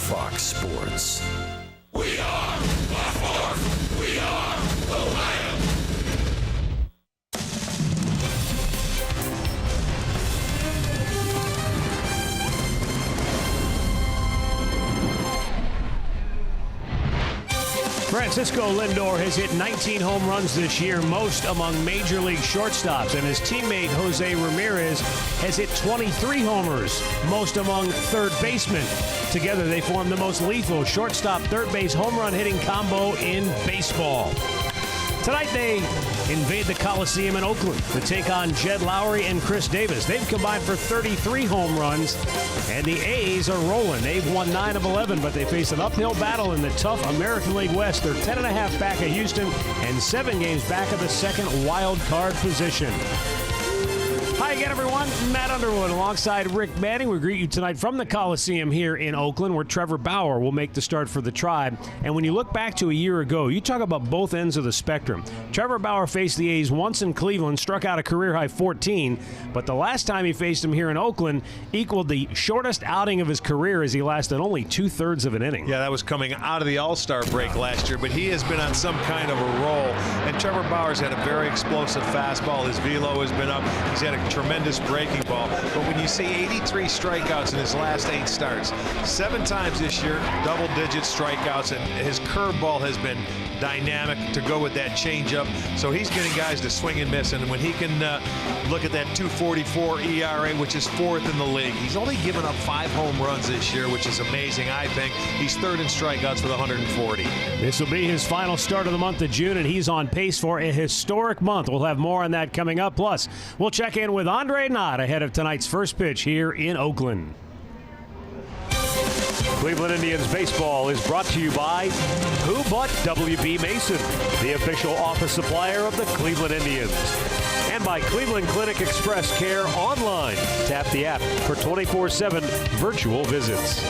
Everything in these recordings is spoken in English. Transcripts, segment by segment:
Fox Sports. We are the Fourth. We are the Lions. Francisco Lindor has hit 19 home runs this year, most among Major League shortstops, and his teammate Jose Ramirez has hit 23 homers, most among third basemen. Together, they form the most lethal shortstop-third base home run hitting combo in baseball. Tonight, they invade the Coliseum in Oakland to take on Jed Lowry and Chris Davis. They've combined for 33 home runs, and the A's are rolling. They've won 9 of 11, but they face an uphill battle in the tough American League West. They're 10.5 back of Houston and 7 games back of the second wild card position. Hi again, everyone. Matt Underwood alongside Rick Manning. We greet you tonight from the Coliseum here in Oakland, where Trevor Bauer will make the start for the Tribe. And when you look back to a year ago, you talk about both ends of the spectrum. Trevor Bauer faced the A's once in Cleveland, struck out a career-high 14, but the last time he faced them here in Oakland equaled the shortest outing of his career as he lasted only 2/3 of an inning. Yeah, that was coming out of the All-Star break last year, but he has been on some kind of a roll. And Trevor Bauer's had a very explosive fastball. His velo has been up. He's had a tremendous breaking ball. But when you see 83 strikeouts in his last 8 starts, 7 times this year, double-digit strikeouts, and his curveball has been dynamic to go with that changeup. So he's getting guys to swing and miss, and when he can look at that 2.44 ERA, which is 4th in the league, he's only given up 5 home runs this year, which is amazing. I think he's 3rd in strikeouts with 140. This will be his final start of the month of June, and he's on pace for a historic month. We'll have more on that coming up. Plus, we'll check in with Andre Knott ahead of tonight's first pitch here in Oakland. Cleveland Indians baseball is brought to you by Who But W.B. Mason, the official office supplier of the Cleveland Indians. And by Cleveland Clinic Express Care online. Tap the app for 24/7 virtual visits.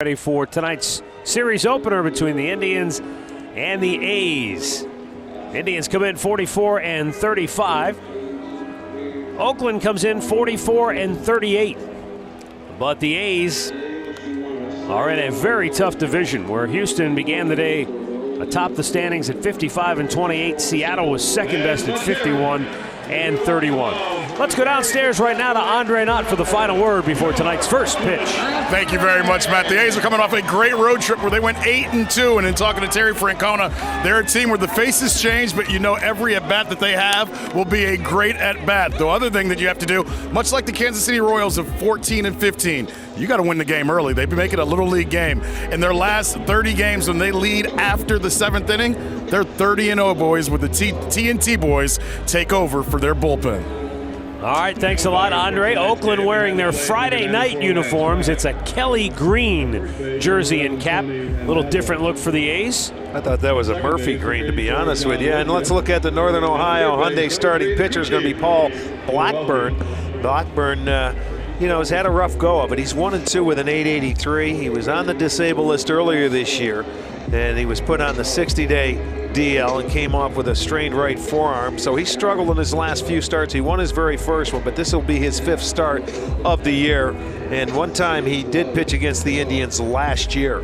Ready for tonight's series opener between the Indians and the A's. Indians come in 44 and 35. Oakland comes in 44 and 38. But the A's are in a very tough division where Houston began the day atop the standings at 55 and 28. Seattle was second best at 51 and 31. Let's go downstairs right now to Andre Knott for the final word before tonight's first pitch. Thank you very much, Matt. The A's are coming off a great road trip where they went 8-2, and in talking to Terry Francona, they're a team where the faces change, but you know every at-bat that they have will be a great at-bat. The other thing that you have to do, much like the Kansas City Royals of 14 and 15, you got to win the game early. They make it a little league game. In their last 30 games, when they lead after the 7th inning, they're 30-0 boys, with the TNT boys take over for their bullpen. All right, thanks a lot, Andre. Oakland wearing their Friday night uniforms. It's a Kelly green jersey and cap. A little different look for the A's. I thought that was a Murphy green, to be honest with you. And let's look at the Northern Ohio Hyundai starting pitcher is going to be Paul Blackburn. Blackburn, you know, has had a rough go of it. He's 1-2 with an 883. He was on the disabled list earlier this year, and he was put on the 60-day DL and came off with a strained right forearm. So he struggled in his last few starts. He won his very first one, but this will be his 5th start of the year. And one time he did pitch against the Indians last year.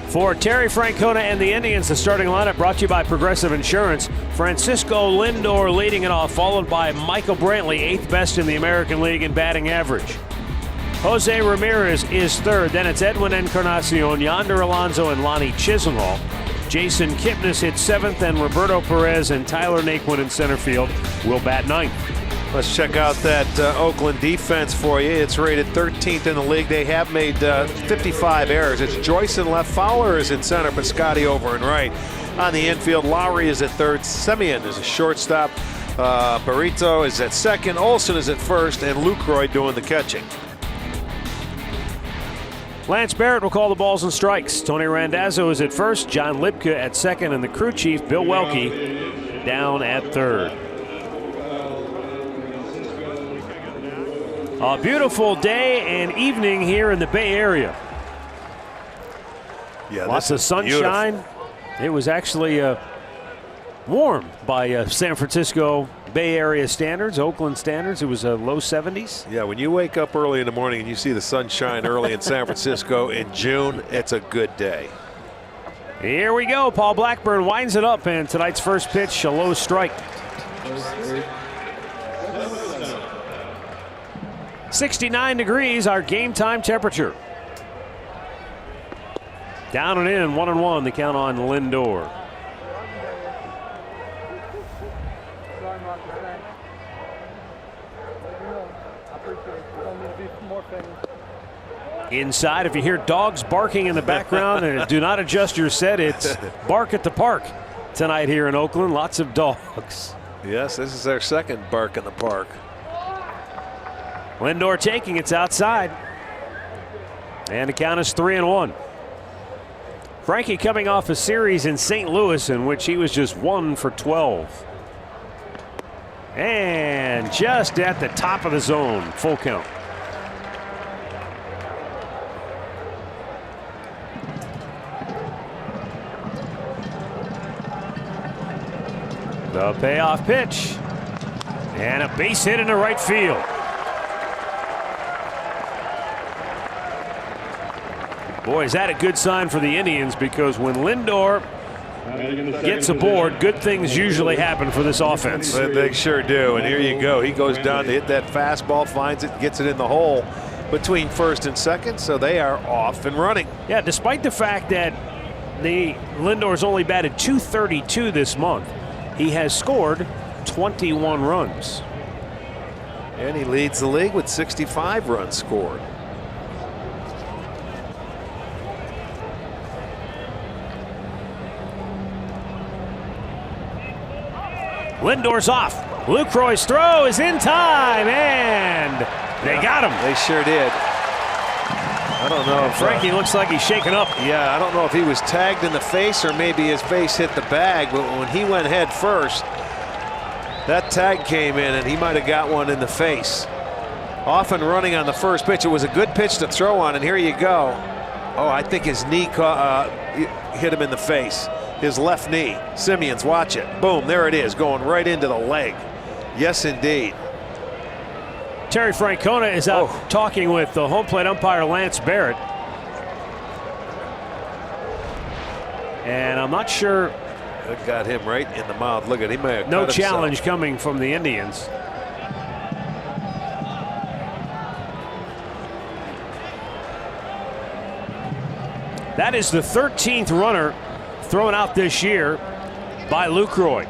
For Terry Francona and the Indians, the starting lineup brought to you by Progressive Insurance. Francisco Lindor leading it off, followed by Michael Brantley, 8th best in the American League in batting average. Jose Ramirez is 3rd. Then it's Edwin Encarnacion, Yonder Alonso, and Lonnie Chisenhall. Jason Kipnis hits 7th, and Roberto Perez and Tyler Naquin in center field will bat 9th. Let's check out that Oakland defense for you. It's rated 13th in the league. They have made 55 errors. It's Joyce in left, Fowler is in center, but Scotty over and right. On the infield, Lowry is at 3rd, Semien is a shortstop, Barreto is at 2nd, Olsen is at 1st, and Lucroy doing the catching. Lance Barrett will call the balls and strikes. Tony Randazzo is at 1st, John Lipka at 2nd, and the crew chief, Bill Welke, down at 3rd. A beautiful day and evening here in the Bay Area. Yeah, lots of sunshine. Beautiful. It was actually warm by San Francisco Bay Area standards, Oakland standards. It was low 70s. Yeah, when you wake up early in the morning and you see the sunshine early in San Francisco in June, it's a good day. Here we go. Paul Blackburn winds it up, and tonight's first pitch, a low strike. 69 degrees, our game time temperature. Down and in, 1-1, the count on Lindor. Inside, if you hear dogs barking in the background, and do not adjust your set, it's bark at the park tonight here in Oakland. Lots of dogs. Yes, this is their second bark in the park. Lindor taking, it's outside. And the count is 3-1. Frankie coming off a series in St. Louis in which he was just 1 for 12. And just at the top of the zone, full count. The payoff pitch. And a base hit into right field. Boy, is that a good sign for the Indians, because when Lindor gets aboard, good things usually happen for this offense. They sure do, and here you go. He goes down to hit that fastball, finds it, gets it in the hole between 1st and 2nd, so they are off and running. Yeah, despite the fact that Lindor's only batted .232 this month, he has scored 21 runs. And he leads the league with 65 runs scored. Lindor's off. Lucroy's throw is in time, and they got him. They sure did. I don't know if Frankie looks like he's shaken up. Yeah, I don't know if he was tagged in the face or maybe his face hit the bag, but when he went head first, that tag came in and he might have got one in the face. Off and running on the first pitch. It was a good pitch to throw on, and here you go. Oh, I think his knee hit him in the face. His left knee. Simeon's, watch it. Boom, there it is, going right into the leg. Yes, indeed. Terry Francona is out talking with the home plate umpire Lance Barrett. And I'm not sure. That got him right in the mouth. Look at him. No challenge coming from the Indians. That is the 13th runner thrown out this year by Lucroy.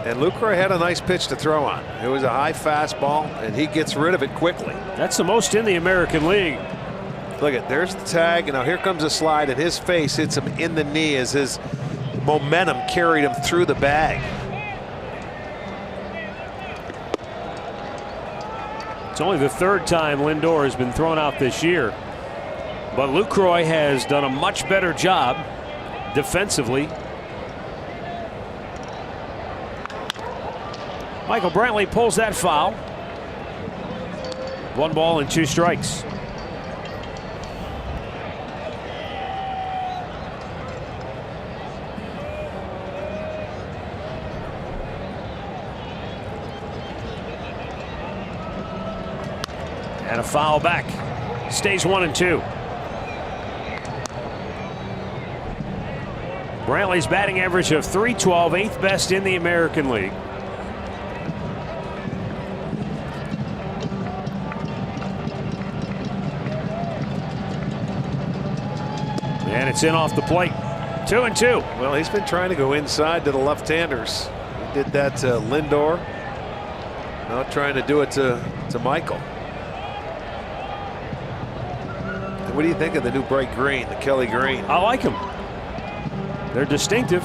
And Lucroy had a nice pitch to throw on. It was a high fastball, and he gets rid of it quickly. That's the most in the American League. Look at, there's the tag, and now here comes a slide, and his face hits him in the knee as his momentum carried him through the bag. It's only the third time Lindor has been thrown out this year. But Lucroy has done a much better job defensively. Michael Brantley pulls that foul. 1 ball and 2 strikes. And a foul back. Stays 1-2. Brantley's batting average of .312, 8th best in the American League. And it's in off the plate. 2-2. Well, he's been trying to go inside to the left-handers. He did that to Lindor. Now trying to do it to Michael. What do you think of the new bright green, the Kelly green? I like them. They're distinctive.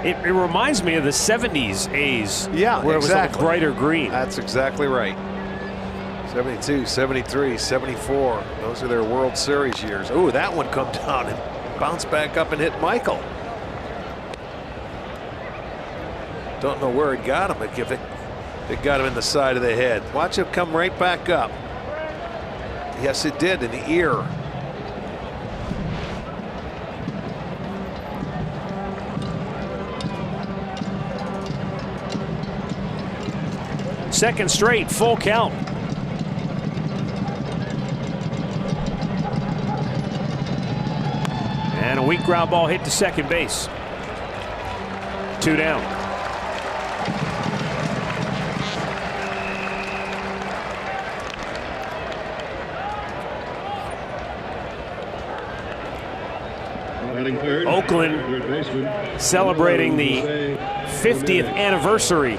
It reminds me of the 70s A's. Yeah, where exactly. It was a brighter green. That's exactly right. 72, 73, 74. Those are their World Series years. Ooh, that one come down and bounced back up and hit Michael. Don't know where it got him. If it got him in the side of the head. Watch it come right back up. Yes, it did, in the ear. Second straight, full count. And a weak ground ball hit to second base. 2 down. Oakland celebrating the 50th anniversary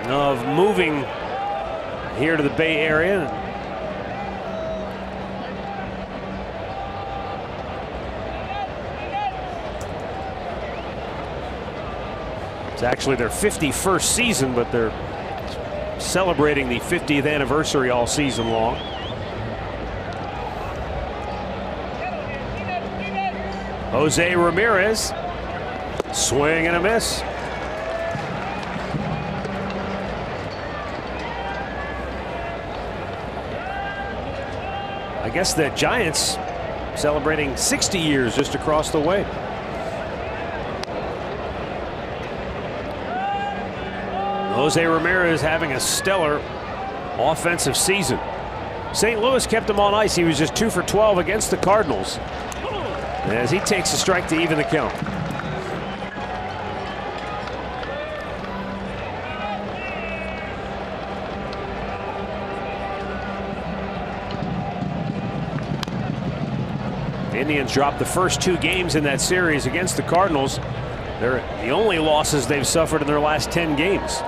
of moving here to the Bay Area. It's actually their 51st season, but they're celebrating the 50th anniversary all season long. Jose Ramirez, swing and a miss. I guess the Giants celebrating 60 years just across the way. Jose Ramirez having a stellar offensive season. St. Louis kept him on ice. He was just 2 for 12 against the Cardinals as he takes a strike to even the count. The Indians dropped the first 2 games in that series against the Cardinals. They're the only losses they've suffered in their last 10 games.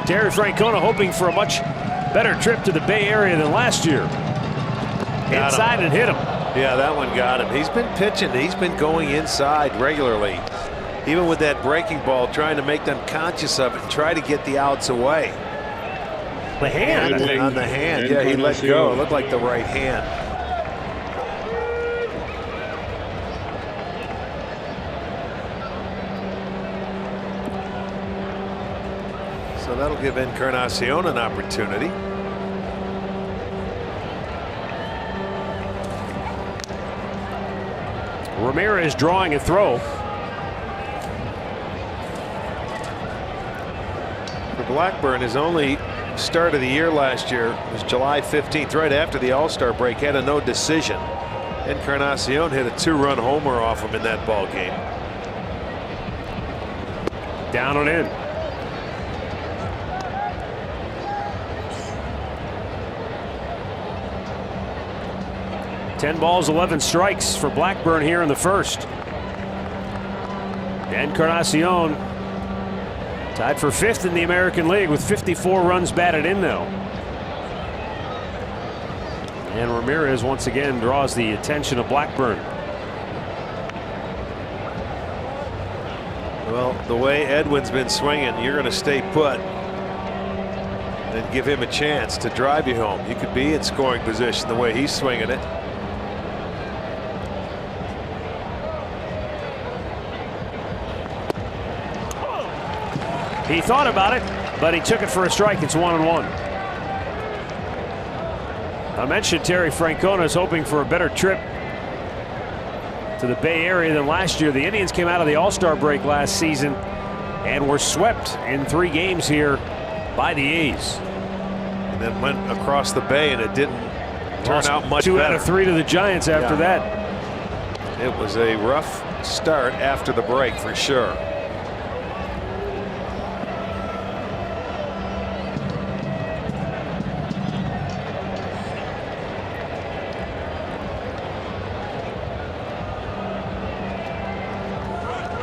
Terry Francona hoping for a much better trip to the Bay Area than last year. Inside and hit him. Yeah, that one got him. He's been pitching. He's been going inside regularly. Even with that breaking ball, trying to make them conscious of it and try to get the outs away. The hand, I think. On the hand, yeah, he let go. It looked like the right hand. So that'll give Encarnacion an opportunity. Ramirez drawing a throw. For Blackburn, his only start of the year last year was July 15th, right after the All-Star break. Had a no decision. Encarnacion hit a 2-run homer off him in that ball game. Down and in. Ten balls, 11 strikes for Blackburn here in the first. Encarnacion tied for 5th in the American League with 54 runs batted in now. And Ramirez once again draws the attention of Blackburn. Well, the way Edwin's been swinging, you're going to stay put and give him a chance to drive you home. You could be in scoring position the way he's swinging it. He thought about it, but he took it for a strike. It's 1-1. I mentioned Terry Francona is hoping for a better trip to the Bay Area than last year. The Indians came out of the All-Star break last season and were swept in 3 games here by the A's. And then went across the Bay, and it didn't turn out much 2 better. out of 3 to the Giants after that. It was a rough start after the break for sure.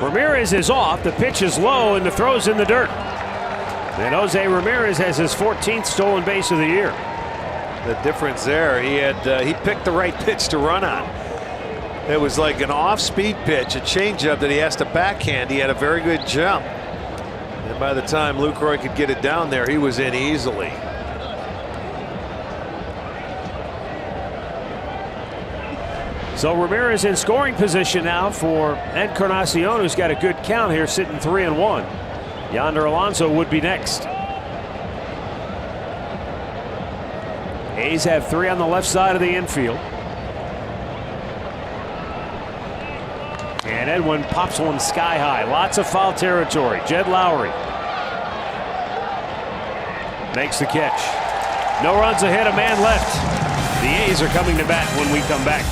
Ramirez is off. The pitch is low, and the throw's in the dirt. And Jose Ramirez has his 14th stolen base of the year. The difference there, he picked the right pitch to run on. It was like an off-speed pitch, a changeup that he has to backhand. He had a very good jump. And by the time Lucroy could get it down there, he was in easily. So Ramirez in scoring position now for Encarnacion, who's got a good count here, sitting 3-1. Yonder Alonso would be next. A's have 3 on the left side of the infield. And Edwin pops one sky high. Lots of foul territory. Jed Lowry makes the catch. No runs ahead, a man left. The A's are coming to bat when we come back.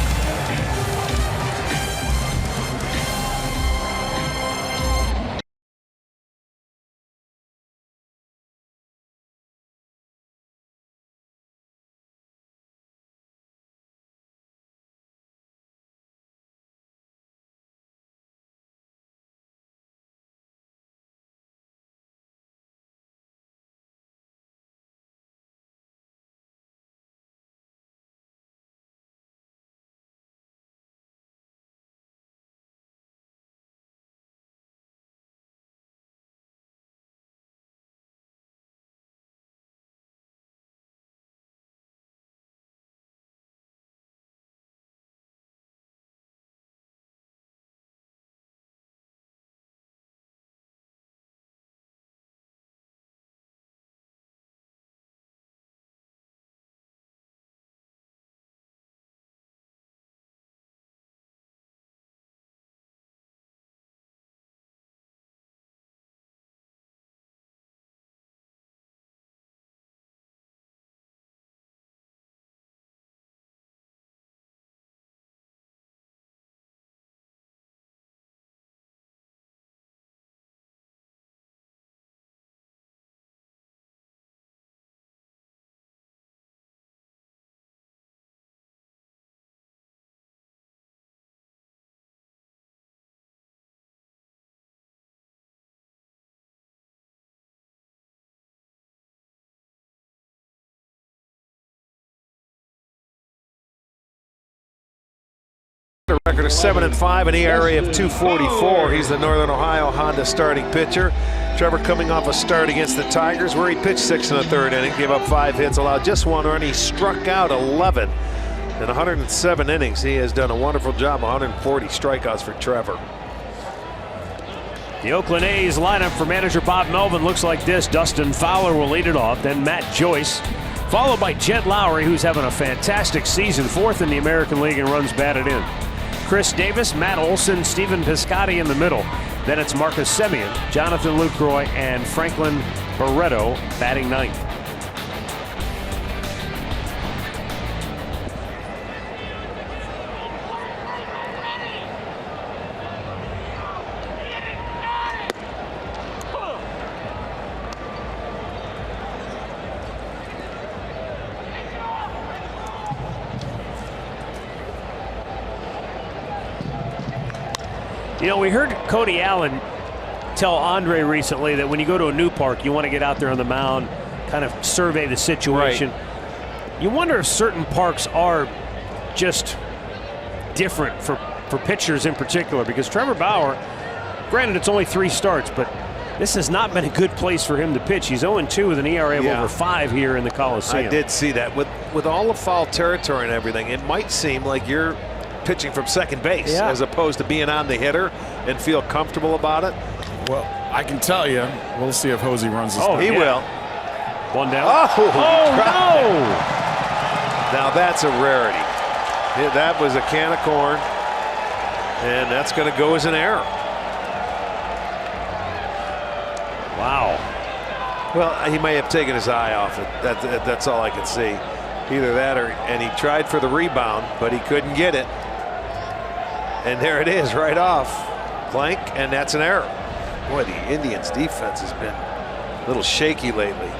A record of 7-5, an ERA of 2.44. He's the Northern Ohio Honda starting pitcher. Trevor coming off a start against the Tigers where he pitched 6 1/3 inning, gave up 5 hits, allowed just 1 run. He struck out 11 in 107 innings. He has done a wonderful job, 140 strikeouts for Trevor. The Oakland A's lineup for manager Bob Melvin looks like this. Dustin Fowler will lead it off, then Matt Joyce, followed by Jed Lowry, who's having a fantastic season, 4th in the American League in runs batted in. Chris Davis, Matt Olson, Stephen Piscotty in the middle. Then it's Marcus Semien, Jonathan Lucroy, and Franklin Barreto batting 9th. You know, we heard Cody Allen tell Andre recently that when you go to a new park, you want to get out there on the mound, kind of survey the situation. Right. You wonder if certain parks are just different for pitchers in particular, because Trevor Bauer, granted it's only 3 starts, but this has not been a good place for him to pitch. He's 0-2 with an ERA of over 5 here in the Coliseum. I did see that. With all the foul territory and everything, it might seem like you're pitching from second base as opposed to being on the hitter and feel comfortable about it. Well, I can tell you, we'll see if Hosey runs this. He will. 1 down. Oh no! Now that's a rarity. That was a can of corn, and that's going to go as an error. Wow. Well, he may have taken his eye off it. That's all I can see. Either that and he tried for the rebound, but he couldn't get it. And there it is, right off. Blank, and that's an error. Boy, the Indians' defense has been a little shaky lately.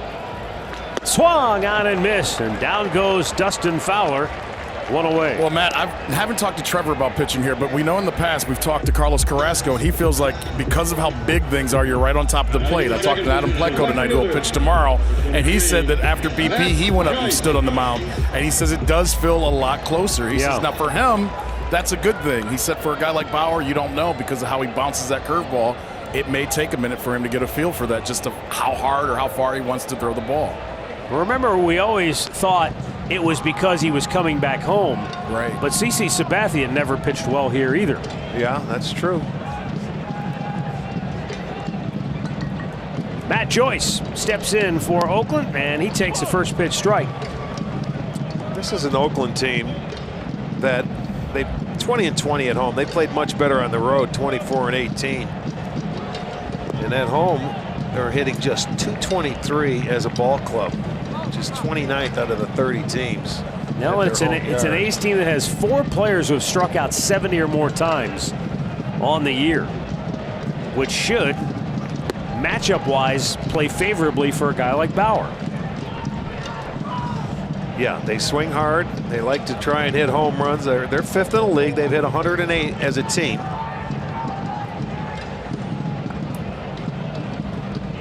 Swung on and missed, and down goes Dustin Fowler. 1 away. Well, Matt, I haven't talked to Trevor about pitching here, but we know in the past we've talked to Carlos Carrasco, and he feels like because of how big things are, you're right on top of the plate. I talked to Adam Pleco tonight, who will pitch tomorrow, and he said that after BP, he went up and stood on the mound, and he says it does feel a lot closer. He says, now for him, that's a good thing. He said for a guy like Bauer, you don't know because of how he bounces that curveball. It may take a minute for him to get a feel for that, just of how hard or how far he wants to throw the ball. Remember, we always thought it was because he was coming back home. Right. But CC Sabathia never pitched well here either. Yeah, that's true. Matt Joyce steps in for Oakland, and he takes the first pitch strike. This is an Oakland team that they 20-20 at home. They played much better on the road, 24-18. And at home, they're hitting just .223 as a ball club, which is 29th out of the 30 teams. No, it's an A's team that has 4 players who have struck out 70 or more times on the year, which should, matchup-wise, play favorably for a guy like Bauer. Yeah, they swing hard. They like to try and hit home runs. They're 5th in the league. They've hit 108 as a team.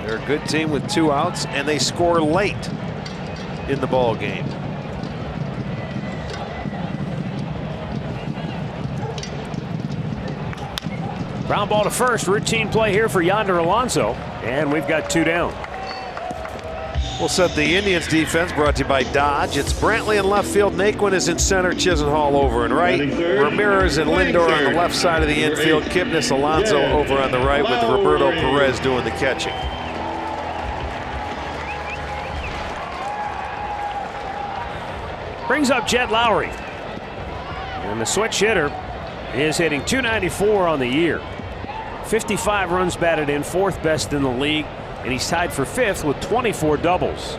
They're a good team with 2 outs, and they score late in the ball game. Ground ball to first. Routine play here for Yonder Alonso, and we've got 2 down. We'll set the Indians defense, brought to you by Dodge. It's Brantley in left field. Naquin is in center. Chisenhall over and right. Ramirez and Lindor on the left side of the infield. Kipnis, Alonso over on the right with Roberto Perez doing the catching. Brings up Jed Lowry. And the switch hitter is hitting .294 on the year. 55 runs batted in, 4th best in the league. And he's tied for 5th with 24 doubles.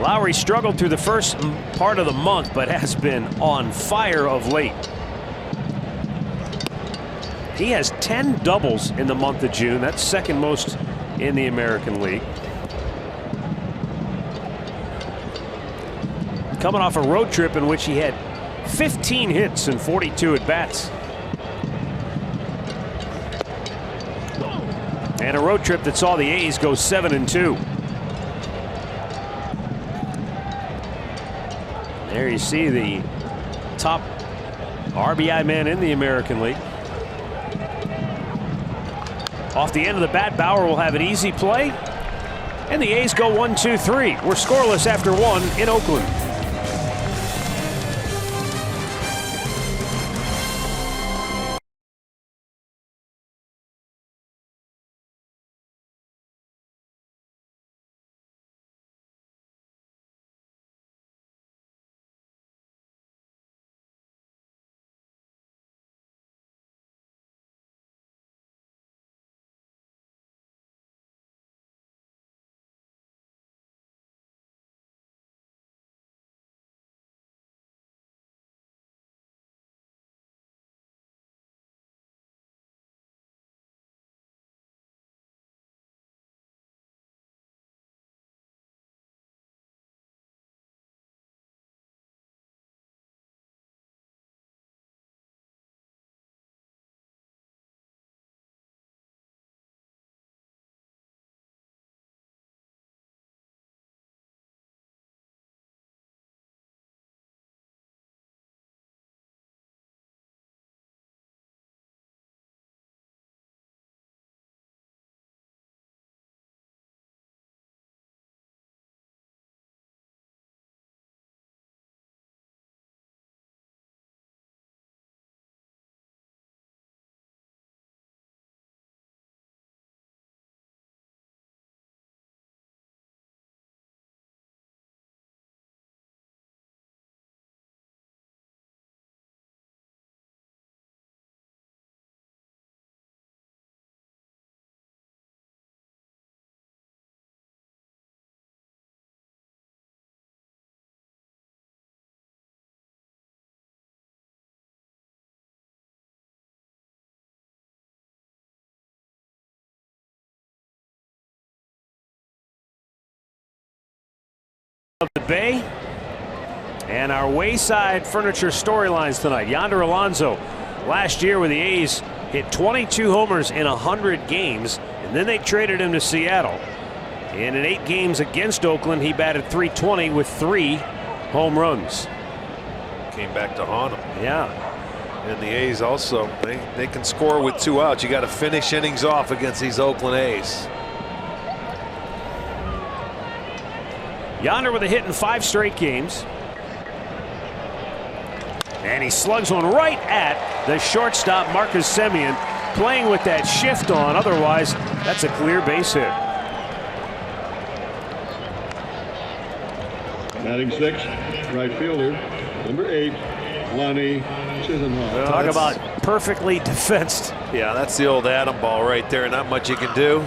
Lowry struggled through the first part of the month, but has been on fire of late. He has 10 doubles in the month of June. That's 2nd most in the American League. Coming off a road trip in which he had 15 hits and 42 at-bats. And a road trip that saw the A's go 7-2. There you see the top RBI man in the American League. Off the end of the bat, Bauer will have an easy play. And the A's go 1-2-3. We're scoreless after 1 in Oakland. Of the Bay and our wayside furniture storylines tonight. Yonder Alonso last year with the A's hit 22 homers in 100 games, and then they traded him to Seattle. And in 8 games against Oakland, he batted .320 with 3 home runs. Came back to haunt him. Yeah. And the A's also, they can score with 2 outs. You got to finish innings off against these Oakland A's. Yonder with a hit in 5 straight games. And he slugs one right at the shortstop, Marcus Semien, playing with that shift on. Otherwise, that's a clear base hit. Batting 6, right fielder, number 8, Lonnie Chisenhall. Talk about perfectly defensed. Yeah, that's the old Adam ball right there. Not much you can do.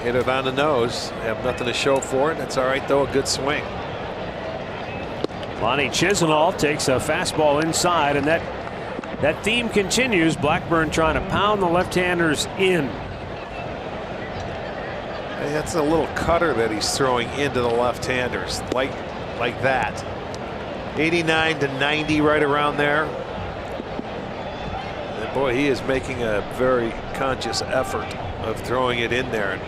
Hit it on the nose. Have nothing to show for it. That's all right, though. A good swing. Lonnie Chisenhall takes a fastball inside, and that theme continues. Blackburn trying to pound the left-handers in. Hey, that's a little cutter that he's throwing into the left-handers, like that. 89 to 90, right around there. And boy, he is making a very conscious effort of throwing it in there.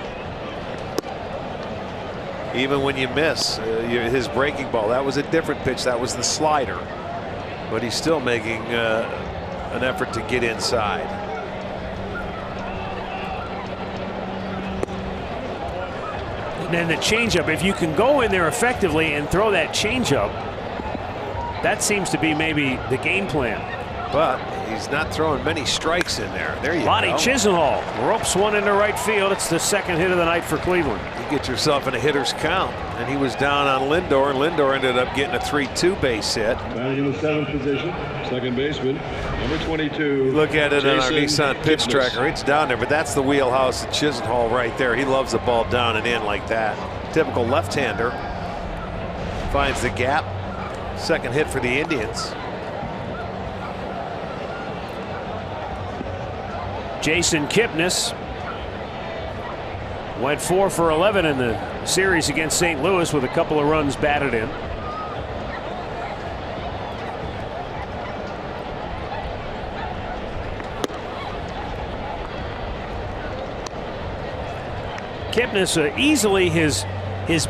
Even when you miss his breaking ball, that was a different pitch. That was the slider, but he's still making an effort to get inside. And then the changeup, if you can go in there effectively and throw that changeup, that seems to be maybe the game plan. But he's not throwing many strikes in there. There you go. Lonnie Chisenhall ropes one into right field. It's the 2nd hit of the night for Cleveland. You get yourself in a hitter's count, and he was down on Lindor, and Lindor ended up getting a 3-2 base hit. Batting in the 7th position, second baseman, number 22. Look at it on our Jason Nissan pitch Kipnis. tracker. It's down there, but that's the wheelhouse of Chisenhall right there. He loves the ball down and in like that. Typical left-hander. Finds the gap. 2nd hit for the Indians. Jason Kipnis went 4 for 11 in the series against St. Louis with a couple of runs batted in. Kipnis easily his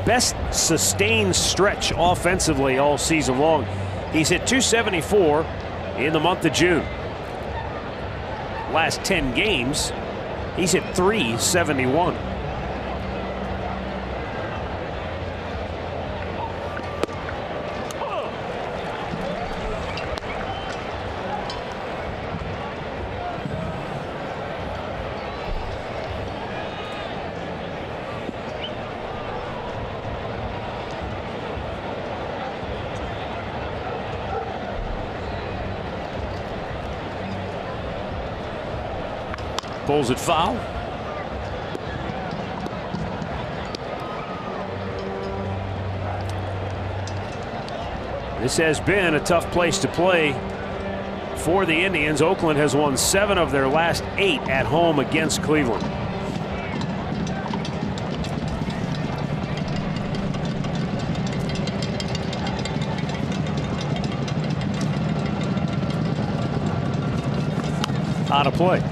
best sustained stretch offensively all season long. He's hit .274 in the month of June. Last 10 games, He's hit .371. Pulls it foul. This has been a tough place to play for the Indians. Oakland has won 7 of their last 8 at home against Cleveland. Out of play.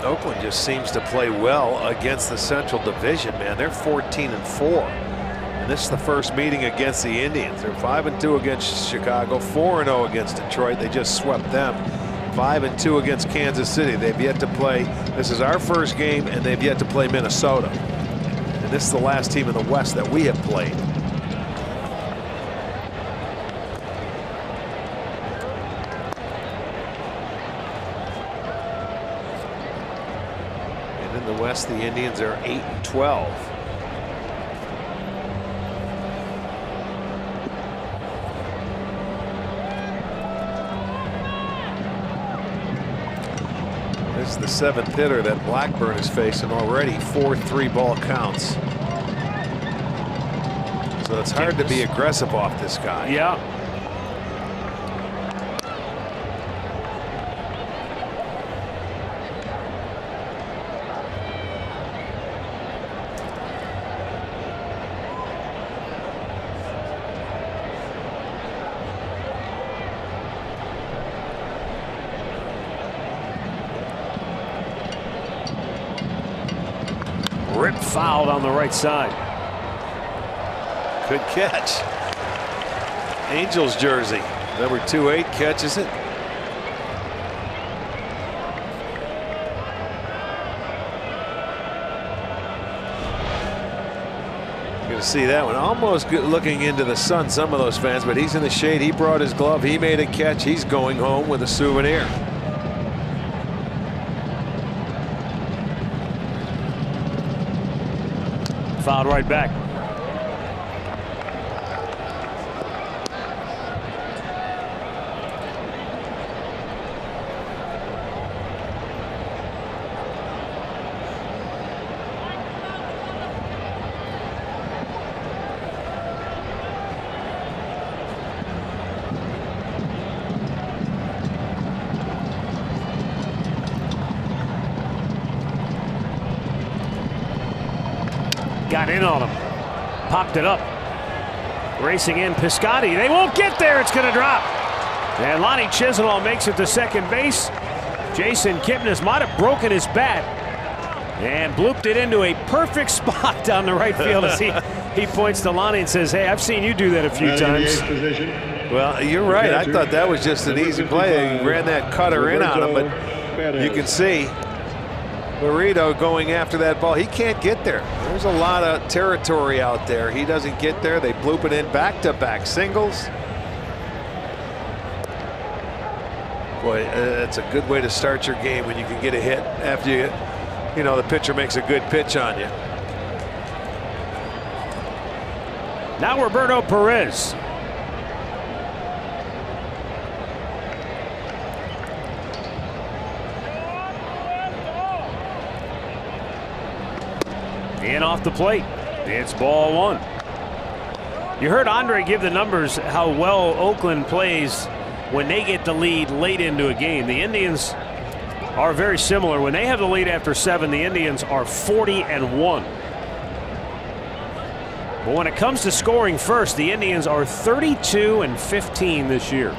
Oakland just seems to play well against the Central Division, man. They're 14-4. And this is the first meeting against the Indians. They're 5-2 against Chicago, 4-0 against Detroit. They just swept them. 5-2 against Kansas City. They've yet to play. This is our first game, and they've yet to play Minnesota. And this is the last team in the West that we have played. In the West, the Indians are 8-12. This is the 7th hitter that Blackburn is facing already. 4 3-ball counts. So it's hard to be aggressive off this guy. Yeah. Rip fouled on the right side. Good catch. Angels jersey. Number 28 catches it. You're going to see that one. Almost looking into the sun, some of those fans, but he's in the shade. He brought his glove. He made a catch. He's going home with a souvenir. Fouled right back. Got in on him. Popped it up. Racing in Piscotty. They won't get there. It's going to drop. And Lonnie Chisenhall makes it to second base. Jason Kipnis might have broken his bat and blooped it into a perfect spot down the right field as he points to Lonnie and says, hey, I've seen you do that a few times. Well, you're right. I thought that was just an easy play. He ran that cutter in on him, but you can see Burrito going after that ball. He can't get there. There's a lot of territory out there. He doesn't get there. They bloop it in back-to-back singles. Boy, it's a good way to start your game when you can get a hit after you know, the pitcher makes a good pitch on you. Now Roberto Perez. In off the plate. It's ball 1. You heard Andre give the numbers how well Oakland plays when they get the lead late into a game. The Indians are very similar. When they have the lead after 7, the Indians are 40-1. But when it comes to scoring first, the Indians are 32-15 this year.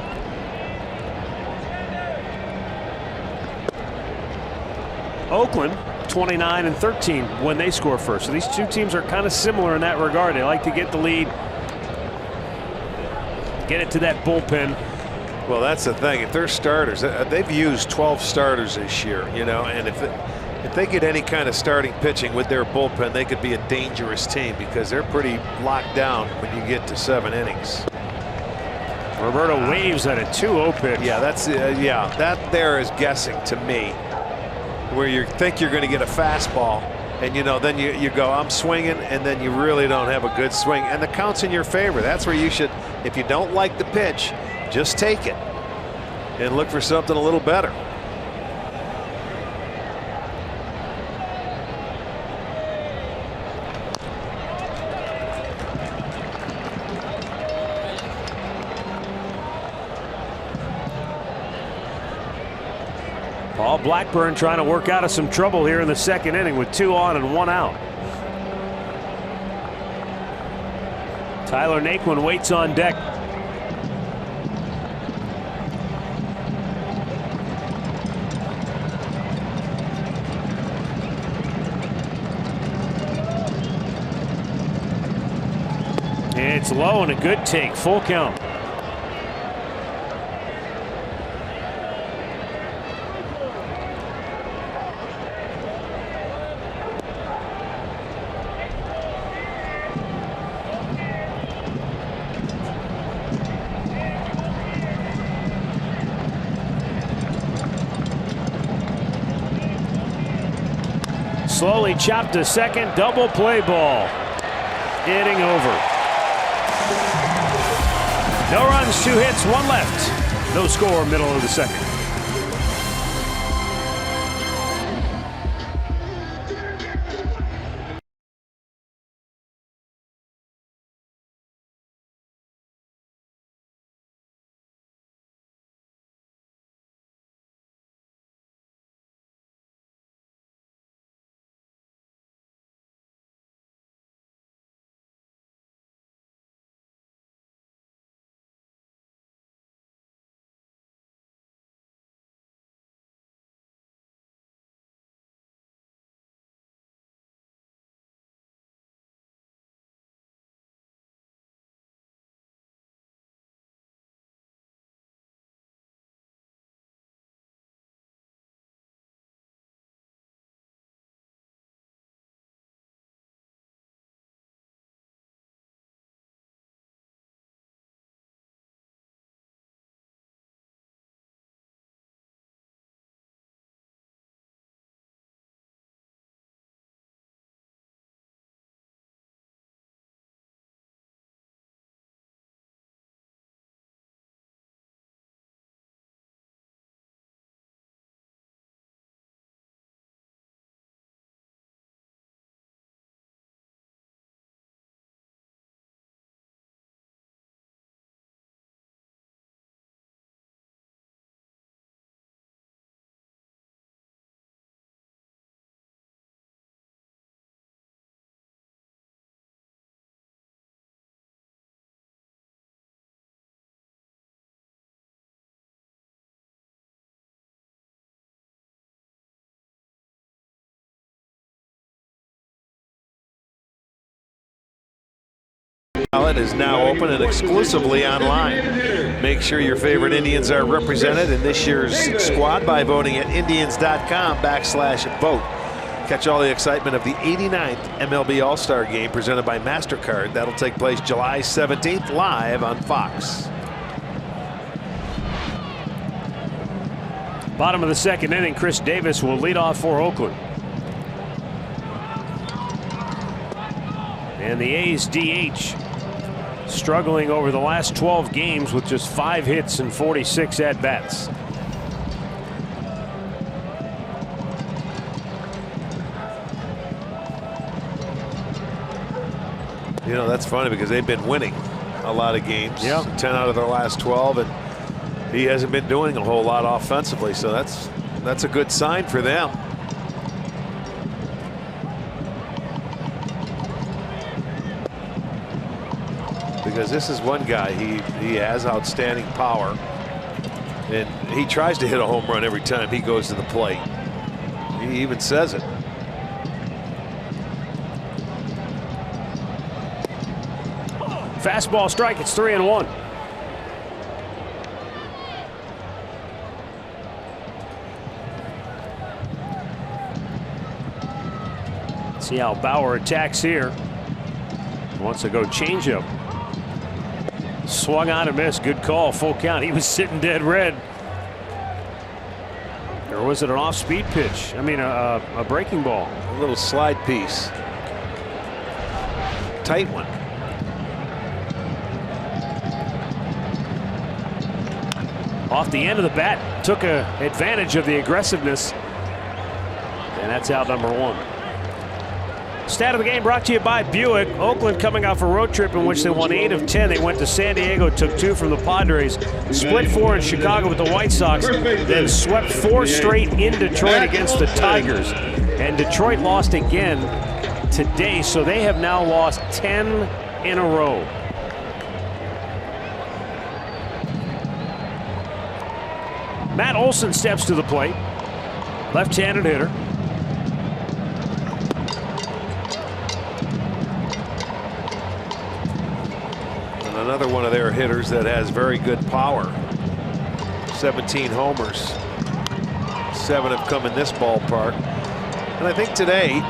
Oakland 29-13 when they score first. So these two teams are kind of similar in that regard. They like to get the lead, get it to that bullpen, Well, that's the thing. If they're starters, they've used 12 starters this year, you know, and if they get any kind of starting pitching with their bullpen, they could be a dangerous team because they're pretty locked down when you get to 7 innings. Roberto waves at a 2-0 pitch. Yeah, that's that there is guessing to me, where you think you're going to get a fastball, and you know, then you go, I'm swinging, and then you really don't have a good swing, and the count's in your favor. That's where you should, if you don't like the pitch, just take it and look for something a little better. Paul Blackburn trying to work out of some trouble here in the second inning with 2 on and 1 out. Tyler Naquin waits on deck. It's low and a good take, full count. Slowly chopped to second, double play ball. Inning over. No runs, 2 hits, 1 left. No score, middle of the second. Ballot is now open and exclusively online. Make sure your favorite Indians are represented in this year's squad by voting at Indians.com/vote. Catch all the excitement of the 89th MLB All-Star Game presented by MasterCard. That'll take place July 17th live on Fox. Bottom of the second inning, Chris Davis will lead off for Oakland. And the A's DH struggling over the last 12 games with just 5 hits and 46 at-bats. You know, that's funny because they've been winning a lot of games. Yep. 10 out of their last 12, and he hasn't been doing a whole lot offensively, so that's a good sign for them. Because this is one guy, he has outstanding power, and he tries to hit a home run every time he goes to the plate. He even says it. Fastball strike, it's 3-1. See how Bauer attacks here. Wants to go changeup. Swung on and missed. Good call. Full count. He was sitting dead red. Or was it an off-speed pitch? I mean, a breaking ball. A little slide piece. Tight one. Off the end of the bat. Took advantage of the aggressiveness. And that's out number 1. Stat of the game brought to you by Buick. Oakland coming off a road trip in which they won 8 of 10. They went to San Diego, took 2 from the Padres, split 4 in Chicago with the White Sox, then swept 4 straight in Detroit against the Tigers. And Detroit lost again today, so they have now lost 10 in a row. Matt Olson steps to the plate. Left-handed hitter. Another one of their hitters that has very good power. 17 homers. 7 have come in this ballpark. And I think today,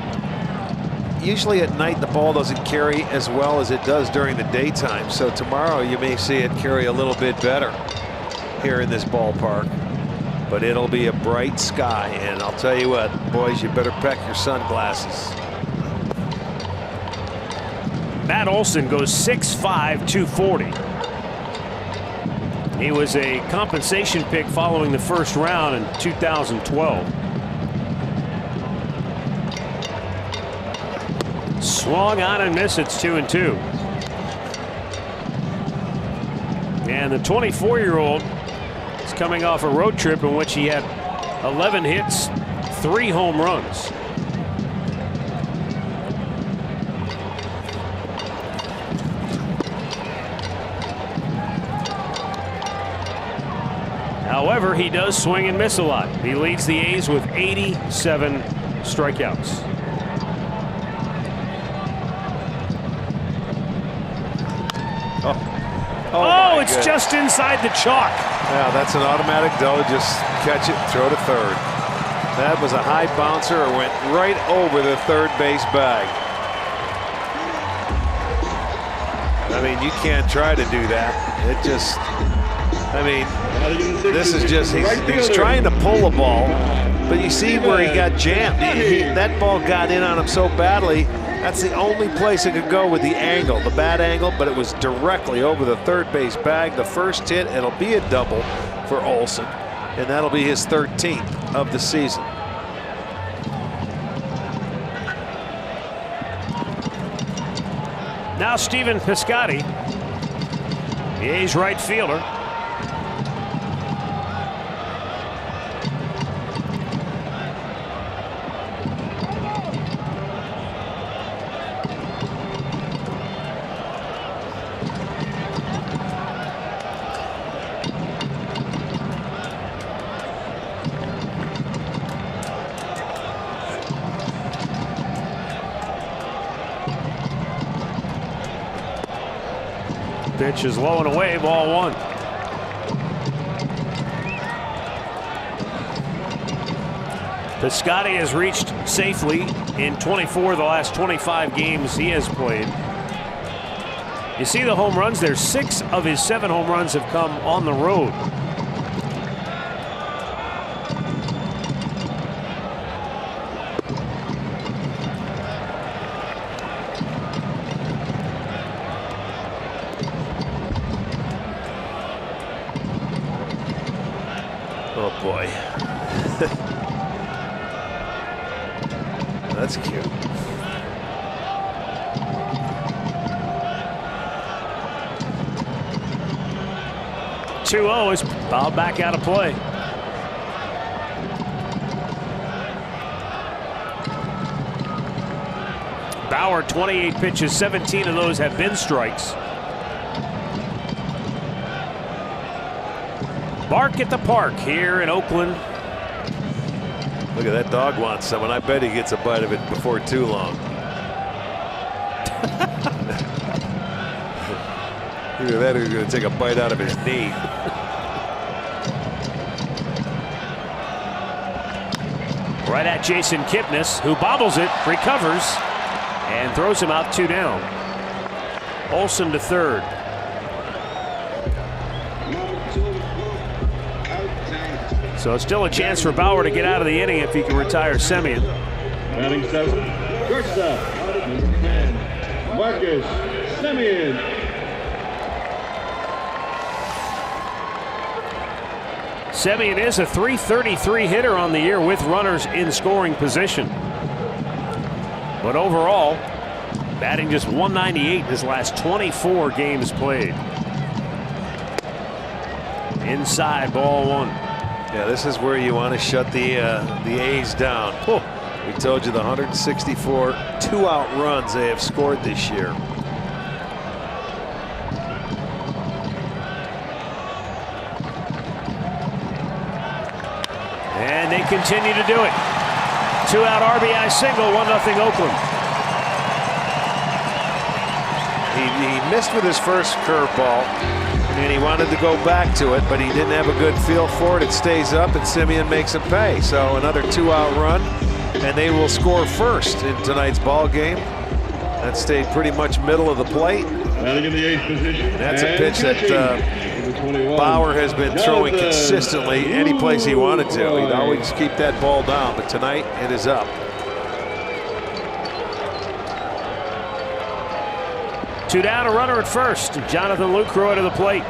usually at night the ball doesn't carry as well as it does during the daytime. So tomorrow you may see it carry a little bit better here in this ballpark. But it'll be a bright sky. And I'll tell you what, boys, you better pack your sunglasses. Matt Olson goes 6'5", 240. He was a compensation pick following the first round in 2012. Swung on and missed. It's 2-2. And the 24-year-old is coming off a road trip in which he had 11 hits, 3 home runs. However, he does swing and miss a lot. He leads the A's with 87 strikeouts. Oh, it's just inside the chalk. Yeah, that's an automatic double. Just catch it, throw to third. That was a high bouncer. It went right over the third base bag. I mean, you can't try to do that. It just, I mean, this is just, he's trying to pull a ball, but you see where he got jammed. That ball got in on him so badly. That's the only place it could go with the angle, the bad angle, but it was directly over the third base bag. The first hit, it'll be a double for Olson, and that'll be his 13th of the season. Now Stephen Piscotty, the A's right fielder. Pitch is low and away, ball 1. Piscotty has reached safely in 24 of the last 25 games he has played. You see the home runs there. 6 of his 7 home runs have come on the road. Oh boy. That's cute. Two-0 is fouled back out of play. Bauer, 28 pitches, 17 of those have been strikes. Bark at the park here in Oakland. Look at that dog wants someone. I bet he gets a bite of it before too long. Either that or he's going to take a bite out of his knee. Right at Jason Kipnis, who bobbles it, recovers, and throws him out 2 down. Olsen to third. So it's still a chance for Bauer to get out of the inning if he can retire Semien. Batting 7, shortstop, number 10, Marcus Semien. Semien is a .333 hitter on the year with runners in scoring position. But overall, batting just .198 in his last 24 games played. Inside, ball 1. Yeah, this is where you want to shut the A's down. Oh, we told you the 164 2-out runs they have scored this year. And they continue to do it. 2-out RBI single, 1-0 Oakland. He missed with his first curveball, and he wanted to go back to it, but he didn't have a good feel for it. It stays up, and Semien makes him pay. So another 2-out run, and they will score first in tonight's ball game. That stayed pretty much middle of the plate. Batting in the 8th position. And that's a pitch that Bauer has been throwing consistently any place he wanted to. He'd always keep that ball down, but tonight it is up. 2 down, a runner at first. Jonathan Lucroy to the plate.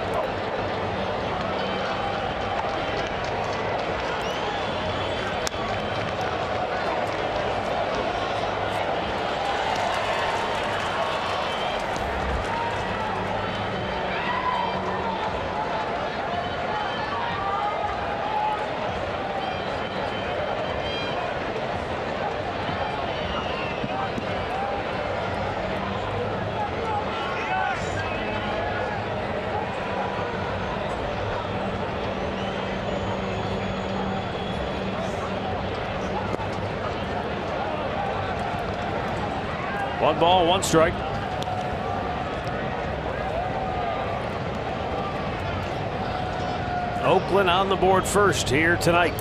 One ball, 1 strike. Oakland on the board first here tonight.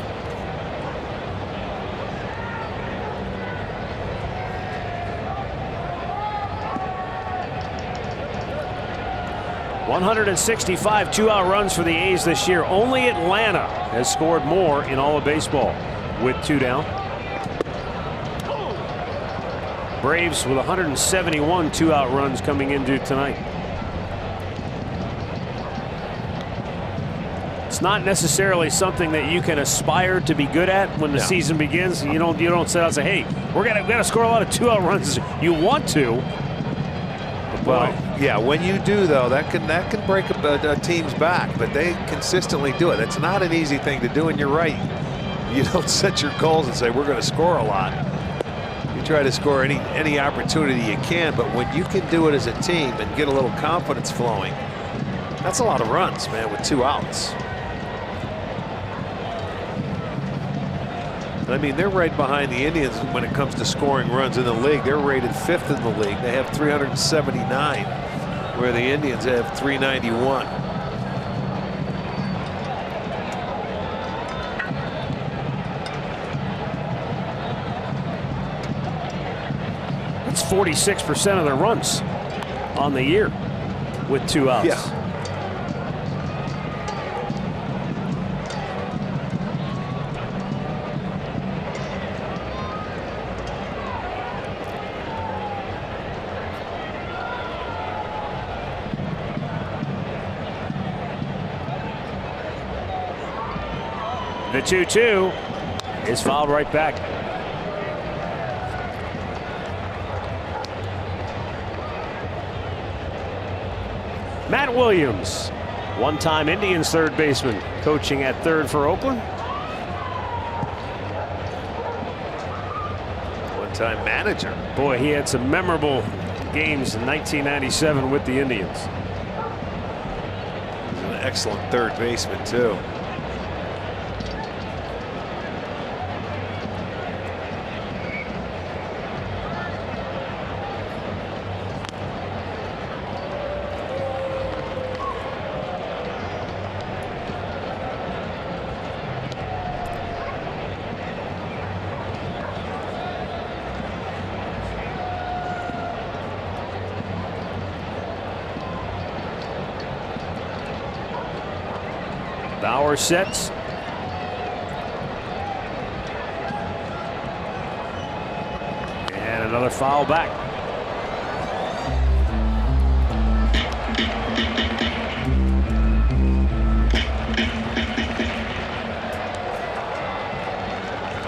.165 2-out runs for the A's this year. Only Atlanta has scored more in all of baseball with 2 down. Braves with 171 2-out runs coming into tonight. It's not necessarily something that you can aspire to be good at when the season begins. You don't set out and say, "Hey, we're gonna score a lot of 2-out runs." You want to. Well, yeah, when you do though, that can break a team's back, but they consistently do it. It's not an easy thing to do, and you're right. You don't set your goals and say we're going to score a lot. You try to score any opportunity you can, but when you can do it as a team and get a little confidence flowing, that's a lot of runs, man, with 2 outs. I mean, they're right behind the Indians when it comes to scoring runs in the league. They're rated 5th in the league. They have 379, where the Indians have 391. That's 46% of their runs on the year with 2 outs. Yeah. The 2-2 is fouled right back. Matt Williams, one-time Indians third baseman, coaching at third for Oakland. One-time manager. Boy, he had some memorable games in 1997 with the Indians. He's an excellent third baseman, too. Bauer sets. And another foul back.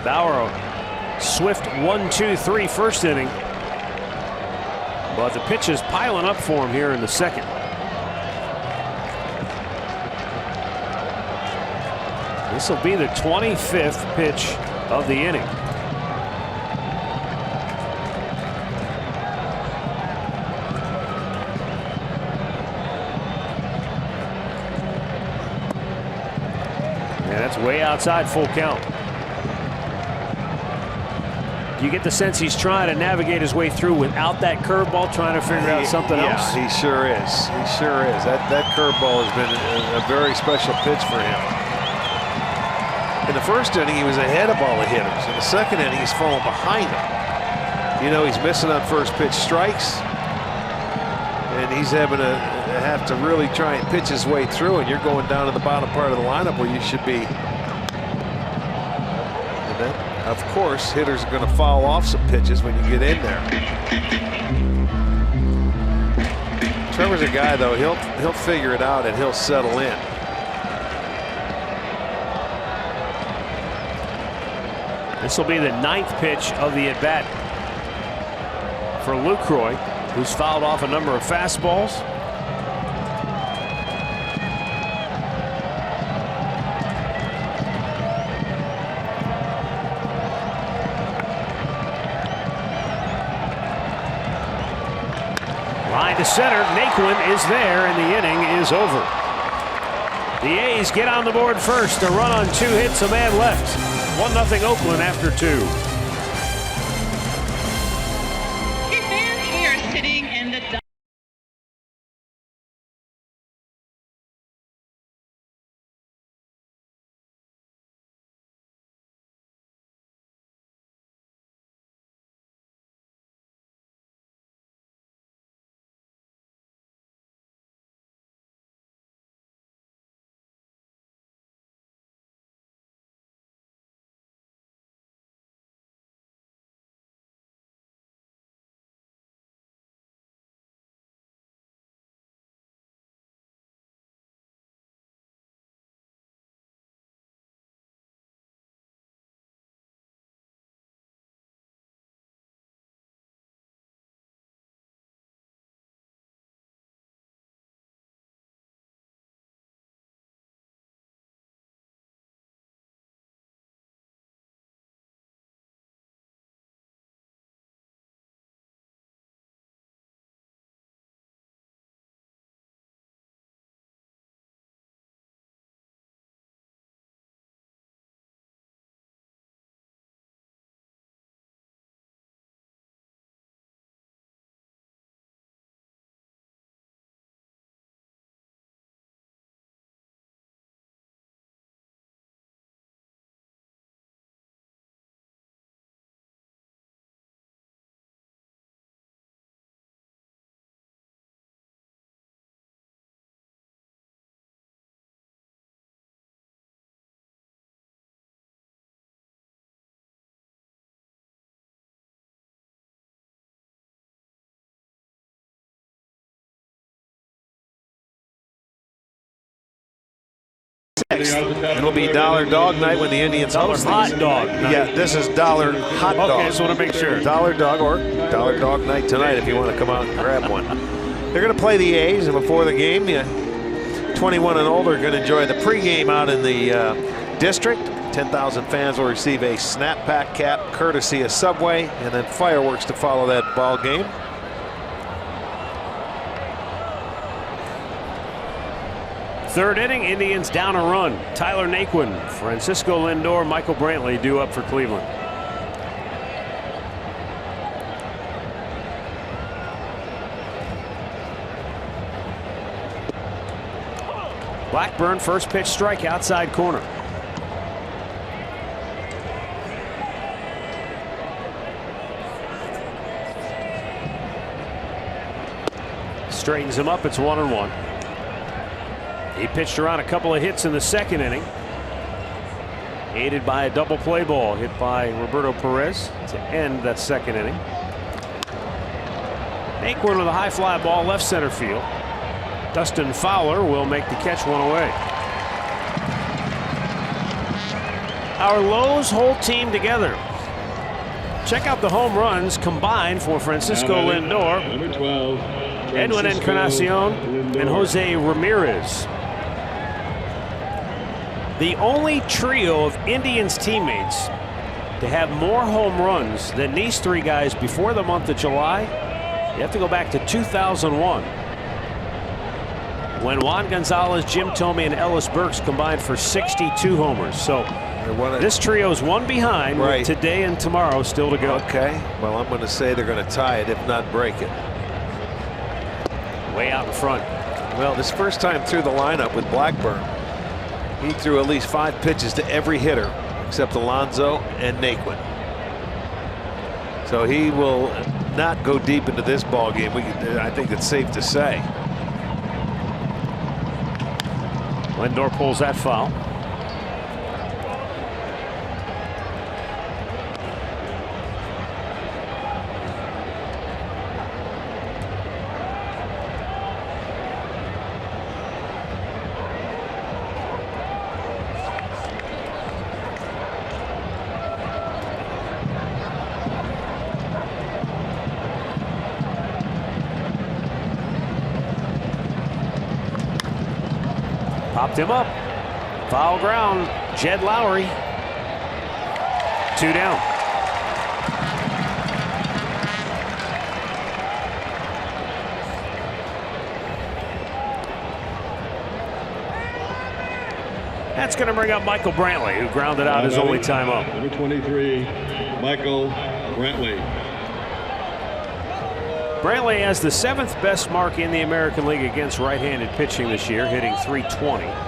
Bauer, swift 1-2-3 first inning. But the pitch is piling up for him here in the second. This will be the 25th pitch of the inning. And that's way outside full count. Do you get the sense he's trying to navigate his way through without that curveball, trying to figure out something else? Yeah, he sure is. He sure is. That curveball has been a very special pitch for him. In the first inning, he was ahead of all the hitters. In the second inning, he's falling behind them. You know, he's missing on first pitch strikes, and he's having to have to really try and pitch his way through, and you're going down to the bottom part of the lineup where you should be. And then, of course, hitters are going to foul off some pitches when you get in there. Trevor's a guy, though, he'll figure it out and he'll settle in. This will be the 9th pitch of the at-bat for Lucroy, who's fouled off a number of fastballs. Line to center, Naquin is there, and the inning is over. The A's get on the board first. A run on 2 hits, a man left. 1-0 Oakland after 2. Hey fans, we are sitting in the It'll be Dollar Dog Night when the Indians host Hot Dog Night. Yeah, this is Dollar Hot Dog. Okay, just want to make sure. Dollar Dog or Dollar Dog Night tonight if you want to come out and grab one. They're going to play the A's, and before the game, 21 and older are going to enjoy the pregame out in the district. 10,000 fans will receive a snapback cap courtesy of Subway, and then fireworks to follow that ball game. Third inning, Indians down a run. Tyler Naquin, Francisco Lindor, Michael Brantley due up for Cleveland. Blackburn, first pitch strike, outside corner. Straightens him up, it's 1-1. He pitched around a couple of hits in the second inning, aided by a double play ball hit by Roberto Perez to end that second inning. Naquin with a high fly ball left center field. Dustin Fowler will make the catch one away. Our Lowe's whole team together. Check out the home runs combined for Francisco Lindor, Number 12, Edwin Encarnacion, and Jose Ramirez. The only trio of Indians teammates to have more home runs than these three guys before the month of July, you have to go back to 2001. When Juan Gonzalez, Jim Thome, and Ellis Burks combined for 62 homers. So this trio's one behind with today and tomorrow still to go. Okay, well, I'm going to say they're going to tie it, if not break it. Way out in front. Well, this first time through the lineup with Blackburn, he threw at least 5 pitches to every hitter except Alonso and Naquin. So he will not go deep into this ball game. I think it's safe to say. Lindor pulls that foul. Popped him up. Foul ground. Jed Lowry. 2 down. That's going to bring up Michael Brantley, who grounded out his only time up. Number 23, Michael Brantley. Brantley has the 7th best mark in the American League against right-handed pitching this year, hitting .320.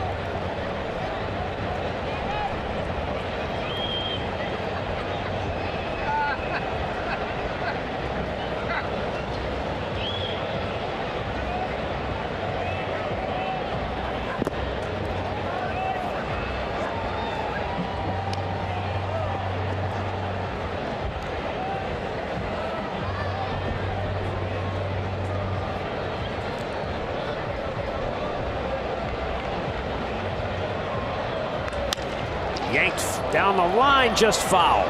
Yanked down the line, just foul.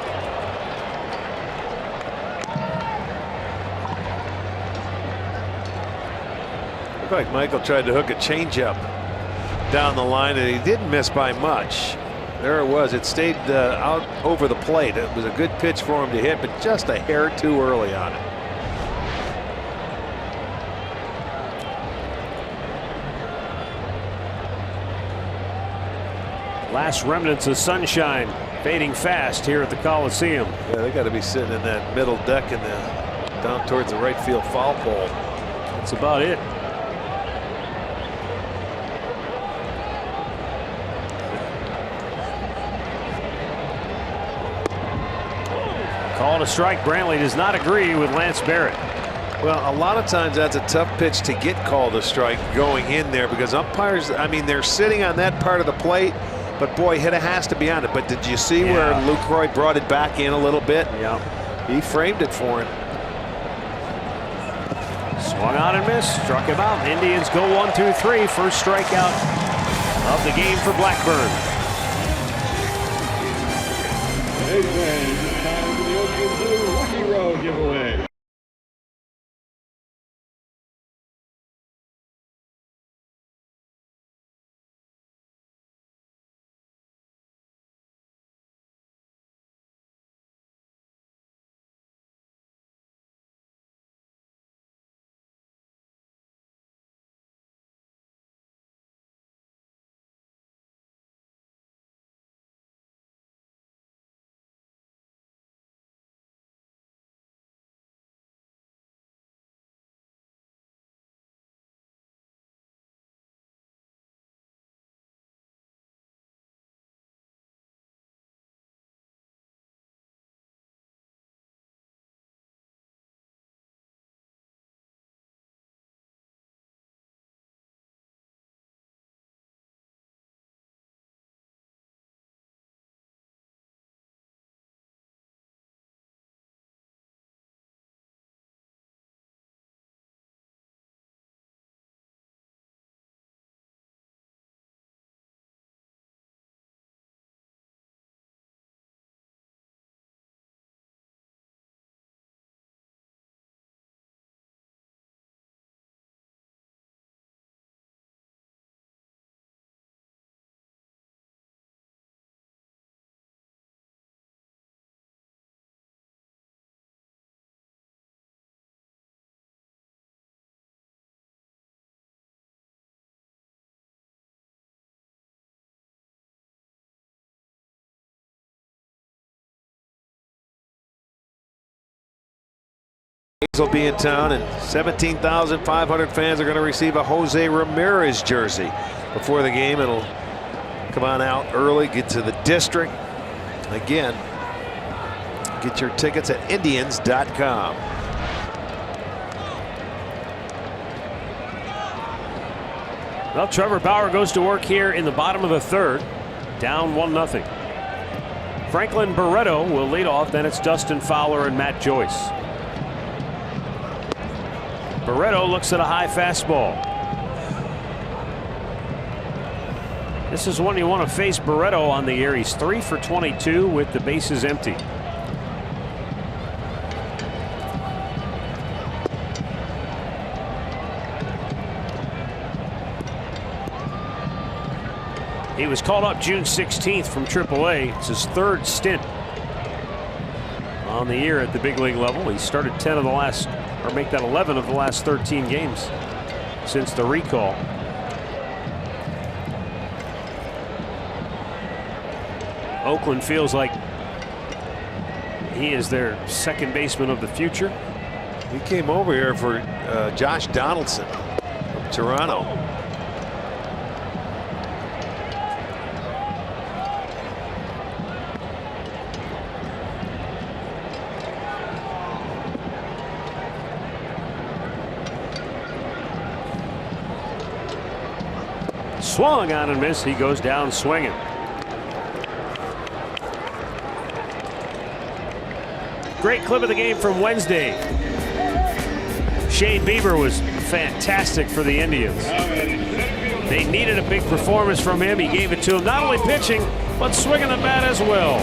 Looked like Michael tried to hook a changeup down the line, and he didn't miss by much. There it was. It stayed out over the plate. It was a good pitch for him to hit, but just a hair too early on it. Last remnants of sunshine fading fast here at the Coliseum. Yeah, they got to be sitting in that middle deck and down towards the right field foul pole. That's about it. Call a strike. Brantley does not agree with Lance Barrett. Well, a lot of times that's a tough pitch to get called a strike going in there, because umpires, I mean, they're sitting on that part of the plate. But boy, hitter has to be on it. But did you see where Lucroy brought it back in a little bit? Yeah. He framed it for him. Swung on and missed. Struck him out. Indians go 1-2-3. First strikeout of the game for Blackburn. Hey, fans, it's time for the Oakland Blue Lucky Road giveaway. will be in town, and 17,500 fans are going to receive a Jose Ramirez jersey before the game. It'll come on out early, get to the district. Again, get your tickets at Indians.com. Well, Trevor Bauer goes to work here in the bottom of the third, down 1-0. Franklin Barreto will lead off, then it's Dustin Fowler and Matt Joyce. Barreto looks at a high fastball. This is one you want to face Barreto on the year. He's 3 for 22 with the bases empty. He was called up June 16th from AAA. It's his third stint on the year at the big league level. He started 10 of the last, or make that 11 of the last 13 games since the recall. Oakland feels like he is their second baseman of the future. He came over here for Josh Donaldson from Toronto. Swung on and missed. He goes down swinging. Great clip of the game from Wednesday. Shane Bieber was fantastic for the Indians. They needed a big performance from him. He gave it to him, not only pitching, but swinging the bat as well.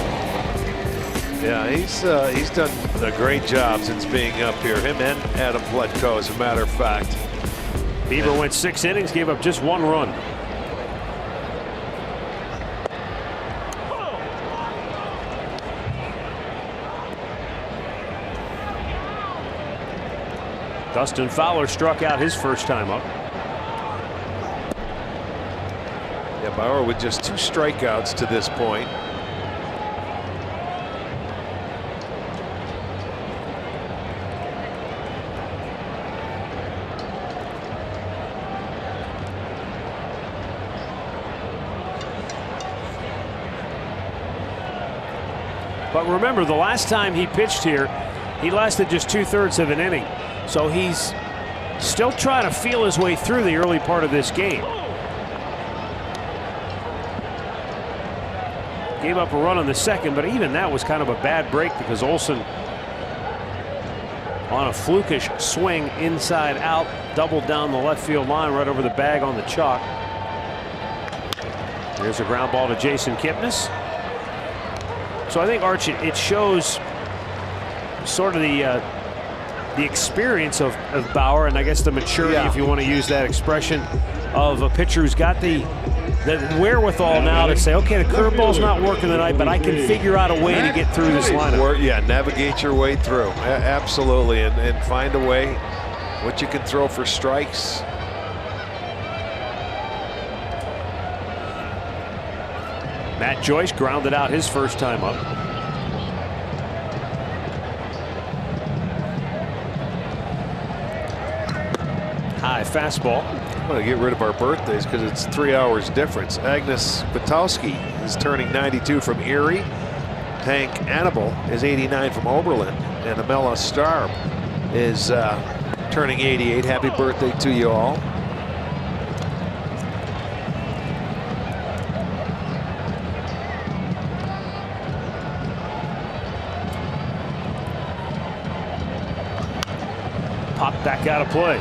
Yeah, he's done a great job since being up here. Him and Adam Pletko, as a matter of fact. Bieber went 6 innings, gave up just 1 run. Dustin Fowler struck out his first time up. Yeah, Bauer with just 2 strikeouts to this point. But remember, the last time he pitched here, he lasted just 2/3 of an inning. So he's still trying to feel his way through the early part of this game. Gave up a run on the second, but even that was kind of a bad break because Olsen, on a flukish swing inside out, doubled down the left field line right over the bag on the chalk. There's a ground ball to Jason Kipnis. So I think, Arch, it shows sort of the experience of Bauer, and I guess the maturity, if you want to use that expression, of a pitcher who's got the wherewithal now to say, okay, the curveball's not working tonight, but I can figure out a way to get through this lineup. Yeah, navigate your way through. Absolutely, and find a way what you can throw for strikes. Matt Joyce grounded out his first time up. High fastball. I'm going to get rid of our birthdays because it's 3 hours difference. Agnes Patowski is turning 92 from Erie. Hank Annabelle is 89 from Oberlin. And Amela Starb is turning 88. Happy birthday to you all. Popped back out of play.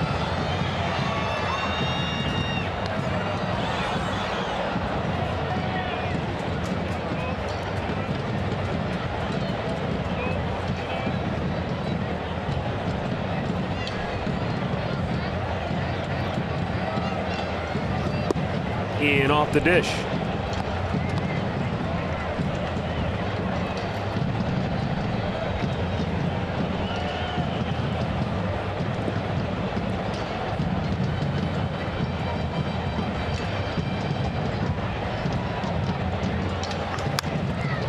In off the dish.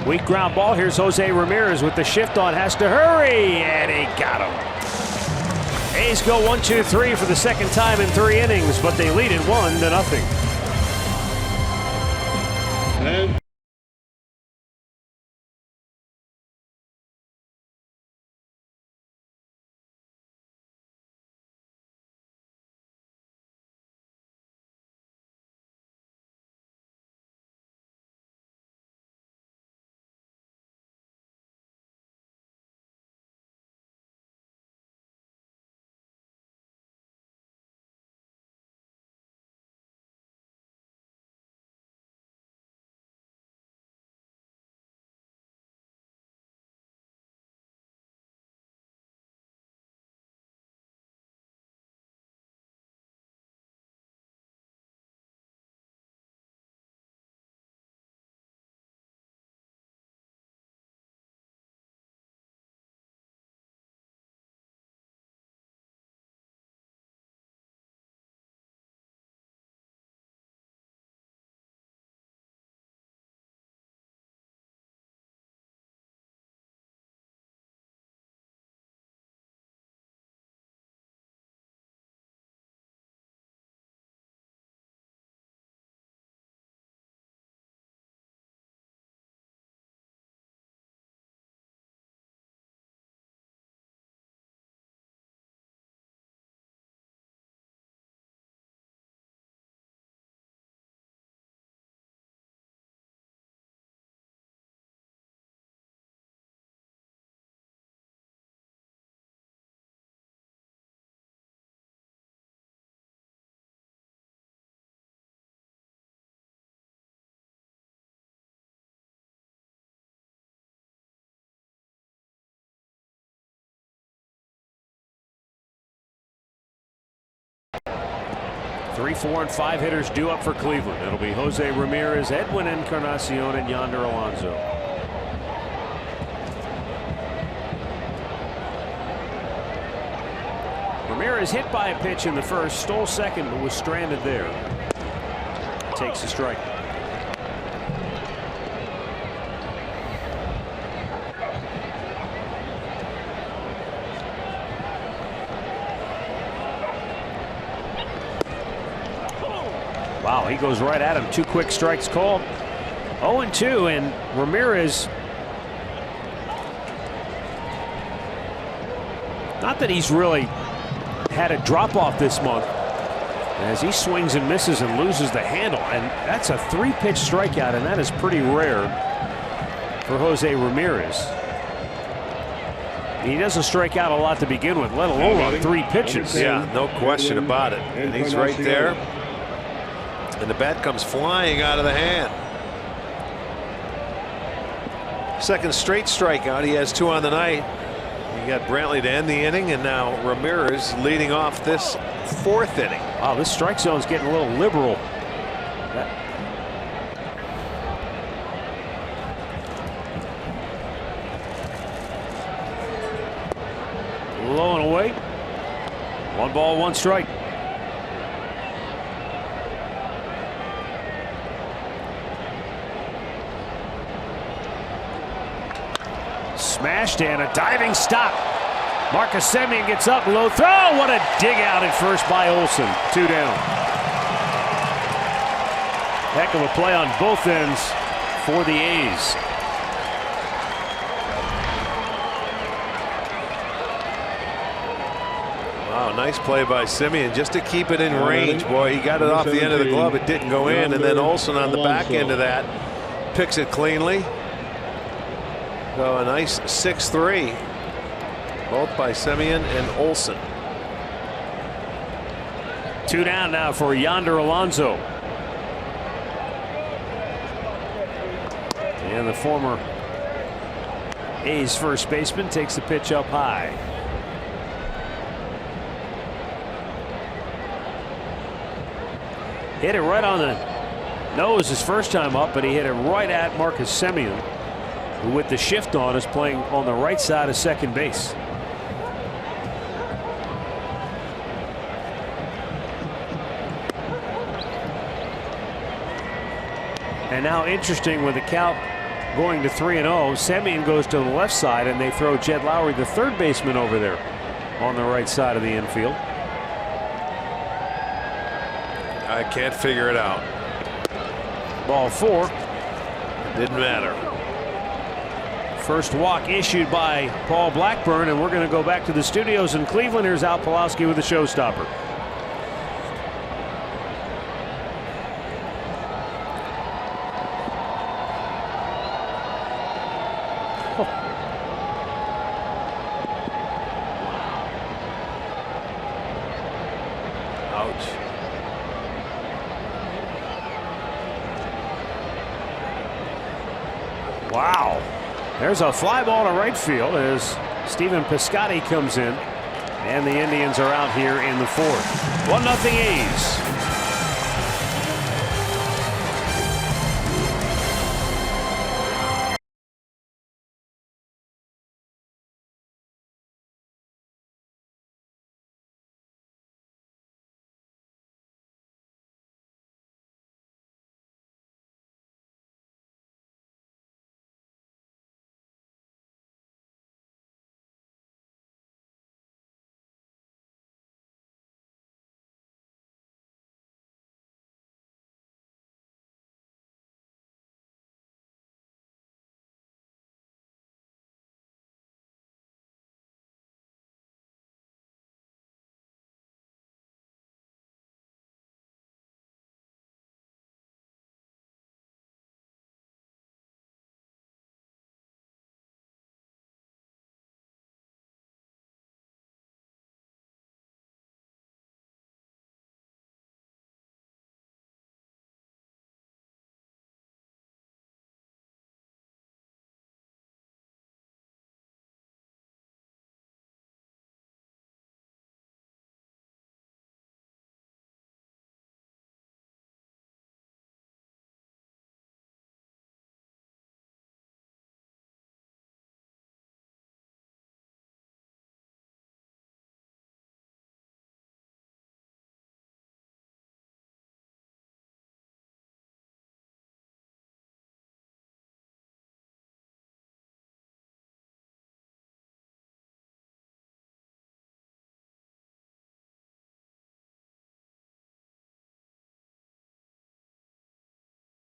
Weak ground ball. Here's Jose Ramirez with the shift on. Has to hurry, and he got him. A's go 1-2-3 for the second time in 3 innings, but they lead it 1-0. And Three, 4, and 5 hitters due up for Cleveland. It'll be Jose Ramirez, Edwin Encarnacion, and Yonder Alonso. Ramirez hit by a pitch in the first, stole second, but was stranded there. Takes a strike. Wow, he goes right at him. 2 quick strikes called. 0-2, and Ramirez, not that he's really had a drop off this month, as he swings and misses and loses the handle, and that's a 3-pitch strikeout, and that is pretty rare for Jose Ramirez. He doesn't strike out a lot to begin with, let alone on 3 pitches. Yeah, no question about it. And he's right there. And the bat comes flying out of the hand. Second straight strikeout. He has 2 on the night. You got Brantley to end the inning, and now Ramirez leading off this 4th inning. Wow, this strike zone's getting a little liberal. Low and away. 1 ball, 1 strike. Smashed and a diving stop. Marcus Semien gets up, low throw. What a dig out at first by Olsen. 2 down. Heck of a play on both ends for the A's. Wow, nice play by Semien just to keep it in range. Boy, he got it off the end of the glove. It didn't go in, and then Olsen on the back end of that picks it cleanly. So a nice 6-3, both by Semien and Olsen. 2 down now for Yonder Alonso. And the former A's first baseman takes the pitch up high. Hit it right on the nose his first time up, but he hit it right at Marcus Semien, who with the shift on is playing on the right side of second base. And now interesting with the count going to 3-0, Semien goes to the left side and they throw Jed Lowry, the third baseman, over there. on the right side of the infield. I can't figure it out. Ball 4. Didn't matter. First walk issued by Paul Blackburn, and we're going to go back to the studios in Cleveland. Here's Al Pawlowski with the showstopper. Ouch. Wow. There's a fly ball to right field as Stephen Piscotty comes in, and the Indians are out here in the 4th. 1-0 A's.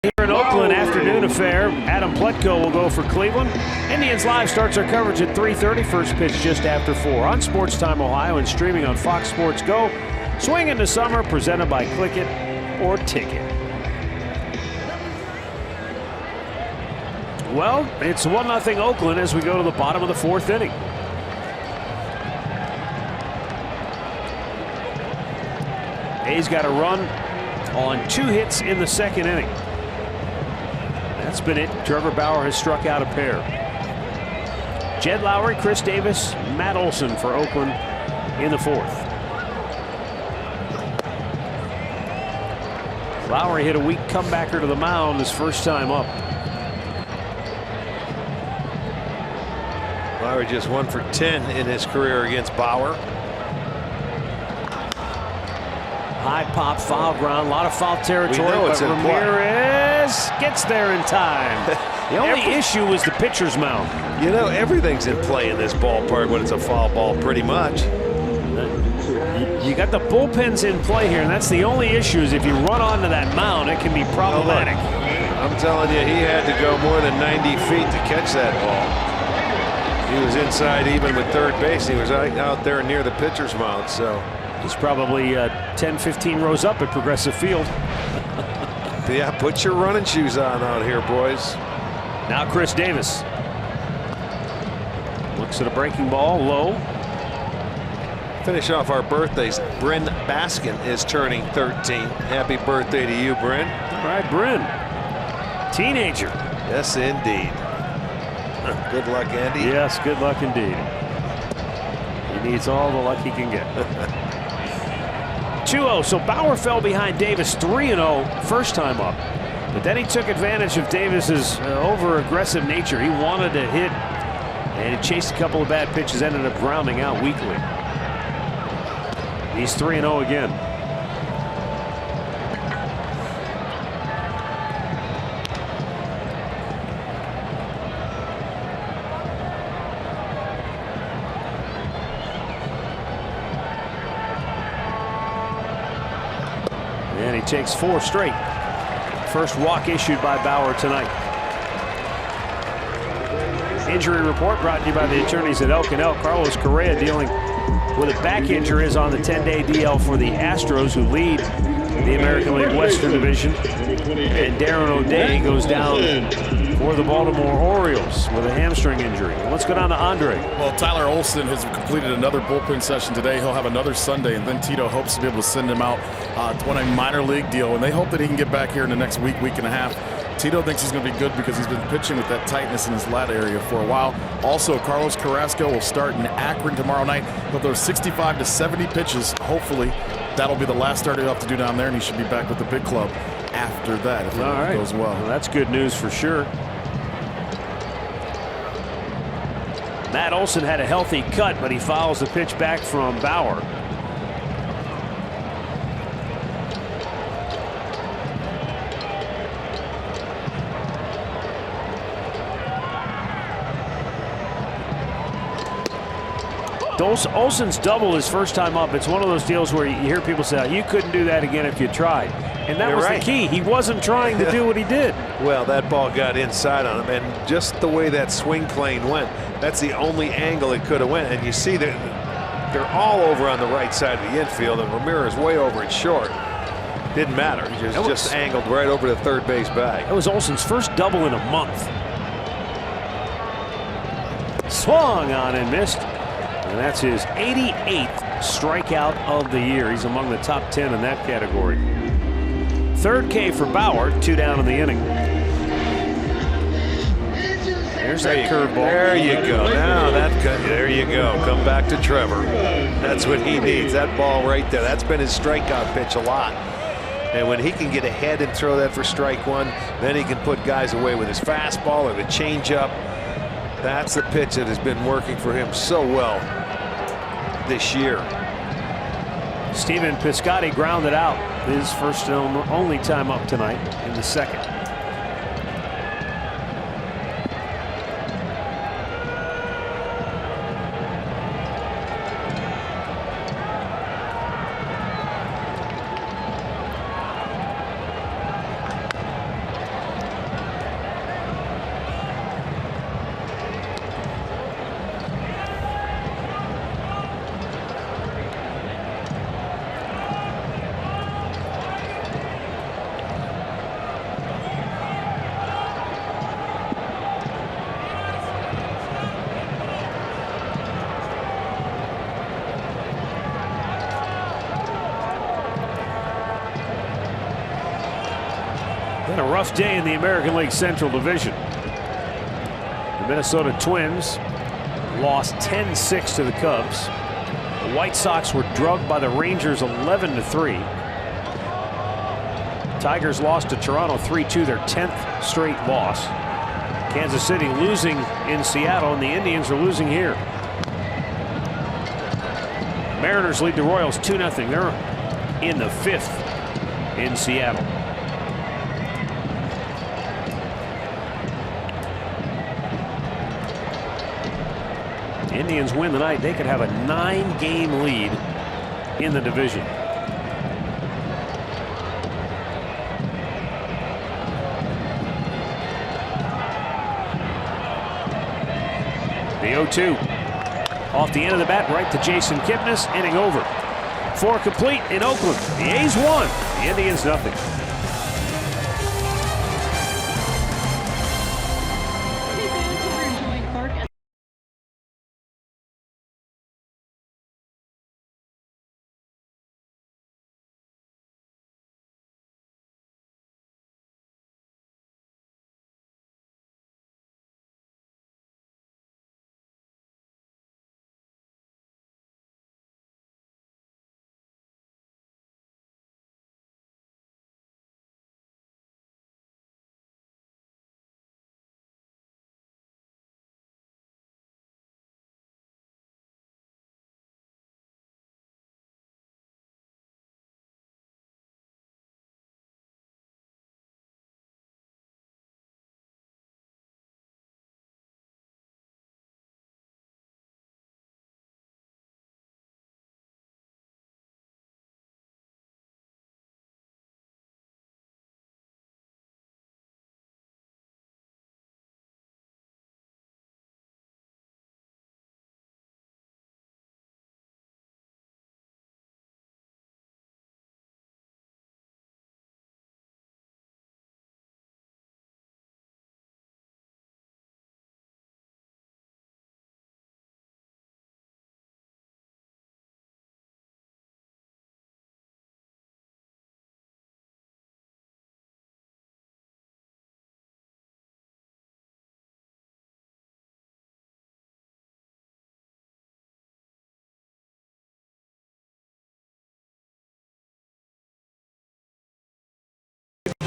Here in Oakland, afternoon affair. Adam Pletko will go for Cleveland. Indians Live starts our coverage at 3:30. First pitch just after 4 on Sports Time Ohio and streaming on Fox Sports Go. Swing into Summer, presented by Click It or Ticket. Well, it's 1-0 Oakland as we go to the bottom of the 4th inning. A's got a run on 2 hits in the 2nd inning. That's been it. Trevor Bauer has struck out a pair. Jed Lowry, Chris Davis, Matt Olson for Oakland in the 4th. Lowry hit a weak comebacker to the mound his first time up. Lowry just 1 for 10 in his career against Bauer. High pop, foul ground, a lot of foul territory. We know it's but in play. Ramirez gets there in time. The only issue was the pitcher's mound. You know, everything's in play in this ballpark when it's a foul ball, pretty much. You got the bullpens in play here, and that's the only issue is if you run onto that mound, it can be problematic. I'm telling you, he had to go more than 90 feet to catch that ball. He was inside even with third base. He was out there near the pitcher's mound, so. He's probably 10, 15 rows up at Progressive Field. Yeah, put your running shoes on out here, boys. Now Chris Davis. Looks at a breaking ball, low. Finish off our birthdays. Bryn Baskin is turning 13. Happy birthday to you, Bryn. All right, Bryn. Teenager. Yes, indeed. Good luck, Andy. Yes, good luck indeed. He needs all the luck he can get. 2-0, so Bauer fell behind Davis 3-0 first time up. But then he took advantage of Davis's over-aggressive nature. He wanted to hit, and he chased a couple of bad pitches, ended up grounding out weakly. He's 3-0 again. takes 4 straight. First walk issued by Bauer tonight. Injury report brought to you by the attorneys at Elk & Elk. Carlos Correa dealing with a back injury is on the 10-day DL for the Astros, who lead the American League Western Division. And Darren O'Day goes down for the Baltimore Orioles with a hamstring injury. Let's go down to Andre. Well, Tyler Olson has completed another bullpen session today. He'll have another Sunday, and then Tito hopes to be able to send him out on a minor league deal. And they hope that he can get back here in the next week, week and a half. Tito thinks he's going to be good because he's been pitching with that tightness in his lat area for a while. Also, Carlos Carrasco will start in Akron tomorrow night. He'll throw 65 to 70 pitches. Hopefully, that'll be the last start he'll have to do down there, and he should be back with the big club after that if it goes well. Well, that's good news for sure. Matt Olson had a healthy cut, but he fouls the pitch back from Bauer. Olson's double his first time up. It's one of those deals where you hear people say, you couldn't do that again if you tried. And that was the key. He wasn't trying to do what he did. Well, that ball got inside on him, and just the way that swing plane went, that's the only angle it could have went. And you see that they're all over on the right side of the infield, and Ramirez way over at short. Didn't matter. He just angled right over the third base bag. That was Olson's first double in a month. Swung on and missed. And that's his 88th strikeout of the year. He's among the top 10 in that category. Third K for Bauer, 2 down in the inning. There's that curveball. There you go. Now there you go. Come back to Trevor. That's what he needs. That ball right there. That's been his strikeout pitch a lot. And when he can get ahead and throw that for strike 1, then he can put guys away with his fastball or the changeup. That's the pitch that has been working for him so well this year. Steven Piscotty grounded out his first and only time up tonight in the second. Been a rough day in the American League Central Division. The Minnesota Twins lost 10-6 to the Cubs. The White Sox were drugged by the Rangers 11-3. Tigers lost to Toronto 3-2, their 10th straight loss. Kansas City losing in Seattle, and the Indians are losing here. Mariners lead the Royals 2-0. They're in the 5th in Seattle. Indians win tonight, they could have a 9-game lead in the division. The 0-2 off the end of the bat right to Jason Kipnis. Inning over. 4 complete in Oakland. The A's won. The Indians nothing.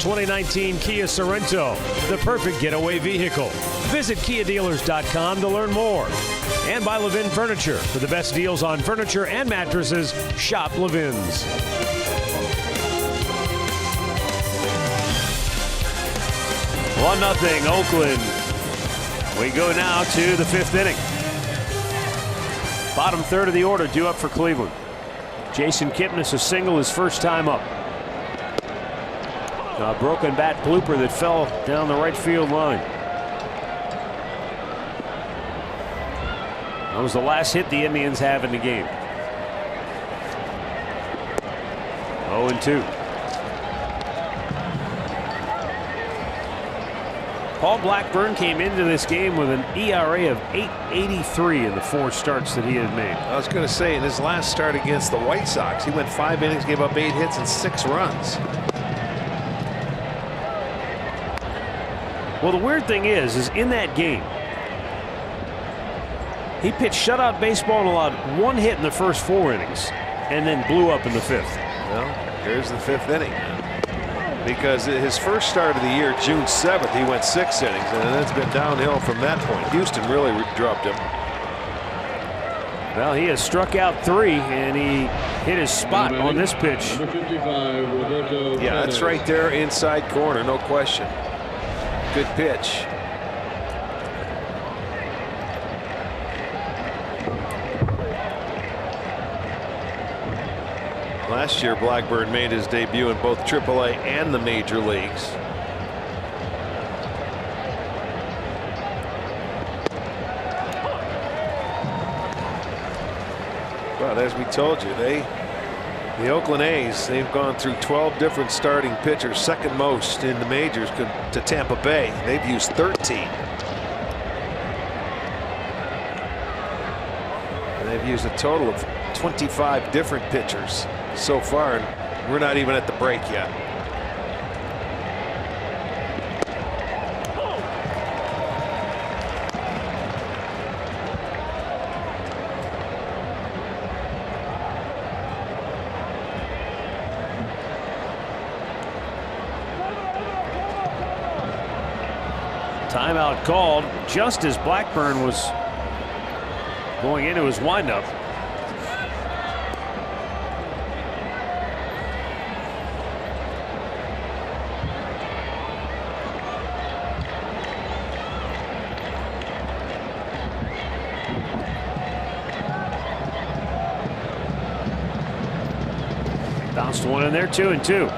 2019 Kia Sorento, the perfect getaway vehicle. Visit KiaDealers.com to learn more. And by Levin Furniture. For the best deals on furniture and mattresses, shop Levin's. 1-0 Oakland. We go now to the 5th inning. Bottom third of the order due up for Cleveland. Jason Kipnis a single his first time up. A broken bat blooper that fell down the right field line. That was the last hit the Indians have in the game. 0-2. Paul Blackburn came into this game with an ERA of 8.83 in the 4 starts that he had made. I was going to say, in his last start against the White Sox, he went 5 innings, gave up 8 hits and 6 runs. Well, the weird thing is in that game, he pitched shutout baseball and allowed 1 hit in the first 4 innings and then blew up in the 5th. Well, here's the 5th inning. Because his first start of the year, June 7th, he went 6 innings, and then it's been downhill from that point. Houston really dropped him. Well, he has struck out 3, and he hit his spot on this pitch. Number 55, Roberto Yeah, that's right there inside corner, no question. Good pitch. Last year, Blackburn made his debut in both AAA and the major leagues. But as we told you, the Oakland A's, they've gone through 12 different starting pitchers, second most in the majors to Tampa Bay. They've used 13. And they've used a total of 25 different pitchers so far, and we're not even at the break yet. Timeout called just as Blackburn was going into his windup. Bounced one in there, 2-2.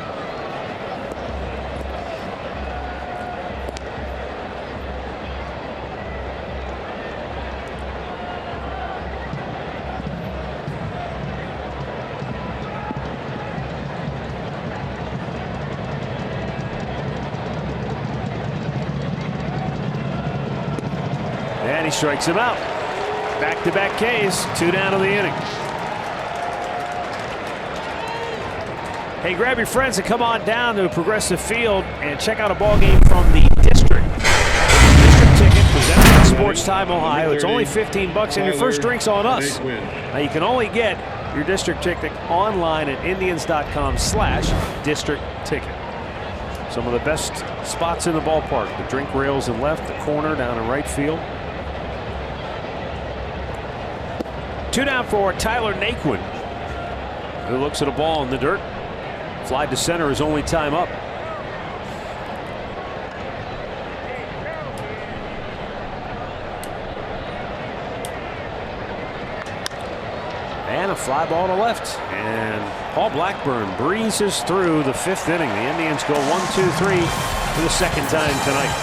And he strikes him out. Back-to-back Ks, 2 down in the inning. Hey, grab your friends and come on down to Progressive Field and check out a ball game from the district. District ticket presented by Sports Time Ohio. It's only $15 and your first drink's on us. Now you can only get your district ticket online at Indians.com/district ticket. Some of the best spots in the ballpark. The drink rails in left, the corner down in right field. 2 down for Tyler Naquin, who looks at a ball in the dirt. Fly to center is only time up. And a fly ball to left. And Paul Blackburn breezes through the 5th inning. The Indians go 1-2-3 for the 2nd time tonight.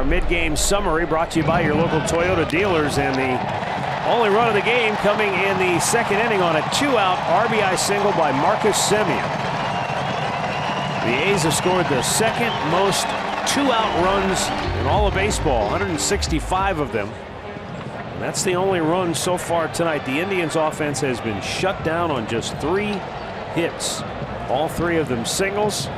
Our mid-game summary brought to you by your local Toyota dealers, and the only run of the game coming in the second inning on a 2-out RBI single by Marcus Semien. The A's have scored the second most 2-out runs in all of baseball, 165 of them. And that's the only run so far tonight. The Indians' offense has been shut down on just 3 hits, all 3 of them singles.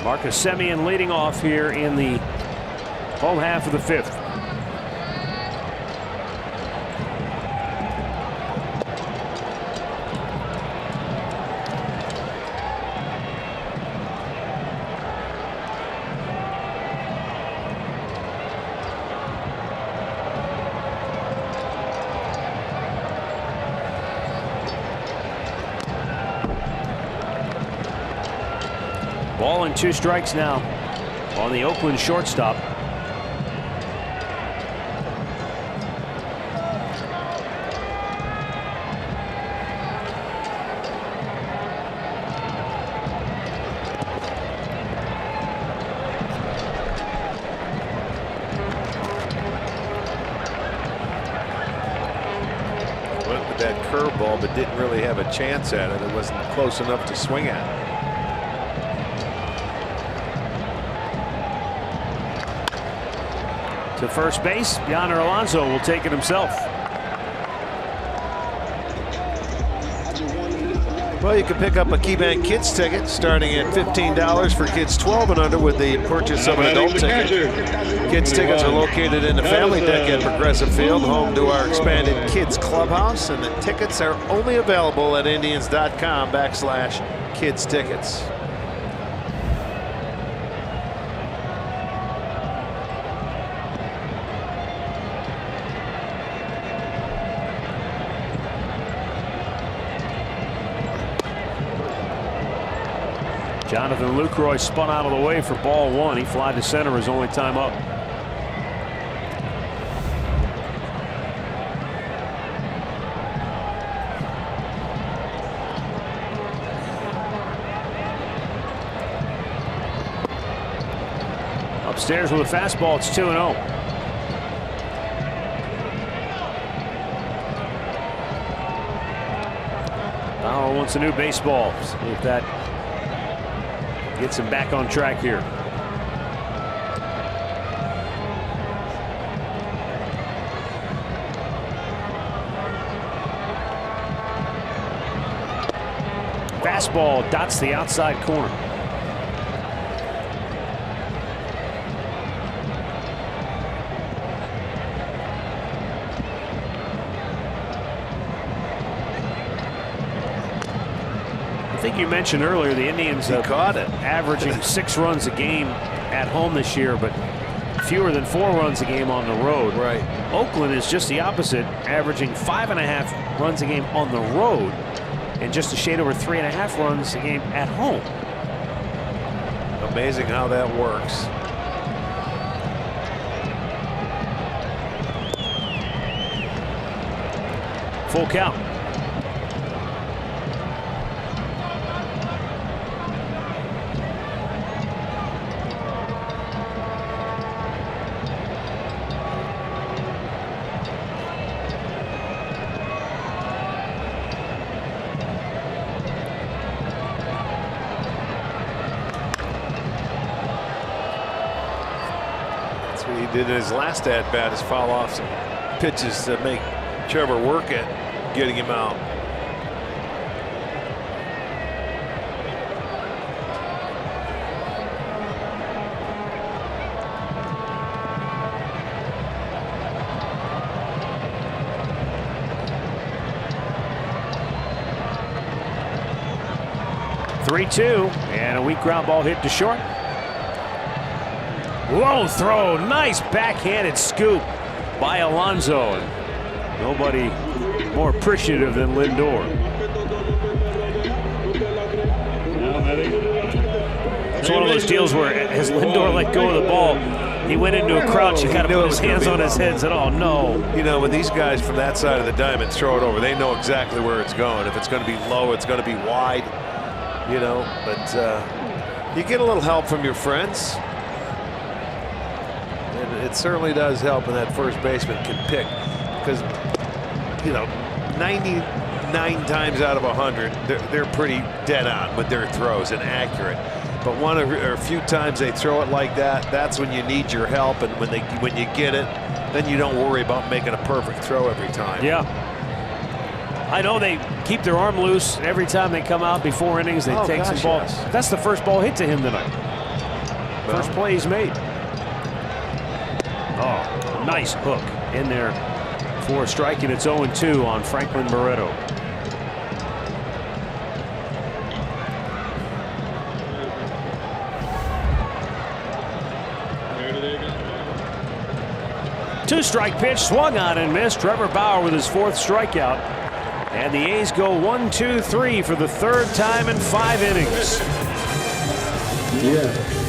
Marcus Semien leading off here in the home half of the 5th. Ball and 2 strikes now on the Oakland shortstop. Went with that curveball, but didn't really have a chance at it. It wasn't close enough to swing at. To first base, Yonder Alonso will take it himself. Well, you can pick up a KeyBank Kids ticket starting at $15 for kids 12 and under with the purchase of an adult ticket. Kids tickets are located in the family deck at Progressive Field, home to our expanded kids clubhouse, and the tickets are only available at Indians.com/kids tickets. Jonathan Lucroy spun out of the way for ball 1. He flied to center his only time up. Upstairs with a fastball, it's 2-0. Bauer wants a new baseball. See if that gets him back on track here. Fastball dots the outside corner. I think you mentioned earlier the Indians caught it, averaging 6 runs a game at home this year, but fewer than 4 runs a game on the road. Right. Oakland is just the opposite, averaging 5.5 runs a game on the road and just a shade over 3.5 runs a game at home. Amazing how that works. Full count. He did in his last at-bat is foul off some pitches to make Trevor work at getting him out. (3-2) and a weak ground ball hit to short. Low throw, nice backhanded scoop by Alonso. And nobody more appreciative than Lindor. It's one of those deals where as Lindor let go of the ball, He went into a crouch and kind of put his hands on his head and said, oh, no. You know, when these guys from that side of the diamond throw it over, they know exactly where it's going. If it's going to be low, it's going to be wide, you know. But you get a little help from your friends. And it certainly does help when that first baseman can pick. Because, you know, 99 times out of 100, they're pretty dead on with their throws and accurate. But one or a few times they throw it like that, that's when you need your help. And when you get it, then you don't worry about making a perfect throw every time. Yeah. I know they keep their arm loose every time they come out before innings. They take some balls. Yes. That's the first ball hit to him tonight. First play he's made. Oh, nice hook in there for a strike, and it's 0-2 on Franklin Barreto. Two-strike pitch, swung on and missed. Trevor Bauer with his 4th strikeout. And the A's go 1-2-3 for the 3rd time in 5 innings. Yeah.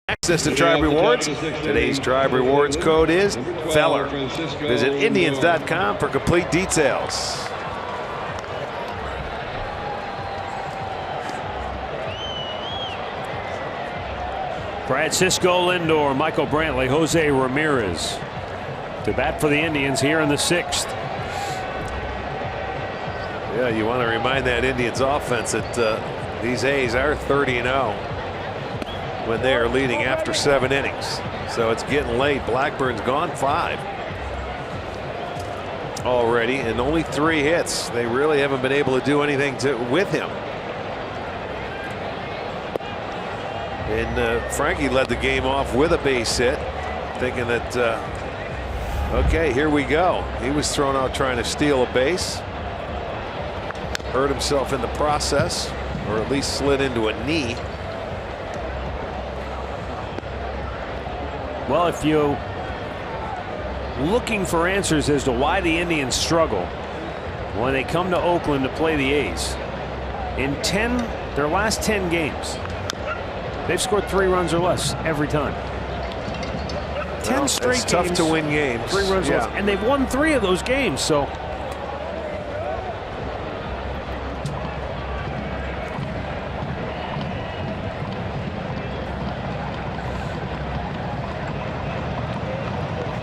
Access to Tribe Rewards. Today's Tribe Rewards code is Feller. Visit Indians.com for complete details. Francisco Lindor, Michael Brantley, Jose Ramirez to bat for the Indians here in the 6th. Yeah, you want to remind that Indians offense that these A's are 30-0 when they are leading after 7 innings. So it's getting late. Blackburn's gone 5 already and only 3 hits. They really haven't been able to do anything with him. And Frankie led the game off with a base hit, thinking that, okay, here we go. He was thrown out trying to steal a base. Hurt himself in the process, or at least slid into a knee. Well, if you're looking for answers as to why the Indians struggle when they come to Oakland to play the A's, in their last 10 games, they've scored 3 runs or less every time. 10 straight games. Tough to win games. 3 runs or less. And they've won 3 of those games. So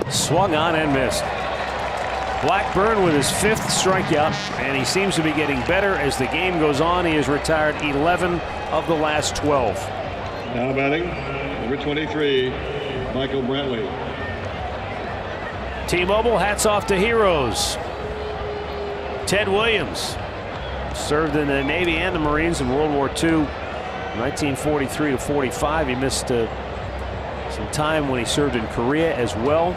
swung on and missed. Blackburn with his 5th strikeout, and he seems to be getting better as the game goes on. He has retired 11 of the last 12. Now batting, number 23, Michael Brantley. T-Mobile, hats off to heroes. Ted Williams served in the Navy and the Marines in World War II, 1943 to 45. He missed some some time when he served in Korea as well.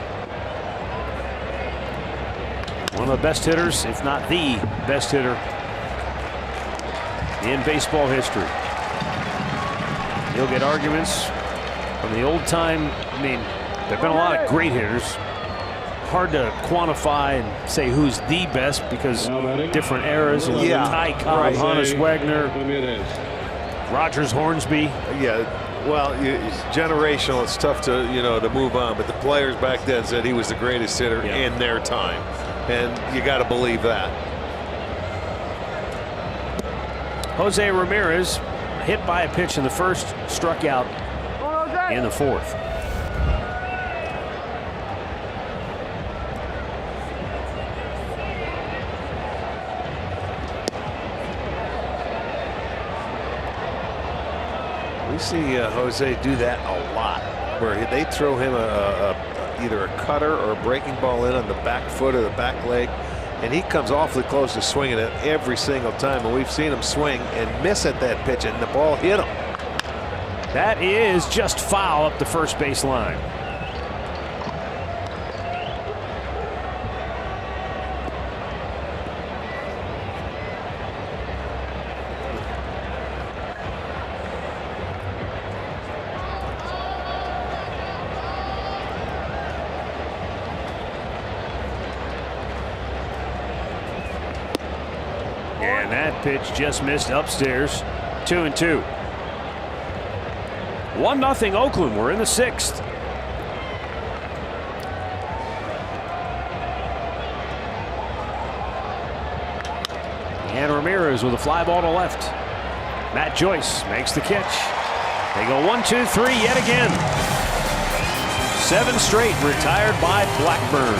One of the best hitters, if not the best hitter in baseball history. You'll get arguments from the old time. I mean, there have been a lot of great hitters. Hard to quantify and say who's the best because different eras. Yeah, Ty Cobb, Hannes Wagner, Rogers Hornsby. Yeah, well, it's generational. It's tough to to move on. But the players back then said he was the greatest hitter in their time, and you got to believe that. Jose Ramirez hit by a pitch in the first, struck out in the fourth. We see Jose do that a lot, where they throw him either a cutter or a breaking ball in on the back foot or the back leg, and he comes awfully close to swinging it every single time. And we've seen him swing and miss at that pitch, and the ball hit him. That is just foul up the first base line. And that pitch just missed upstairs. 2-2. 1-0 Oakland. We're in the sixth. And Ramirez with a fly ball to left. Matt Joyce makes the catch. They go 1-2-3 yet again. 7 straight retired by Blackburn.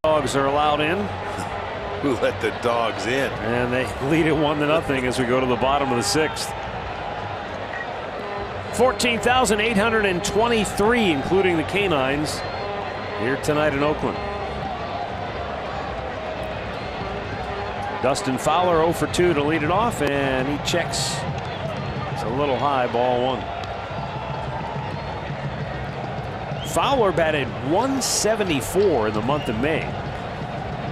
Dogs are allowed in. Who let the dogs in? And they lead it 1-0 as we go to the bottom of the sixth. 14,823, including the canines, here tonight in Oakland. Dustin Fowler 0 for 2 to lead it off, and he checks. It's a little high, ball 1. Fowler batted .174 in the month of May,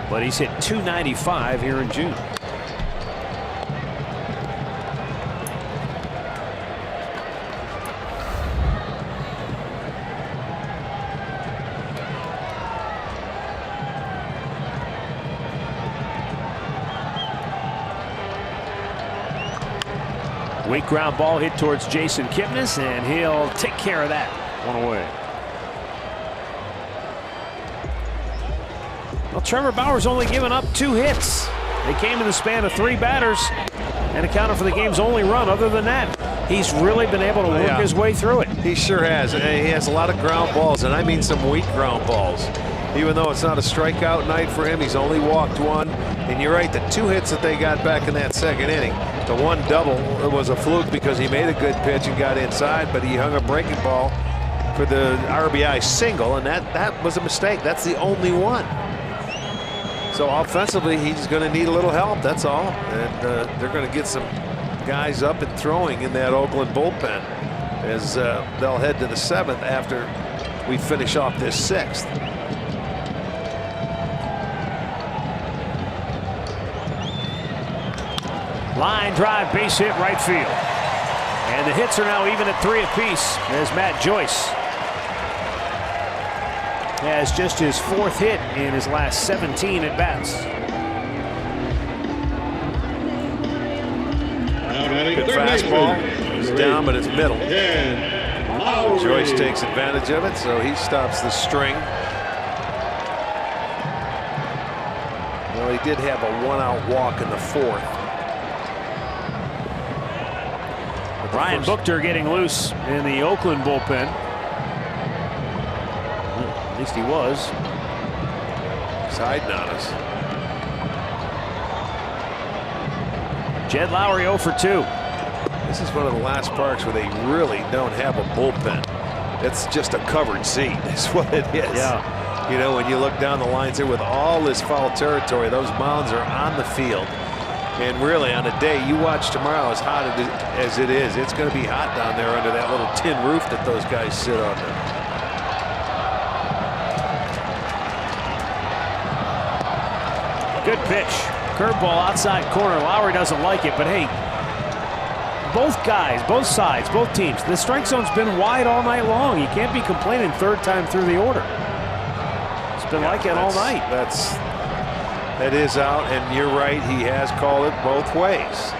but he's hit .295 here in June. Weak ground ball hit towards Jason Kipnis, and he'll take care of that one away. Well, Trevor Bauer's only given up 2 hits. They came in the span of 3 batters and accounted for the game's only run. Other than that, he's really been able to work his way through it. He sure has. He has a lot of ground balls, and I mean some weak ground balls. Even though it's not a strikeout night for him, he's only walked 1. And you're right, the 2 hits that they got back in that second inning, the 1 double, it was a fluke because he made a good pitch and got inside, but he hung a breaking ball for the RBI single, and that was a mistake. That's the only one. So offensively, he's going to need a little help, that's all. And they're going to get some guys up and throwing in that Oakland bullpen as they'll head to the 7th after we finish off this 6th. Line drive, base hit, right field. And the hits are now even at 3 apiece as Matt Joyce has just his 4th hit in his last 17 at bats. Good fastball. It's down, but it's middle. Joyce takes advantage of it, so he stops the string. Well, he did have a 1-out walk in the 4th. Ryan Buchter getting loose in the Oakland bullpen. At least he was. He's hiding on us. Jed Lowry 0 for 2. This is one of the last parks where they really don't have a bullpen. It's just a covered seat. That's what it is. Yeah. You know, when you look down the lines here with all this foul territory, those mounds are on the field. And really, on a day, you watch tomorrow as hot as it is, it's going to be hot down there under that little tin roof that those guys sit under. Good pitch. Curveball outside corner. Lowry doesn't like it, but hey, both guys, both sides, both teams, the strike zone's been wide all night long. You can't be complaining 3rd time through the order. It's been like it all night. That is out, and you're right, he has called it both ways.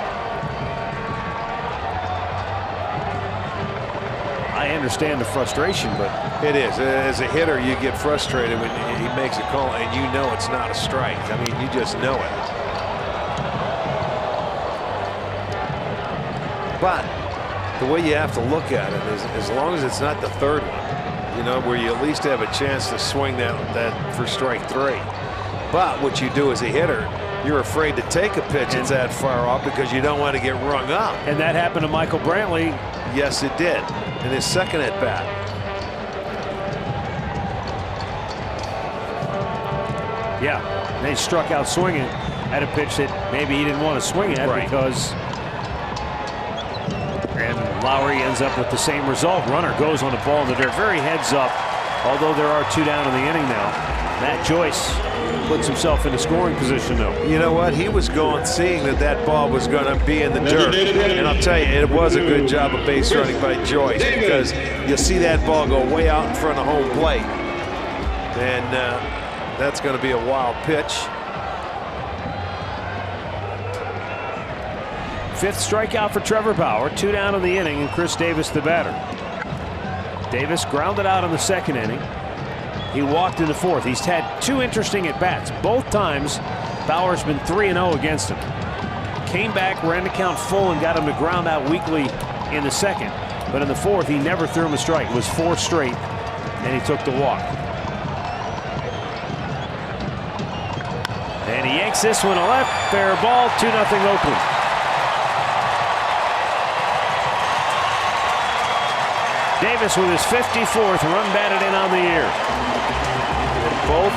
I understand the frustration, but it is. As a hitter, you get frustrated when he makes a call and you know it's not a strike. I mean, you just know it. But the way you have to look at it is, as long as it's not the 3rd one, you know, where you at least have a chance to swing that for strike 3. But what you do as a hitter, you're afraid to take a pitch that's that far off because you don't want to get rung up. And that happened to Michael Brantley. Yes, it did. In his 2nd at bat. Yeah, they struck out swinging at a pitch that maybe he didn't want to swing at because. And Lowry ends up with the same result. Runner goes on the ball in the dirt. Very heads up, although there are 2 down in the inning now. Matt Joyce puts himself into scoring position, though. You know what? He was going, seeing that ball was going to be in the dirt. And I'll tell you, it was a good job of base running by Joyce because you'll see that ball go way out in front of home plate. And that's going to be a wild pitch. 5th strikeout for Trevor Bauer. 2 down in the inning, and Chris Davis the batter. Davis grounded out in the 2nd inning. He walked in the 4th. He's had 2 interesting at-bats. Both times, Bauer's been 3-0 against him. Came back, ran the count full, and got him to ground out weakly in the 2nd. But in the 4th, he never threw him a strike. It was 4 straight, and he took the walk. And he yanks this one to left. Fair ball, 2-0 Oakland. Davis with his 54th run batted in on the year. Both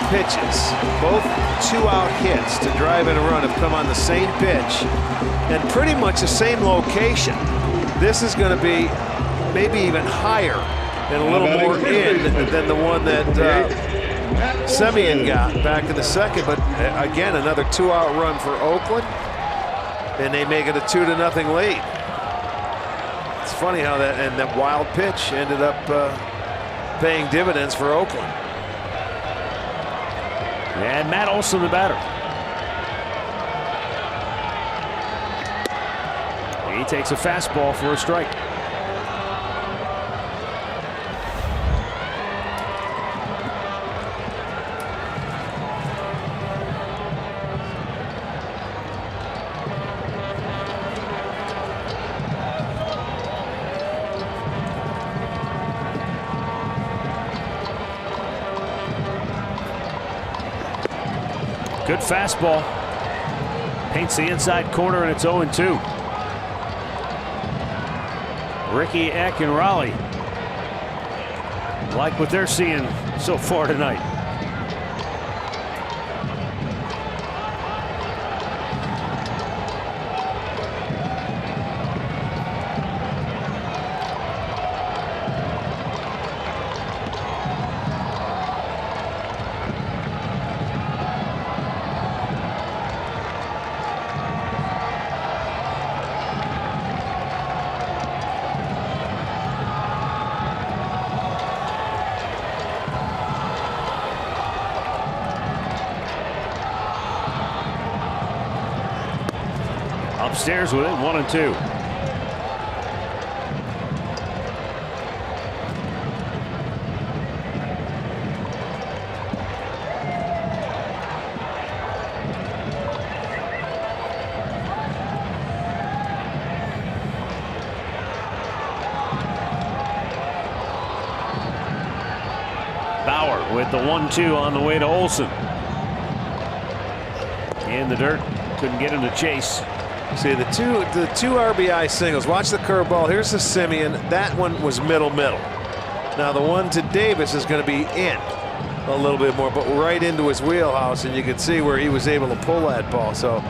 pitches, both 2-out hits to drive in a run have come on the same pitch and pretty much the same location. This is going to be maybe even higher and a little more in than the one that Semien got back in the 2nd. But again, another 2-out run for Oakland, and they make it a 2-0 lead. It's funny how that wild pitch ended up paying dividends for Oakland. And Matt Olson the batter. He takes a fastball for a strike. Good fastball. Paints the inside corner, and it's 0-2. Ricky Eck and Raleigh like what they're seeing so far tonight. Upstairs with it, 1-2. Bauer with the 1-2 on the way to Olsen. In the dirt, couldn't get him to chase. See the two RBI singles. Watch the curveball. Here's the Simeon. That one was middle. Now the one to Davis is going to be in a little bit more, but right into his wheelhouse, and you can see where he was able to pull that ball. So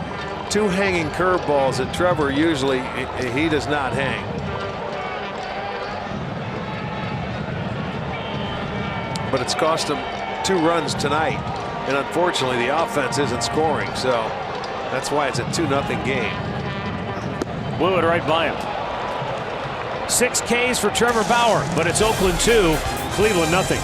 two hanging curveballs that Trevor usually he does not hang. But it's cost him 2 runs tonight, and unfortunately the offense isn't scoring. So that's why it's a 2-0 game. Blew it right by him. 6 Ks for Trevor Bauer, but it's Oakland 2, Cleveland nothing.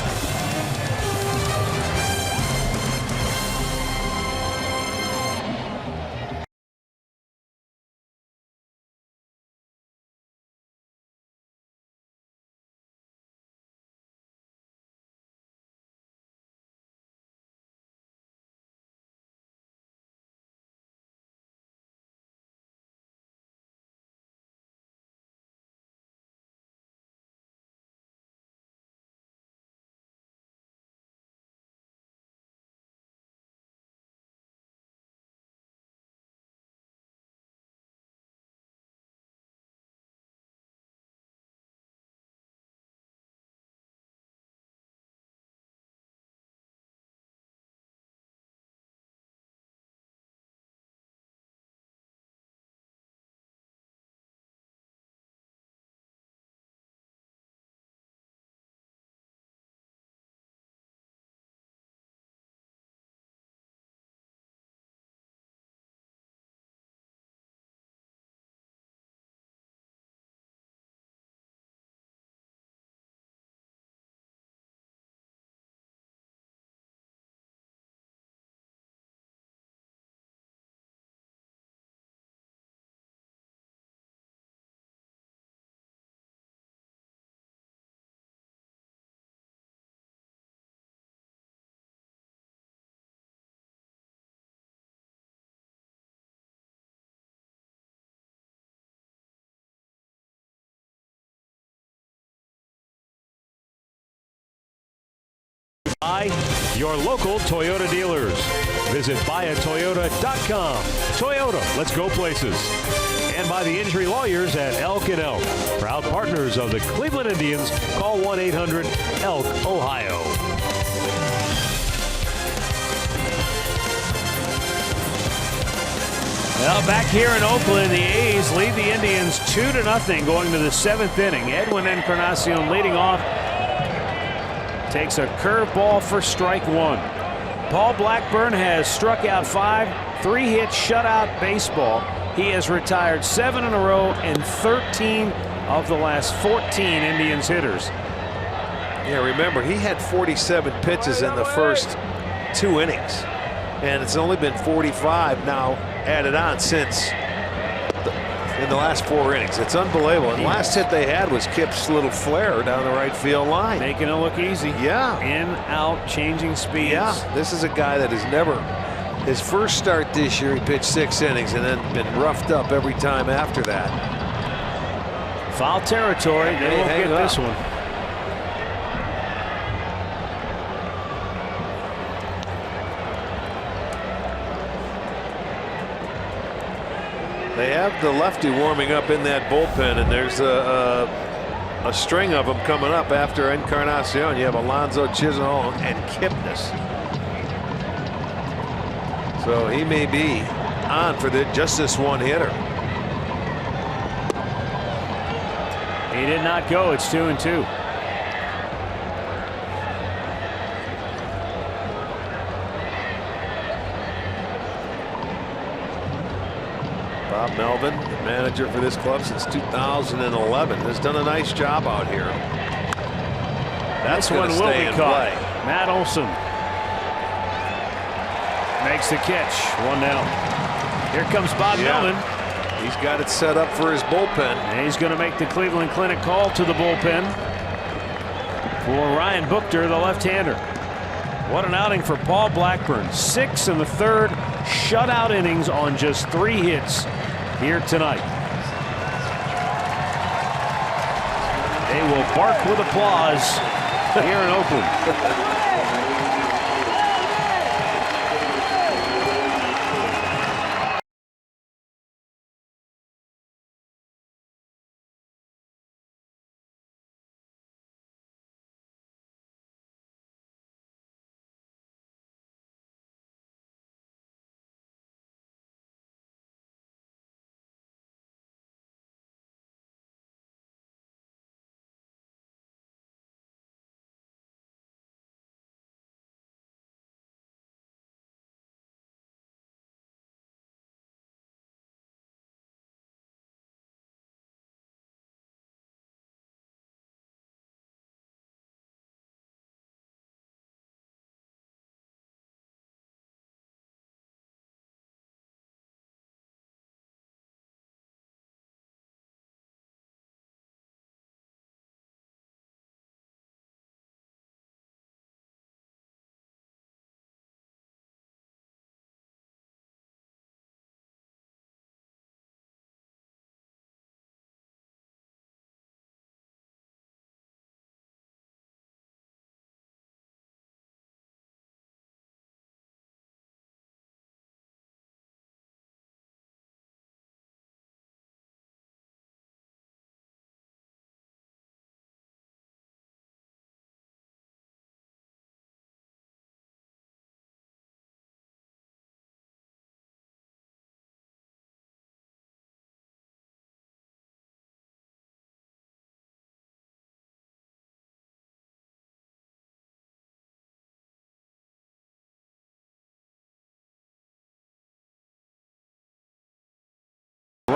By your local Toyota dealers. Visit buyatoyota.com. Toyota, let's go places. And by the injury lawyers at Elk & Elk. Proud partners of the Cleveland Indians. Call 1-800-ELK, Ohio. Well, back here in Oakland, the A's lead the Indians 2-0 going to the 7th inning. Edwin Encarnacion leading off. Takes a curveball for strike 1. Paul Blackburn has struck out 5, 3-hit shutout baseball. He has retired 7 in a row and 13 of the last 14 Indians hitters. Yeah, remember, he had 47 pitches in the first 2 innings, and it's only been 45 now added on since in the last 4 innings. It's unbelievable. And last hit they had was Kip's little flare down the right field line. Making it look easy. Yeah. In, out, changing speeds. Yeah, this is a guy that has never, his first start this year, he pitched 6 innings and then been roughed up every time after that. Foul territory. They won't get this one. They have the lefty warming up in that bullpen, and there's a string of them coming up after Encarnacion. You have Alonso, Chisenhall, and Kipnis. So he may be on for just this one hitter. He did not go. It's 2-2. Bob Melvin, the manager for this club since 2011, has done a nice job out here. That's one will be caught. Matt Olson makes the catch. 1-0. Here comes Bob Melvin. He's got it set up for his bullpen. And he's going to make the Cleveland Clinic call to the bullpen for Ryan Buchter, the left-hander. What an outing for Paul Blackburn. 6 in the third, shutout innings on just 3 hits here tonight. They will bark with applause here in Oakland.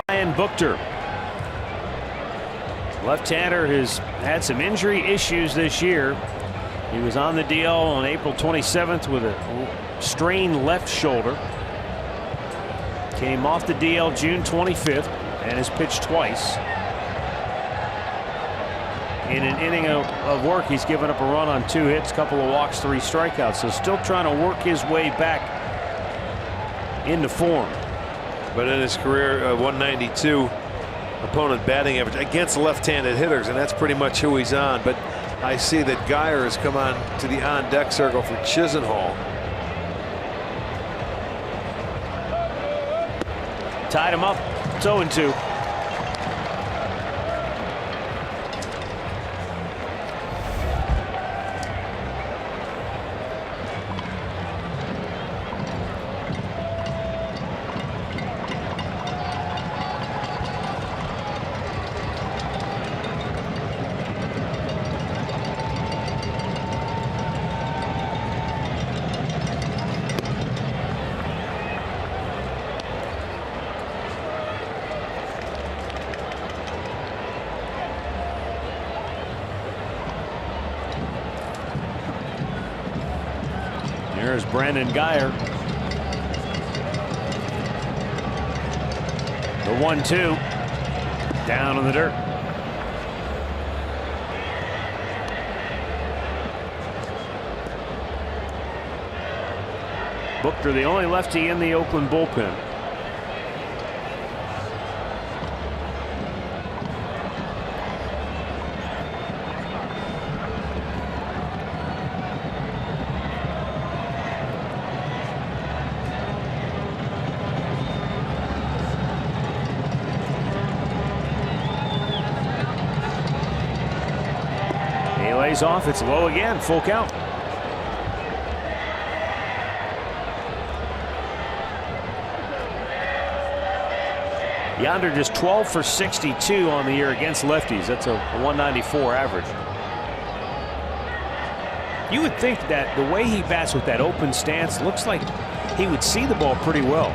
Ryan Buchter, left-hander, has had some injury issues this year. He was on the DL on April 27th with a strained left shoulder. Came off the DL June 25th and has pitched twice. In an inning of work, he's given up a run on 2 hits, couple of walks, 3 strikeouts. So still trying to work his way back into form. But in his career, 192 opponent batting average against left-handed hitters, and that's pretty much who he's on. But I see that Geyer has come on to the on-deck circle for Chisenhall. Tied him up. It's 0-2. There's Brandon Geyer. The 1-2 down in the dirt. Buchter, the only lefty in the Oakland bullpen. Lays off. It's low again. Full count. Yonder just 12 for 62 on the year against lefties. That's a 194 average. You would think that the way he bats with that open stance, looks like he would see the ball pretty well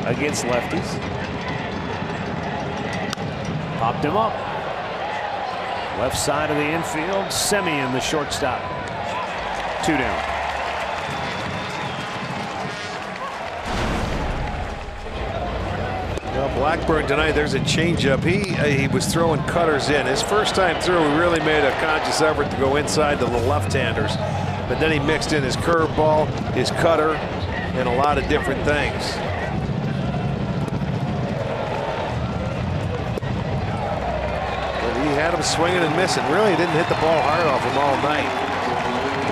against lefties. Popped him up. Left side of the infield. Semien, the shortstop. 2 down. Well, Blackburn tonight, there's a changeup. He was throwing cutters in. His first time through, he really made a conscious effort to go inside to the left-handers. But then he mixed in his curveball, his cutter, and a lot of different things. But he had him swinging and missing. Really didn't hit the ball hard off him all night.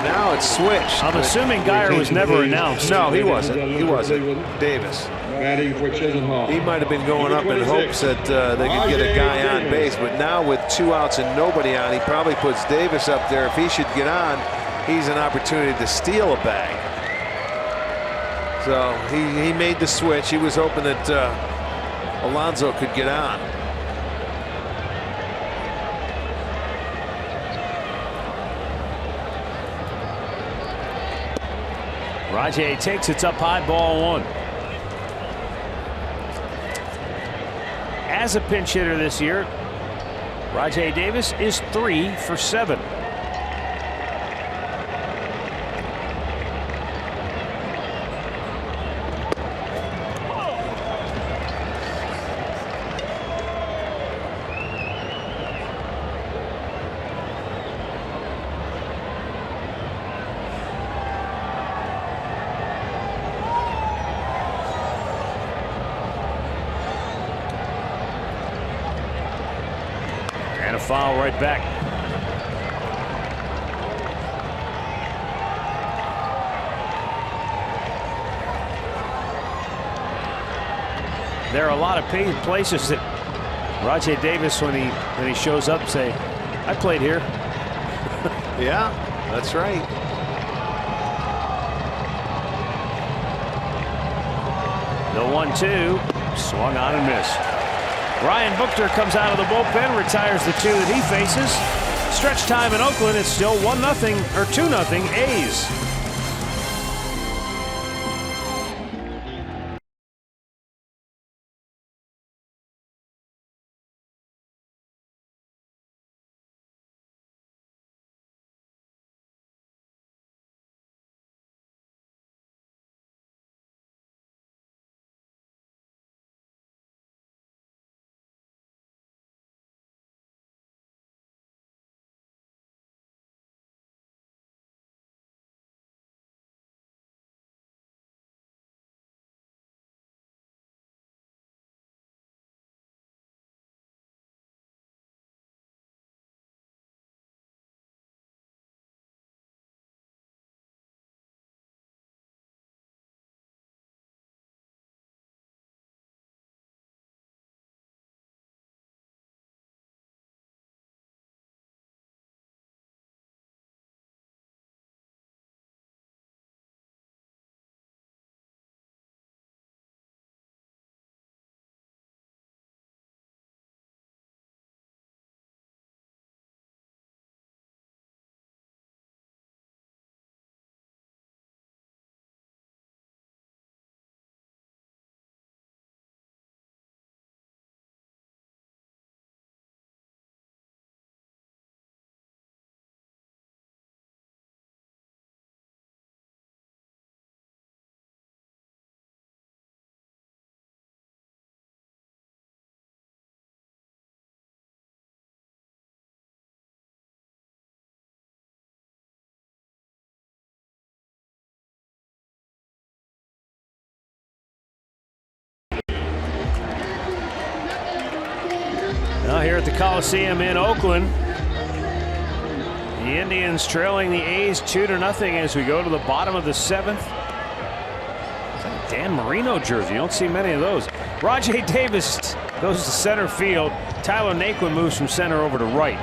Now it's switched. I'm assuming Geyer was never announced. No, he wasn't. He wasn't. Davis. Batting for Chisenhall. He might have been going up in hopes that they could get a guy on base, but now with 2 outs and nobody on, he probably puts Davis up there. If he should get on, he's an opportunity to steal a bag. So he made the switch. He was hoping that Alonso could get on. Rajay takes it's up high, ball 1. As a pinch hitter this year, Rajay Davis is 3 for 7. And a foul right back. There are a lot of places that Rajay Davis, when he shows up, say, "I played here." Yeah, that's right. The 1-2 swung on and missed. Ryan Buchter comes out of the bullpen, retires the 2 that he faces. Stretch time in Oakland, it's still 1-0 or 2-0 A's. Now here at the Coliseum in Oakland, the Indians trailing the A's 2-0 as we go to the bottom of the 7th. Dan Marino jersey, you don't see many of those. Rajay Davis goes to center field. Tyler Naquin moves from center over to right.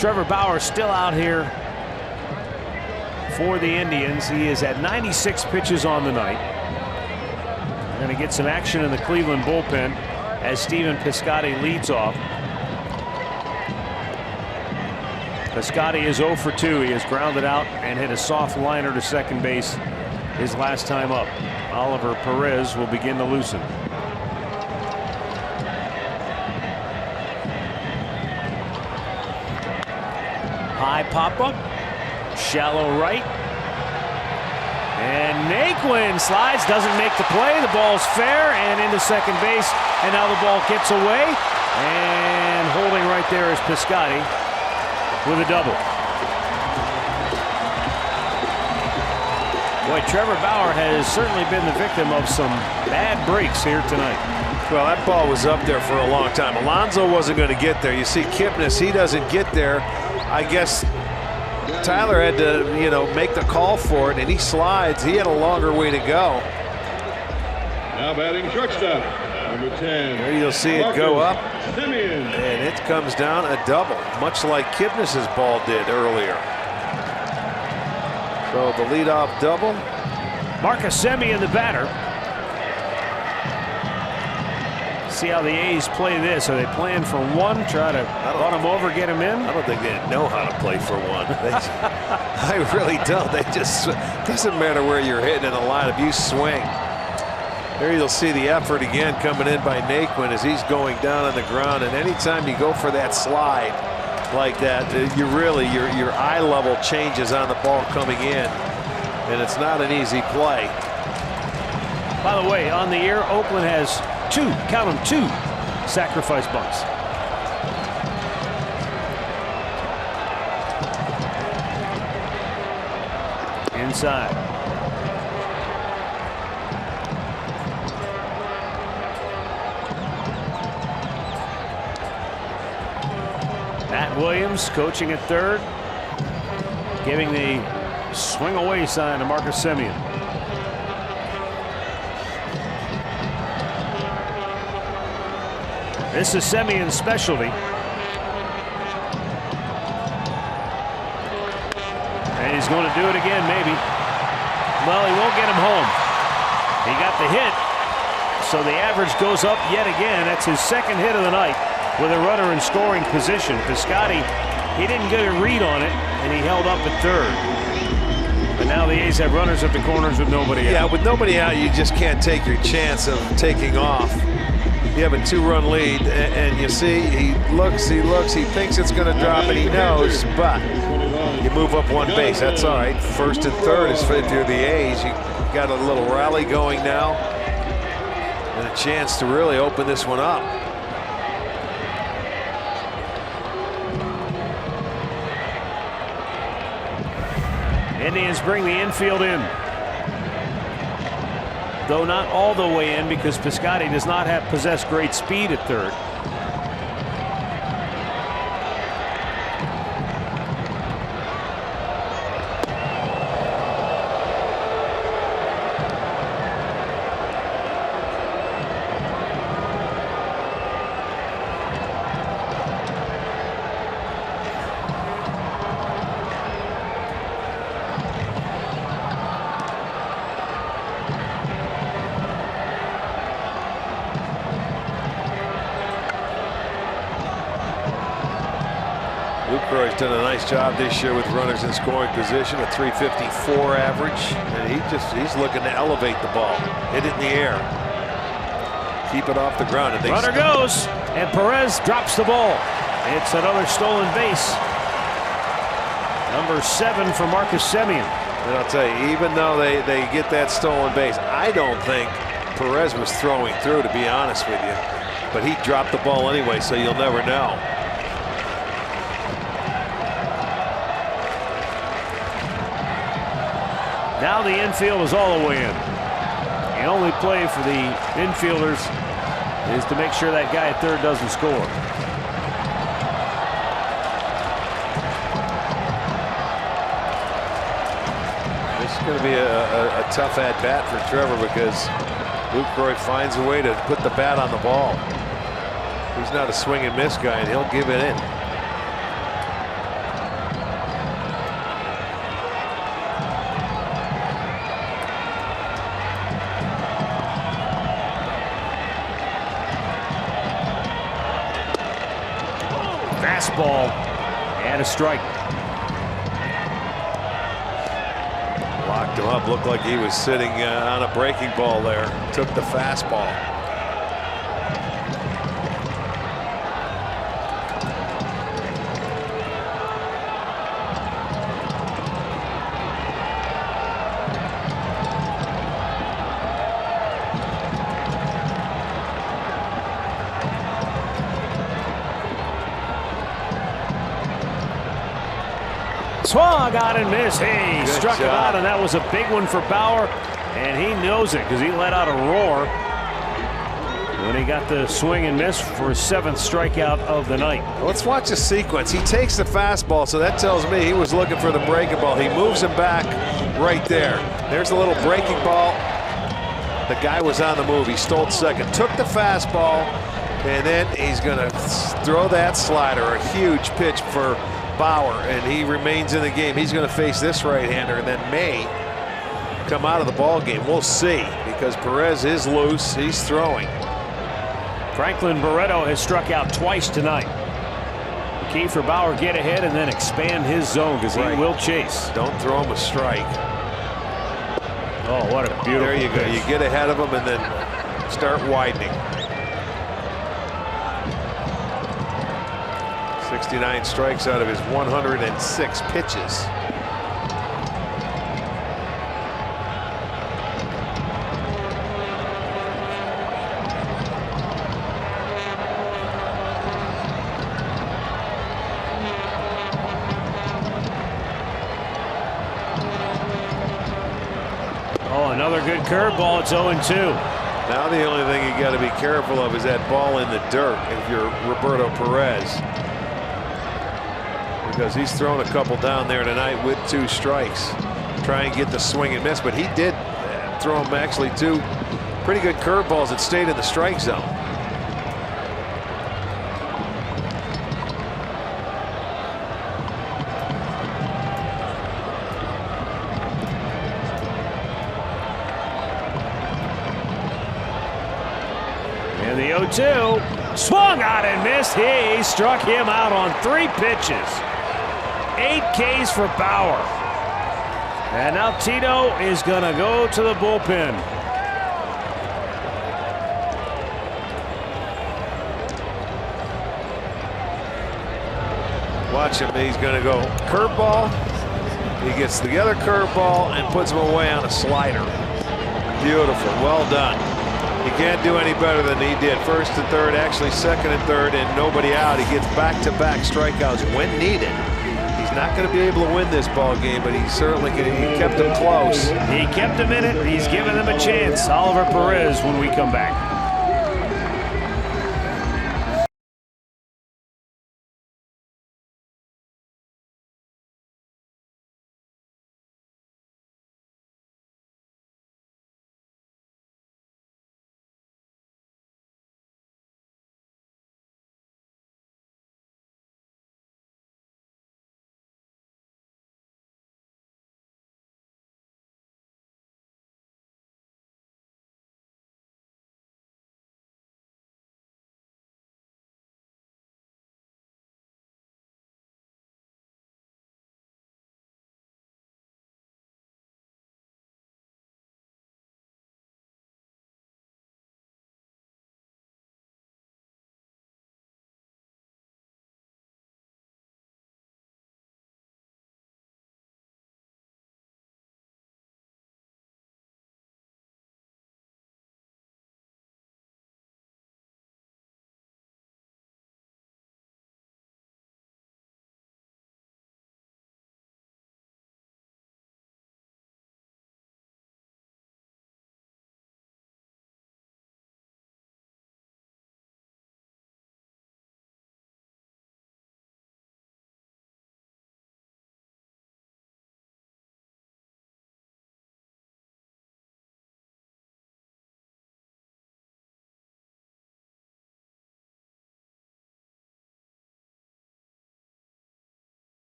Trevor Bauer still out here for the Indians. He is at 96 pitches on the night. We're going to get some action in the Cleveland bullpen as Stephen Piscotty leads off. Piscotty is 0 for 2. He has grounded out and hit a soft liner to second base his last time up. Oliver Perez will begin to loosen. High pop-up, shallow right. And Naquin slides, doesn't make the play. The ball's fair and into second base. And now the ball gets away. And holding right there is Piscotty with a double. Boy, Trevor Bauer has certainly been the victim of some bad breaks here tonight. Well, that ball was up there for a long time. Alonso wasn't going to get there. You see Kipnis, he doesn't get there. I guess Tyler had to, make the call for it, and he slides. He had a longer way to go. Now batting shortstop, number 10. There you'll see it go up, Simeon. and it comes down a double, much like Kipnis's ball did earlier. So the leadoff double. Marcus Semien, the batter. See how the A's play this. Are they playing for one? Try to run him over, get him in? I don't think they know how to play for one. I really don't. They just, doesn't matter where you're hitting in a lineup, you swing. There you'll see the effort again coming in by Naquin as he's going down on the ground. And anytime you go for that slide like that, you really, your eye level changes on the ball coming in. And it's not an easy play. By the way, on the year, Oakland has count them, two sacrifice bunts. Inside. Matt Williams coaching at third, giving the swing away sign to Marcus Semien. This is Semien's specialty. And he's going to do it again, maybe. Well, he won't get him home. He got the hit, so the average goes up yet again. That's his second hit of the night with a runner in scoring position. Piscotty, he didn't get a read on it, and he held up at third. But now the A's have runners at the corners with nobody out. Yeah, with nobody out, you just can't take your chance of taking off. You have a 2-run lead, and you see he looks, he thinks it's going to drop, and he knows, but you move up one base. That's all right. First and third is if you're the A's. You got a little rally going now, and a chance to really open this one up. Indians bring the infield in. Though not all the way in, because Piscotty does not possess great speed at third. Lucroy's done a nice job this year with runners in scoring position, a .354 average, and he's looking to elevate the ball, hit it in the air, keep it off the ground. And runner goes, and Perez drops the ball. It's another stolen base. Number 7 for Marcus Semien. And I'll tell you, even though they get that stolen base, I don't think Perez was throwing through, to be honest with you. But he dropped the ball anyway, so you'll never know. Now the infield is all the way in. The only play for the infielders is to make sure that guy at third doesn't score. This is going to be a tough at-bat for Trevor because Lucroy finds a way to put the bat on the ball. He's not a swing and miss guy, and he'll give it in. fastball and a strike. Locked him up. Looked like he was sitting on a breaking ball there. Took the fastball. Swung out and missed. Hey, Good struck him job. out, and that was a big one for Bauer, and he knows it because he let out a roar when he got the swing and miss for his 7th strikeout of the night. Let's watch the sequence. He takes the fastball, so that tells me he was looking for the breaking ball. He moves him back right there. There's a little breaking ball. The guy was on the move. He stole second, took the fastball, and then he's going to throw that slider. A huge pitch for Bauer, and he remains in the game. He's going to face this right-hander and then may come out of the ball game. We'll see, because Perez is loose. He's throwing. Franklin Barreto has struck out twice tonight. The key for Bauer: get ahead and then expand his zone, because he will chase. Don't throw him a strike. Oh, what a beautiful There you go. pitch. You get ahead of him and then start widening. 69 strikes out of his 106 pitches. Oh, another good curveball. It's 0-2. Now the only thing you got to be careful of is that ball in the dirt if you're Roberto Perez, because he's thrown a couple down there tonight with 2 strikes. Try and get the swing and miss, but he did throw him actually 2 pretty good curveballs that stayed in the strike zone. And the 0-2 swung out and missed. He struck him out on 3 pitches. 8 Ks for Bauer. And now Tito is going to go to the bullpen. Watch him. He's going to go curveball. He gets the other curveball and puts him away on a slider. Beautiful. Well done. You can't do any better than he did. First and third, actually second and third, and nobody out. He gets back-to-back strikeouts when needed. He's not going to be able to win this ball game, but he certainly can. He kept them close. He kept them in it. He's given them a chance. Oliver Perez when we come back.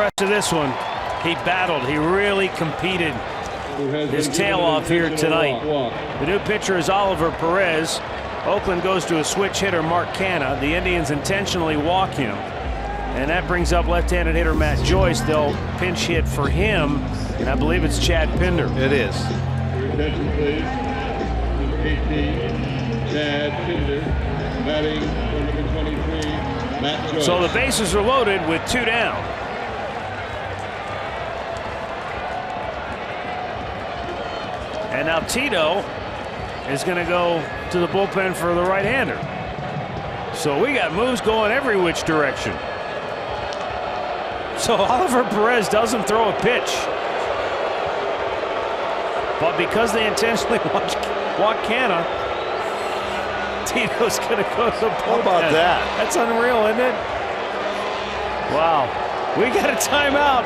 Rest of this one. He battled. He really competed his tail off here tonight. The new pitcher is Oliver Perez. Oakland goes to a switch hitter, Mark Canha. The Indians intentionally walk him. And that brings up left-handed hitter Matt Joyce. They'll pinch hit for him, and I believe it's Chad Pinder. It is. Your attention, please. Number 18, Chad Pinder. Batting for number 23, Matt Joyce. So the bases are loaded with 2 down. And now Tito is going to go to the bullpen for the right-hander. So we got moves going every which direction. So Oliver Perez doesn't throw a pitch. But because they intentionally walk Canha, Tito's going to go to the bullpen. How about that? That's unreal, isn't it? Wow. We got a timeout.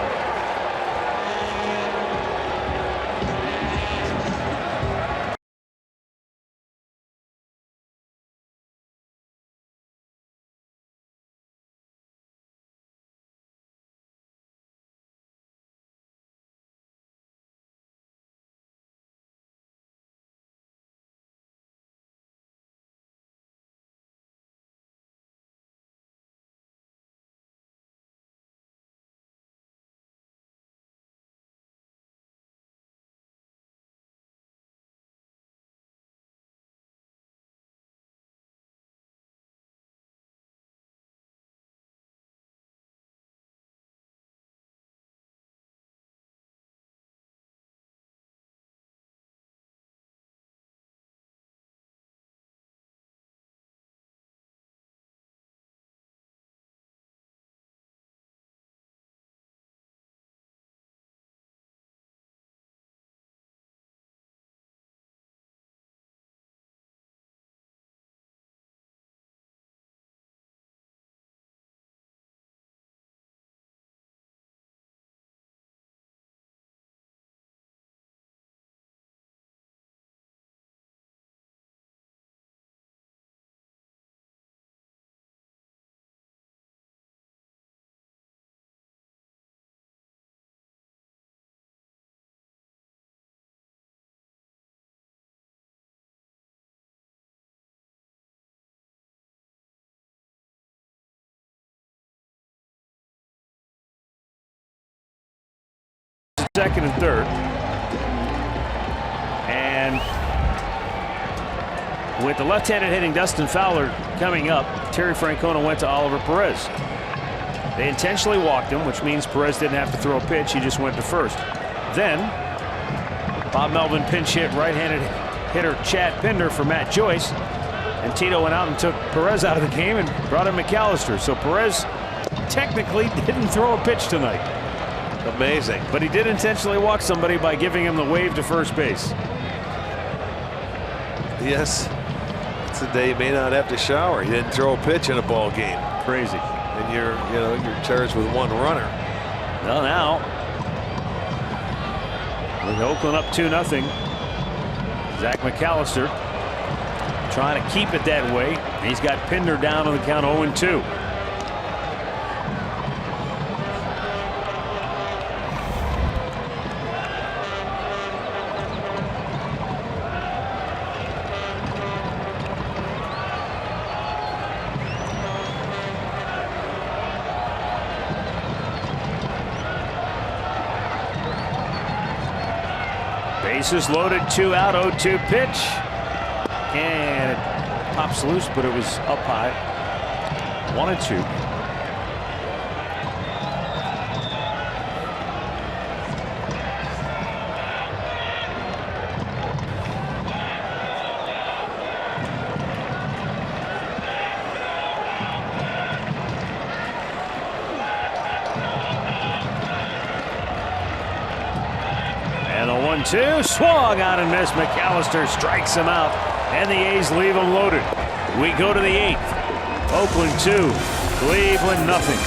Second and third. And with the left-handed hitting Dustin Fowler coming up, Terry Francona went to Oliver Perez. They intentionally walked him, which means Perez didn't have to throw a pitch. He just went to first. Then Bob Melvin pinch hit right-handed hitter Chad Pinder for Matt Joyce. And Tito went out and took Perez out of the game and brought in McAllister. So Perez technically didn't throw a pitch tonight. Amazing. But he did intentionally walk somebody by giving him the wave to first base. Yes. It's a day you may not have to shower. You didn't throw a pitch in a ball game. Crazy. And you're charged with 1 runner. Well, now with Oakland up 2-0, Zach McAllister trying to keep it that way. He's got Pinder down on the count 0-2. Bases loaded, 2 out, 0-2 pitch. And it pops loose, but it was up high. 1-2. And a 1-2 swung on and missed. McAllister strikes him out, and the A's leave him loaded. We go to the 8th. Oakland 2, Cleveland nothing.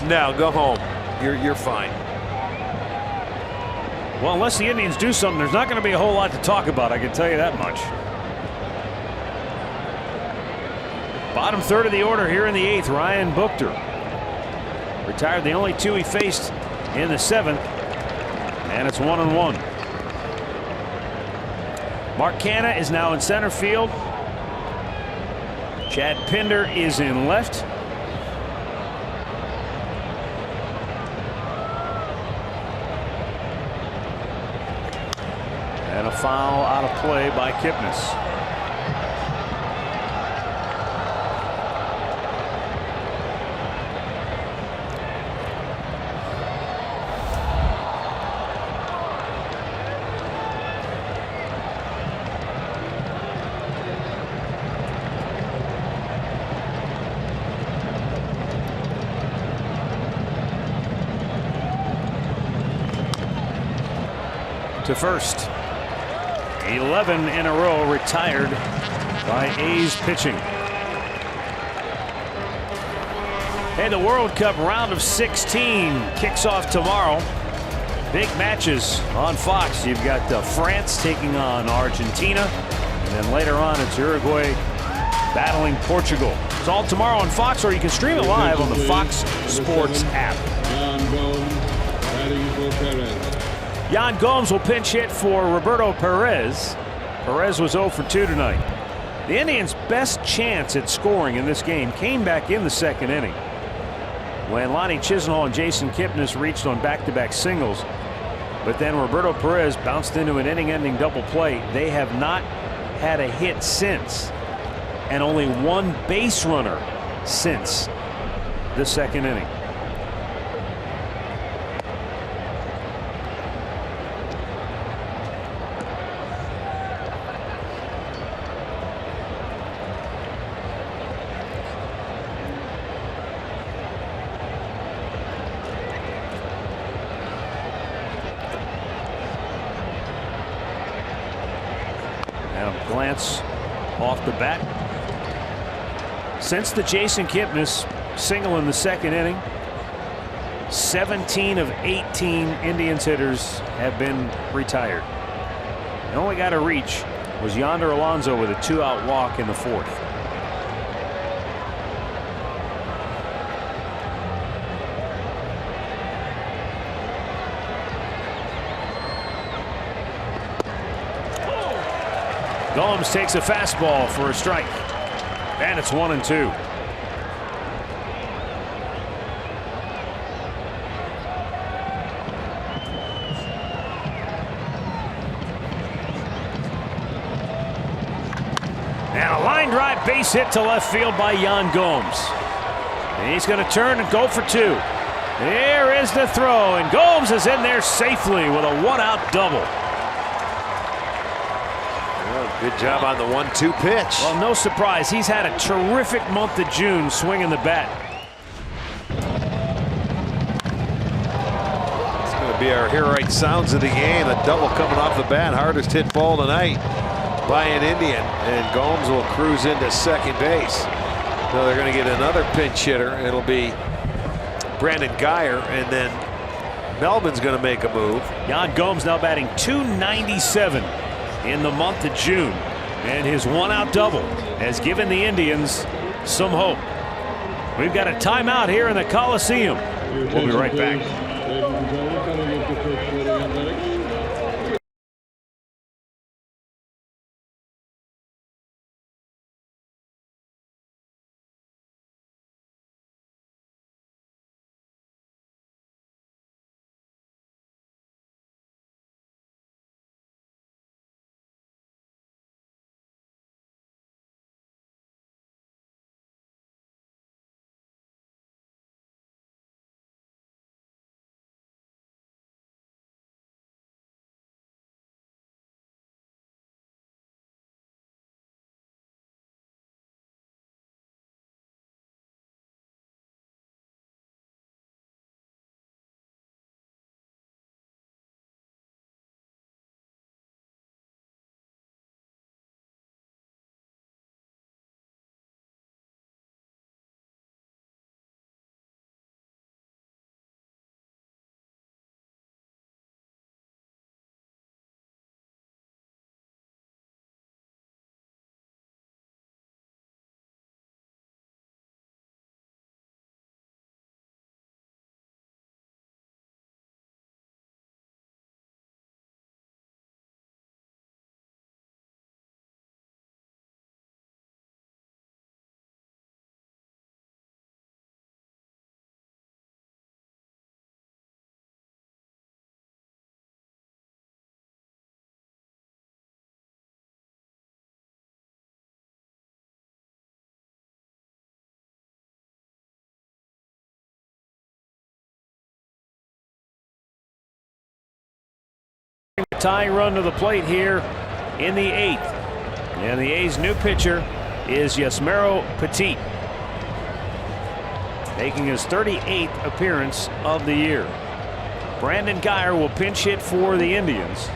No, go home. You're fine. Well, unless the Indians do something, there's not going to be a whole lot to talk about. I can tell you that much. Bottom third of the order here in the 8th. Ryan Buchter retired the only 2 he faced in the 7th, and it's 1-1. Mark Canha is now in center field. Chad Pinder is in left. And a foul out of play by Kipnis. To first. 11 in a row retired by A's pitching. Hey, the World Cup round of 16 kicks off tomorrow. Big matches on Fox. You've got France taking on Argentina, and then later on it's Uruguay battling Portugal. It's all tomorrow on Fox, or you can stream it live on the Fox Sports app. Yan Gomes will pinch hit for Roberto Perez. Perez was 0 for 2 tonight. The Indians' best chance at scoring in this game came back in the 2nd inning, when Lonnie Chisenhall and Jason Kipnis reached on back-to-back singles. But then Roberto Perez bounced into an inning-ending double play. They have not had a hit since, and only 1 base runner since the 2nd inning. Glance off the bat. Since the Jason Kipnis single in the 2nd inning, 17 of 18 Indians hitters have been retired. The only guy to reach was Yonder Alonso with a 2-out walk in the 4th. Gomes takes a fastball for a strike, and it's 1-2. And a line drive base hit to left field by Yan Gomes. And he's going to turn and go for 2. There is the throw, and Gomes is in there safely with a 1-out double. Good job on the 1-2 pitch. Well, no surprise. He's had a terrific month of June swinging the bat. It's going to be our heroic sounds of the game. A double coming off the bat. Hardest hit ball tonight by an Indian. And Gomes will cruise into second base. So they're going to get another pinch hitter. It'll be Brandon Geyer. And then Melvin's going to make a move. Yan Gomes now batting .297 in the month of June, and his 1-out double has given the Indians some hope. We've got a timeout here in the Coliseum. We'll be right back. Tying run to the plate here in the 8th. And the A's new pitcher is Yasmero Petit, making his 38th appearance of the year. Brandon Guyer will pinch hit for the Indians.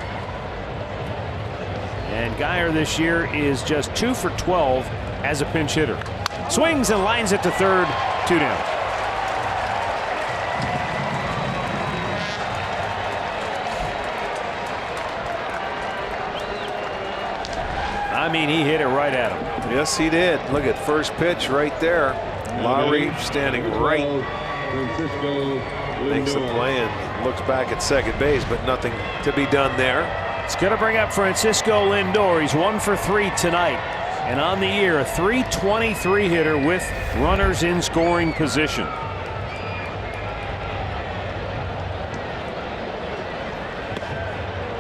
And Guyer this year is just 2 for 12 as a pinch hitter. Swings and lines it to third, 2 down. I mean, he hit it right at him. Yes, he did. Look at first pitch right there. Lowry standing right. Makes the play and looks back at second base, but nothing to be done there. It's going to bring up Francisco Lindor. He's 1 for 3 tonight. And on the year, a .323 hitter with runners in scoring position.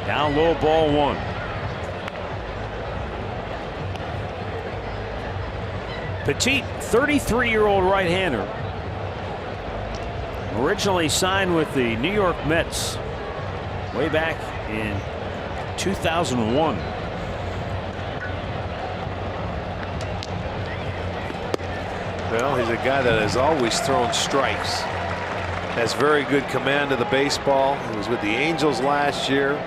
Down low, ball 1. Petit, 33-year-old right-hander, originally signed with the New York Mets way back in 2001. Well, he's a guy that has always thrown strikes. Has very good command of the baseball. He was with the Angels last year.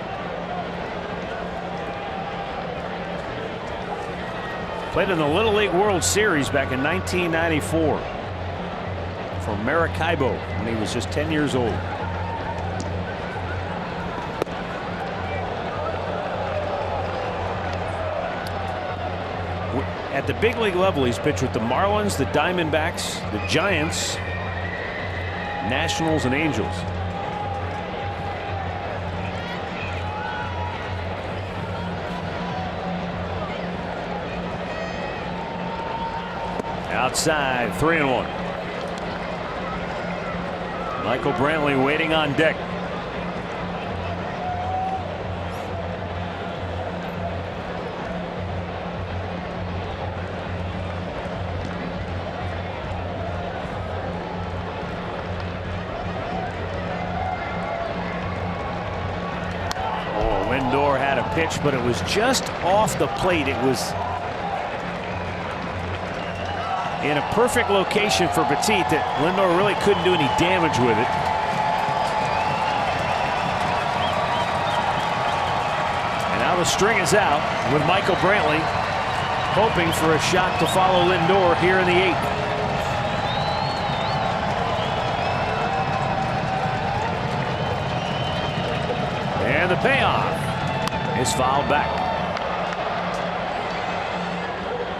Played in the Little League World Series back in 1994 for Maracaibo when he was just 10 years old. At the big league level, he's pitched with the Marlins, the Diamondbacks, the Giants, Nationals, and Angels. Outside, 3-1. Michael Brantley waiting on deck. Oh, Lindor had a pitch, but it was just off the plate. It was in a perfect location for Petit that Lindor really couldn't do any damage with it. And now the string is out with Michael Brantley hoping for a shot to follow Lindor here in the 8th. And the payoff is fouled back.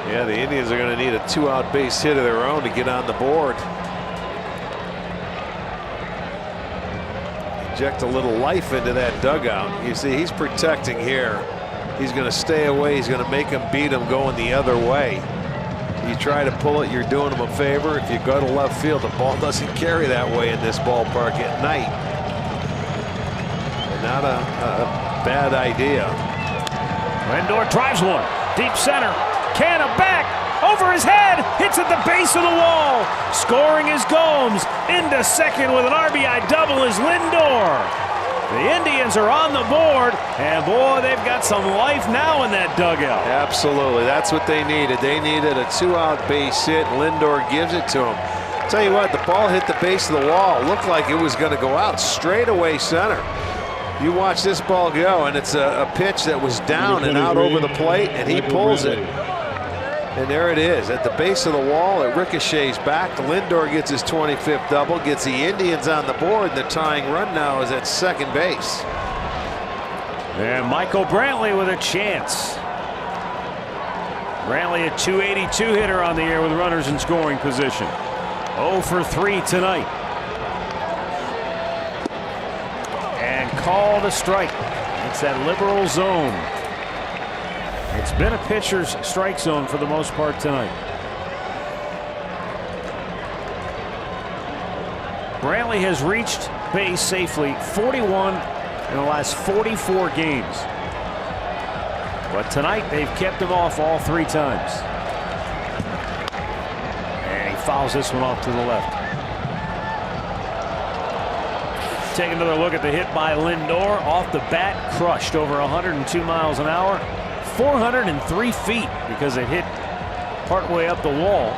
Yeah, the Indians are going to need a 2-out base hit of their own to get on the board. Inject a little life into that dugout. You see, he's protecting here. He's going to stay away. He's going to make him beat him going the other way. You try to pull it, you're doing him a favor. If you go to left field, the ball doesn't carry that way in this ballpark at night. Not a bad idea. Lindor drives one deep center. Canna back over his head, hits at the base of the wall. Scoring is Gomes. Into second with an RBI double is Lindor. The Indians are on the board, and boy, they've got some life now in that dugout. Absolutely, that's what they needed. They needed a 2-out base hit. Lindor gives it to him. Tell you what, the ball hit the base of the wall. Looked like it was going to go out straight away center. You watch this ball go, and it's a pitch that was down and out over the plate, and he pulls it. And there it is at the base of the wall. It ricochets back. Lindor gets his 25th double, gets the Indians on the board. The tying run now is at second base. And Michael Brantley with a chance. Brantley, a .282 hitter on the year with runners in scoring position. 0 for 3 tonight. And called a strike. It's that liberal zone. It's been a pitcher's strike zone for the most part tonight. Brantley has reached base safely 41 in the last 44 games. But tonight they've kept him off all 3 times. And he fouls this one off to the left. take another look at the hit by Lindor. Off the bat, crushed over 102 miles an hour, 403 feet because it hit partway up the wall.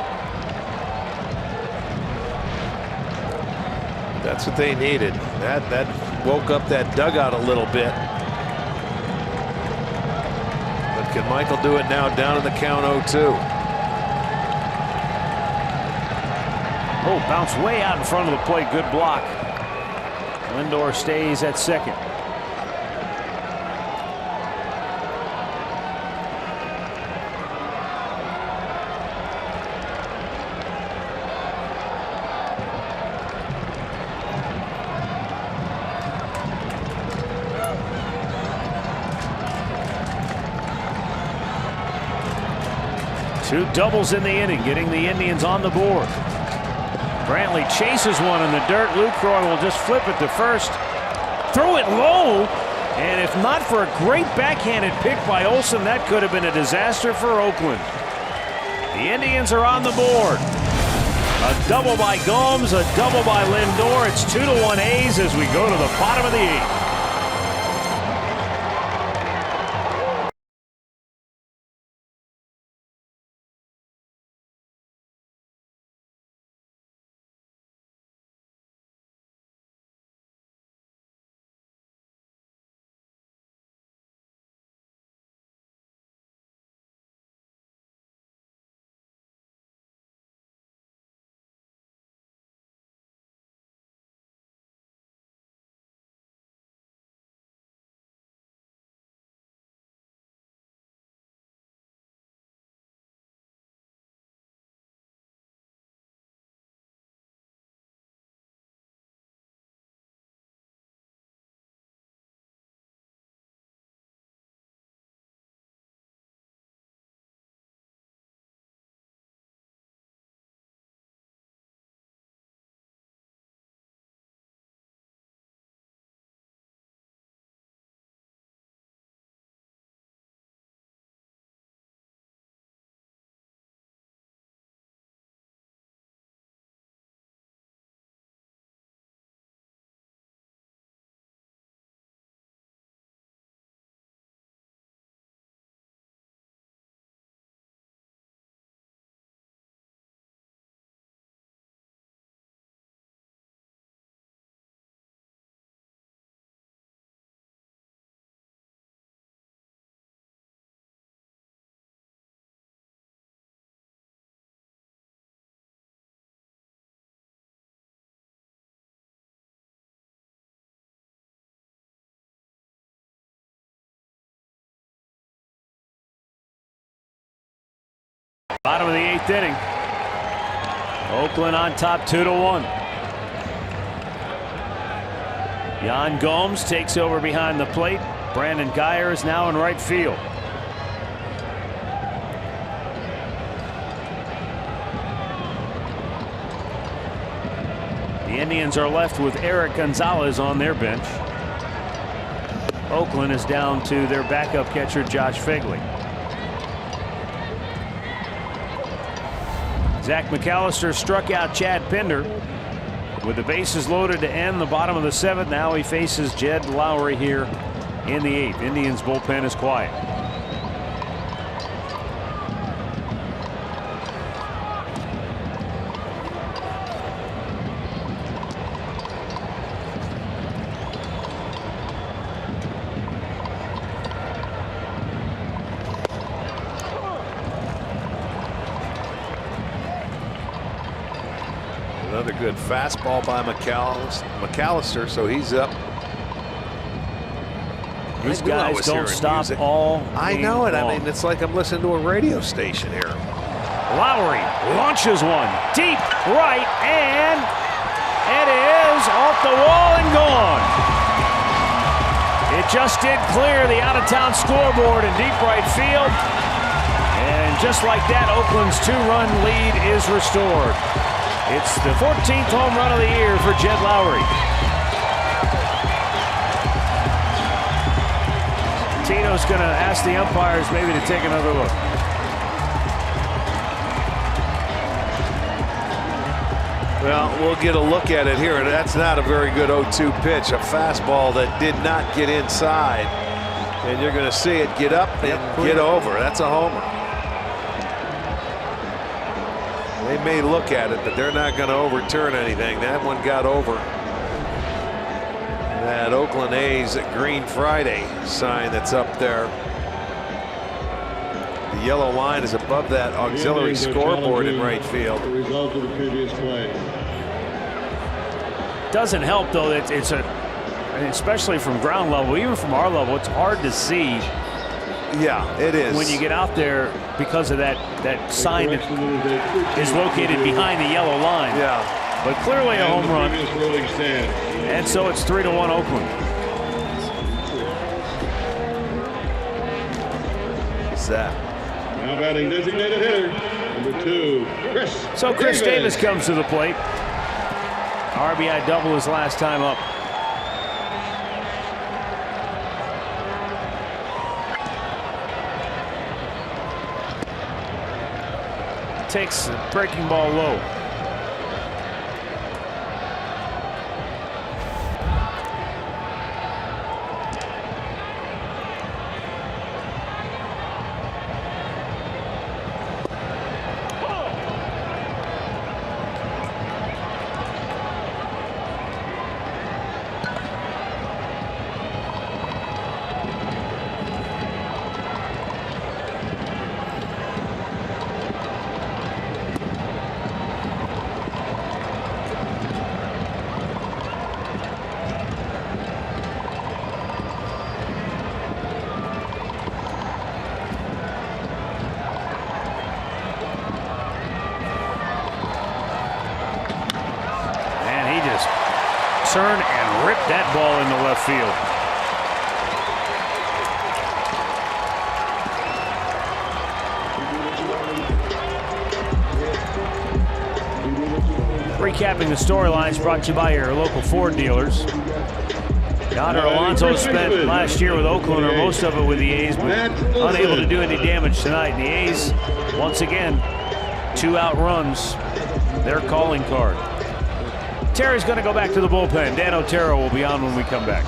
That's what they needed. That woke up that dugout a little bit. But can Michael do it now down in the count 0-2? Oh, bounced way out in front of the plate. Good block. Lindor stays at second. Two doubles in the inning, getting the Indians on the board. Brantley chases one in the dirt. Lucroy will just flip it to first. Throw it low. And if not for a great backhanded pick by Olson, that could have been a disaster for Oakland. The Indians are on the board. A double by Gomes, a double by Lindor. It's 2-1 A's as we go to the bottom of the eighth. Bottom of the eighth inning. Oakland on top 2-1. Yan Gomes takes over behind the plate. Brandon Guyer is now in right field. The Indians are left with Eric Gonzalez on their bench. Oakland is down to their backup catcher Josh Phegley. Zach McAllister struck out Chad Pinder with the bases loaded to end the bottom of the seventh. Now he faces Jed Lowry here in the eighth. Indians bullpen is quiet. Another good fastball by McAllister, so he's up. These guys don't stop all I know it. long. I mean, it's like I'm listening to a radio station here. Lowry launches one deep right, and it is off the wall and gone. It just did clear the out-of-town scoreboard in deep right field. And just like that, Oakland's two-run lead is restored. It's the 14th home run of the year for Jed Lowry. Tito's going to ask the umpires maybe to take another look. Well, we'll get a look at it here. That's not a very good 0-2 pitch. A fastball that did not get inside. And you're going to see it get up and get over. That's a homer. They may look at it, but they're not going to overturn anything. That one got over. That Oakland A's Green Friday sign that's up there. The yellow line is above that auxiliary scoreboard in right field. The result of the previous play. Doesn't help though that it's especially from ground level, even from our level, it's hard to see. Yeah, it is. When you get out there because of that sign that is located behind the yellow line. Yeah. But clearly a home run. Stand. And so it's 3-1 Oakland. Zach. Now batting designated hitter, number 2, Chris. So Chris Davis comes to the plate. RBI double his last time up. Takes the breaking ball low. Turn and rip that ball into left field. Recapping the storylines brought to you by your local Ford dealers. Yonder Alonso spent last year with Oakland, or most of it with the A's, but unable to do any damage tonight. And the A's, once again, 2 out runs, their calling card. Terry's going to go back to the bullpen. Dan Otero will be on when we come back.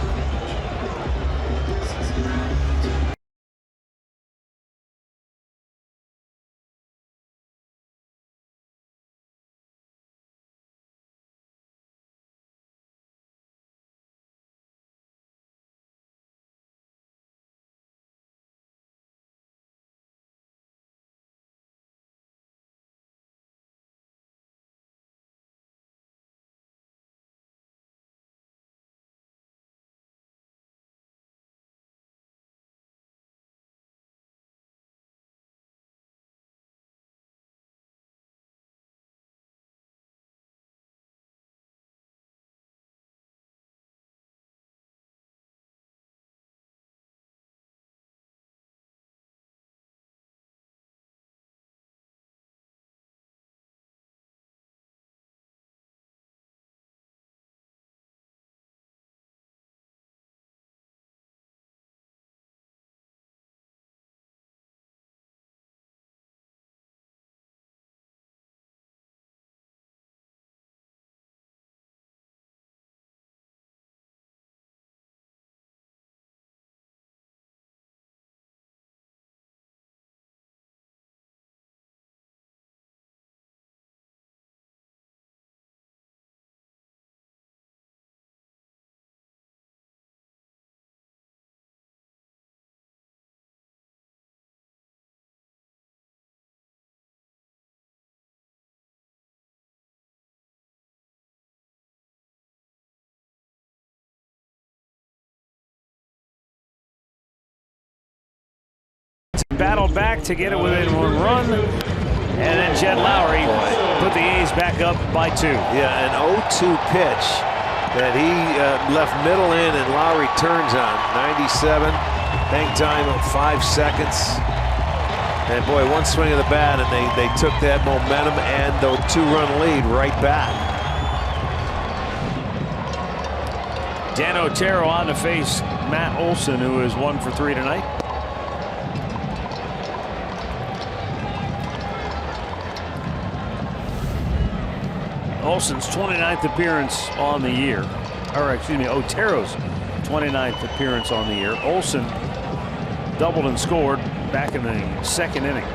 Battled back to get it within 1 run, and then Jed Lowry put the A's back up by 2. Yeah, an 0-2 pitch that he left middle in, and Lowry turns on. 97, hang time of 5 seconds. And boy, one swing of the bat, and they took that momentum and the 2-run lead right back. Dan Otero on to face Matt Olson, who is 1 for 3 tonight. Olsen's 29th appearance on the year, or excuse me, Otero's 29th appearance on the year. Olsen doubled and scored back in the second inning.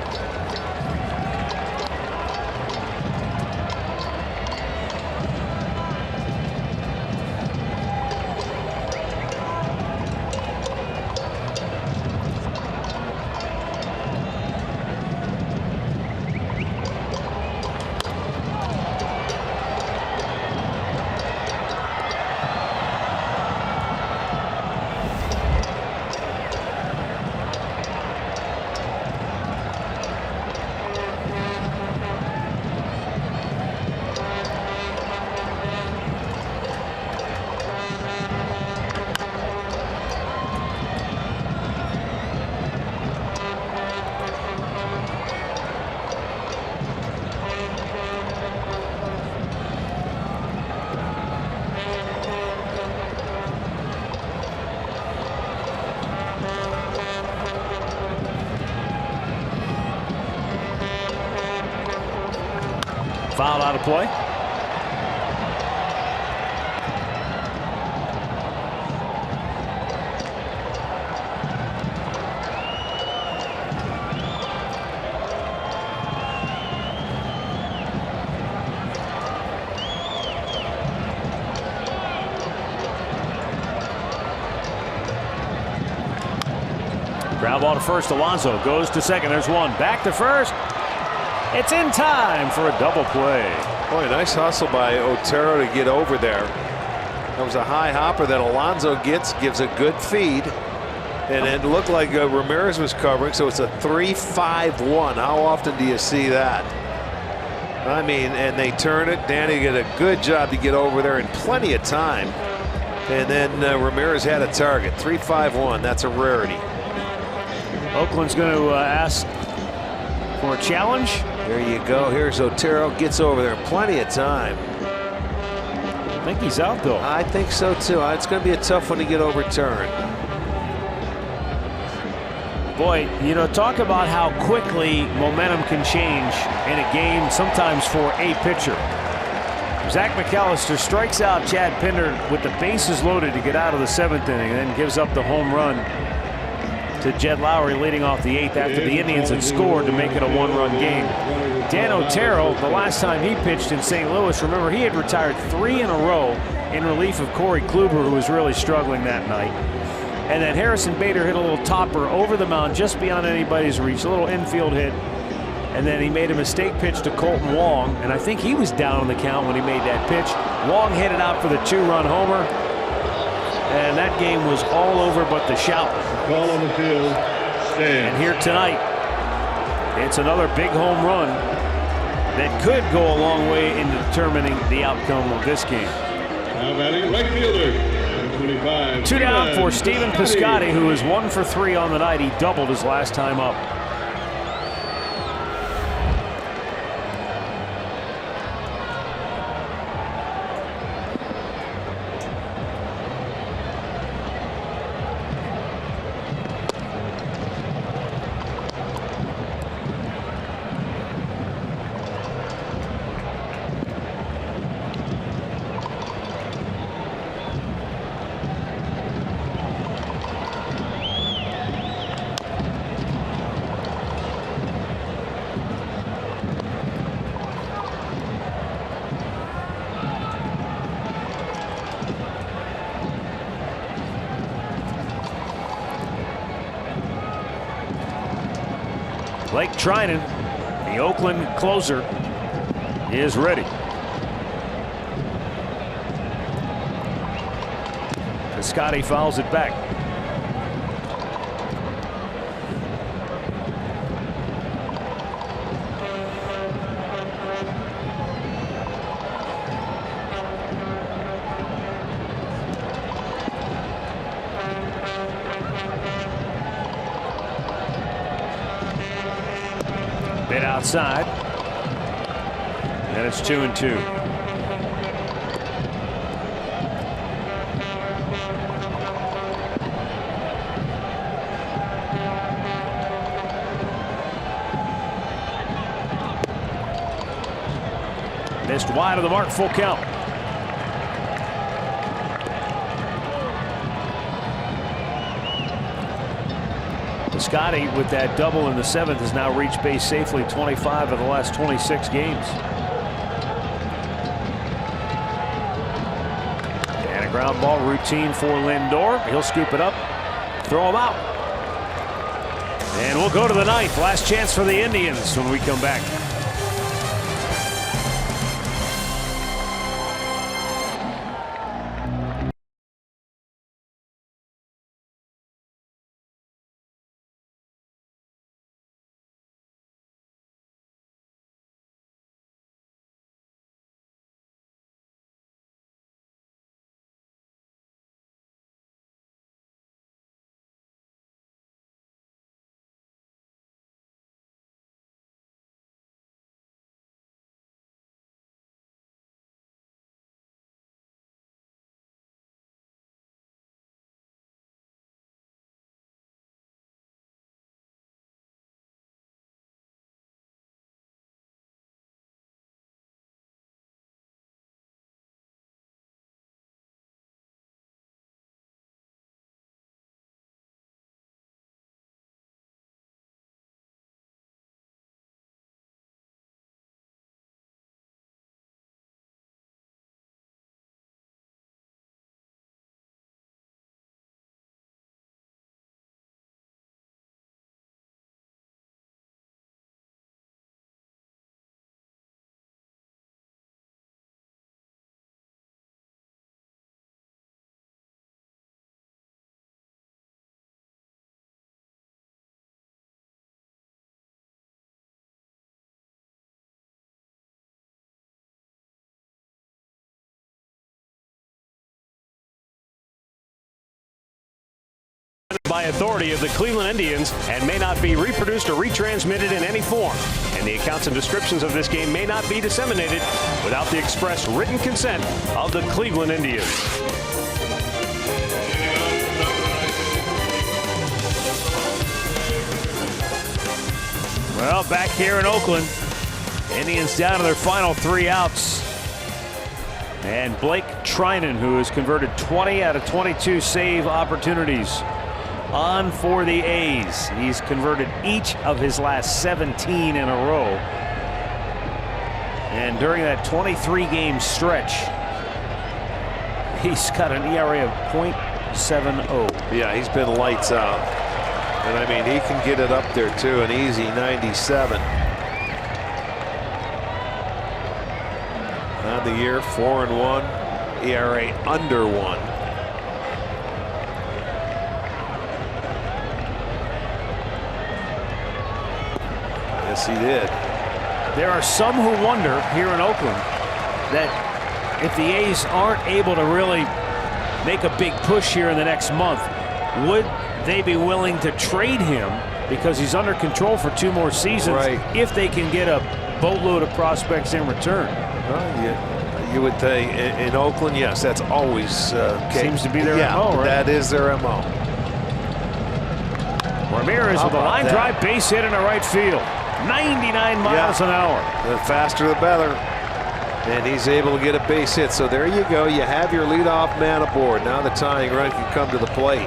Foul out of play. Ground ball to first. Alonso goes to second. There's one. Back to first. It's in time for a double play. Boy, nice hustle by Otero to get over there. That was a high hopper that Alonso gives a good feed. And it looked like Ramirez was covering, so it's a 3-5-1. How often do you see that? I mean, and they turn it. Danny did a good job to get over there in plenty of time. And then Ramirez had a target. 3-5-1. That's a rarity. Oakland's going to ask for a challenge. There you go. Here's Otero. Gets over there in plenty of time. I think he's out, though. I think so, too. It's going to be a tough one to get overturned. Boy, you know, talk about how quickly momentum can change in a game, sometimes for a pitcher. Zach McAllister strikes out Chad Pinder with the bases loaded to get out of the seventh inning, and then gives up the home run to Jed Lowry leading off the eighth after the Indians had scored to make it a one-run game. Dan Otero, the last time he pitched in St. Louis, remember, he had retired 3 in a row in relief of Corey Kluber, who was really struggling that night. And then Harrison Bader hit a little topper over the mound just beyond anybody's reach, a little infield hit. And then he made a mistake pitch to Colton Wong, and I think he was down on the count when he made that pitch. Wong hit it out for the 2-run homer, and that game was all over but the shout. Call on the field, stand. And here tonight, it's another big home run that could go a long way in determining the outcome of this game. Now batting right fielder. 25. 2 down for Stephen Piscotty, who is 1 for 3 on the night. He doubled his last time up. Blake Trinan, the Oakland closer, is ready. Piscotty fouls it back. Bit outside, and it's 2-2. Missed wide of the mark, full count. Scotty, with that double in the 7th, has now reached base safely 25 of the last 26 games. And a ground ball routine for Lindor. He'll scoop it up, throw him out. And we'll go to the 9th. Last chance for the Indians when we come back. By authority of the Cleveland Indians and may not be reproduced or retransmitted in any form. And the accounts and descriptions of this game may not be disseminated without the express written consent of the Cleveland Indians. Well, back here in Oakland, Indians down to their final 3 outs. And Blake Trinan, who has converted 20 out of 22 save opportunities, on for the A's. He's converted each of his last 17 in a row. And during that 23-game stretch, he's got an ERA of .70. Yeah, he's been lights out. And I mean, he can get it up there too, an easy 97. On the year, 4-1, ERA under 1. Yes, he did. There are some who wonder here in Oakland that if the A's aren't able to really make a big push here in the next month, would they be willing to trade him because he's under control for 2 more seasons, right, if they can get a boatload of prospects in return? Well, you would say in Oakland, yes, that's always seems to be their MO, right? That is their MO. Ramirez with a line drive base hit into right field. 99 miles an hour. The faster the better. And he's able to get a base hit. So there you go. You have your leadoff man aboard. Now the tying run can come to the plate.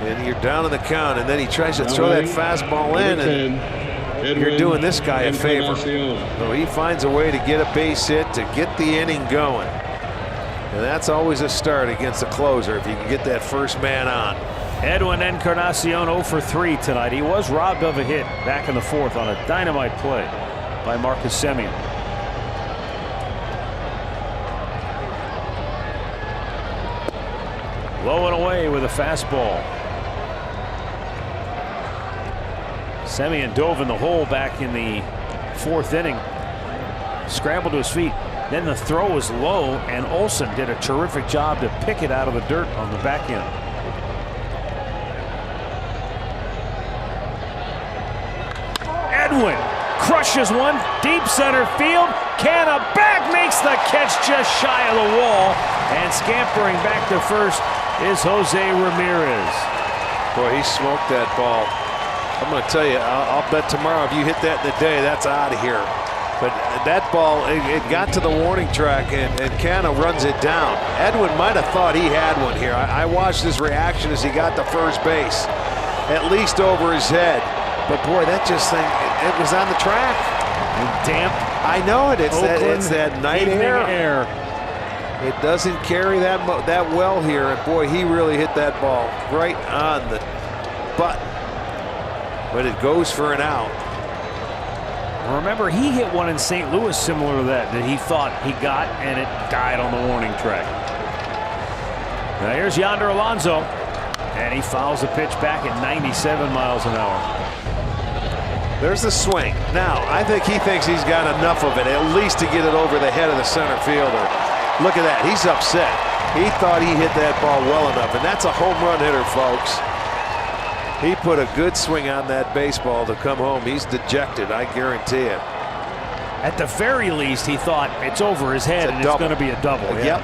And you're down in the count, and then he tries to throw that fastball in, and you're doing this guy a favor. So he finds a way to get a base hit to get the inning going. And that's always a start against a closer if you can get that first man on. Edwin Encarnacion 0 for 3 tonight. He was robbed of a hit back in the 4th on a dynamite play by Marcus Semien. Low and away with a fastball. Semien dove in the hole back in the 4th inning. Scrambled to his feet. Then the throw was low, and Olsen did a terrific job to pick it out of the dirt on the back end. Edwin crushes one deep center field. Cannaback makes the catch just shy of the wall, and scampering back to first is Jose Ramirez. Boy, he smoked that ball. I'm going to tell you, I'll bet tomorrow if you hit that in the day, that's out of here. But that ball, it got to the warning track and kind of runs it down. Edwin might have thought he had one here. I watched his reaction as he got to first base, at least over his head. But boy, that just thing, it was on the track. Damp. I know it. It's that night air. It doesn't carry that well here. And boy, he really hit that ball right on the button. But it goes for an out. Remember, he hit one in St. Louis similar to that he thought he got, and it died on the warning track. Now here's Yonder Alonso, and he fouls the pitch back at 97 miles an hour. There's the swing. Now, I think he thinks he's got enough of it, at least to get it over the head of the center fielder. Look at that. He's upset. He thought he hit that ball well enough, and that's a home run hitter, folks. He put a good swing on that baseball to come home. He's dejected, I guarantee it. At the very least, he thought it's over his head and it's going to be a double. Yep.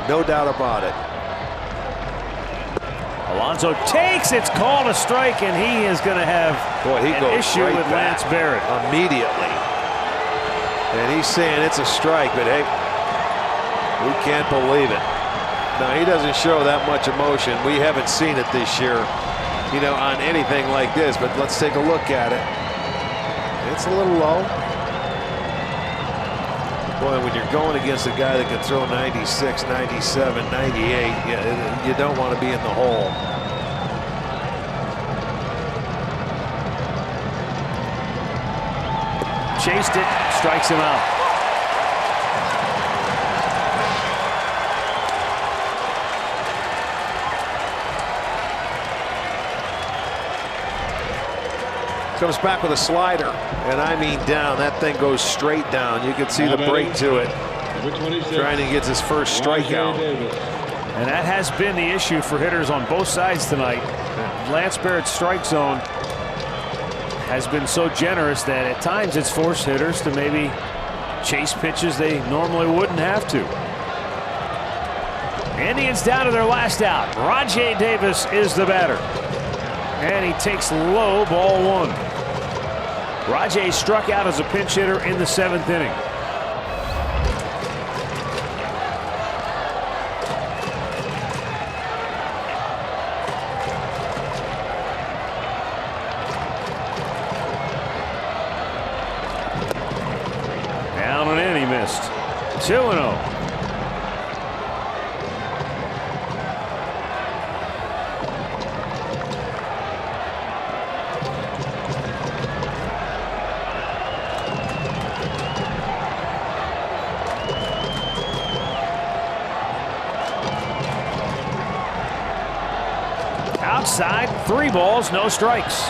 No doubt about it. Alonso takes, it's called a strike, and he is going to have an issue with Lance Barrett. Immediately. And he's saying it's a strike, but hey, we can't believe it. Now, he doesn't show that much emotion. We haven't seen it this year, you know, on anything like this, but let's take a look at it. It's a little low. Boy, when you're going against a guy that can throw 96, 97, 98, you don't want to be in the hole. Chased it, strikes him out. Comes back with a slider, and I mean down. That thing goes straight down. You can see the break to it. Trying to get his first strikeout. And that has been the issue for hitters on both sides tonight. Lance Barrett's strike zone has been so generous that at times it's forced hitters to maybe chase pitches they normally wouldn't have to. Indians down to their last out. Rajai Davis is the batter. And he takes low, ball one. Rajai struck out as a pinch hitter in the 7th inning. Down and in, he missed. 2-0. Outside, 3 balls, no strikes.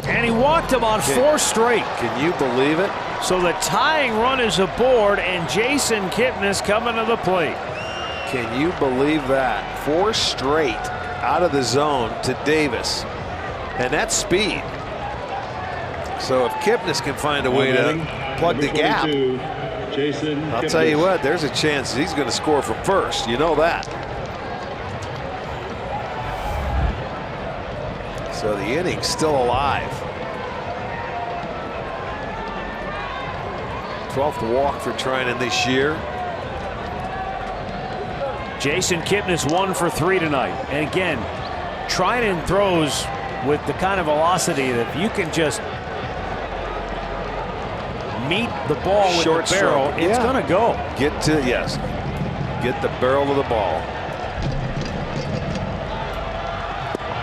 And he walked him on 4 straight. Can you believe it? So the tying run is aboard, and Jason Kipnis coming to the plate. Can you believe that? 4 straight out of the zone to Davis. And that's speed. So if Kipnis can find a way to plug the gap, I'll tell you what, there's a chance he's going to score from first. You know that. So the inning's still alive. 12th walk for Trinan this year. Jason Kipnis 1 for 3 tonight. And again, Trinan throws with the kind of velocity that if you can just meet the ball with Short the barrel, stroke. it's going to go. Get the barrel of the ball.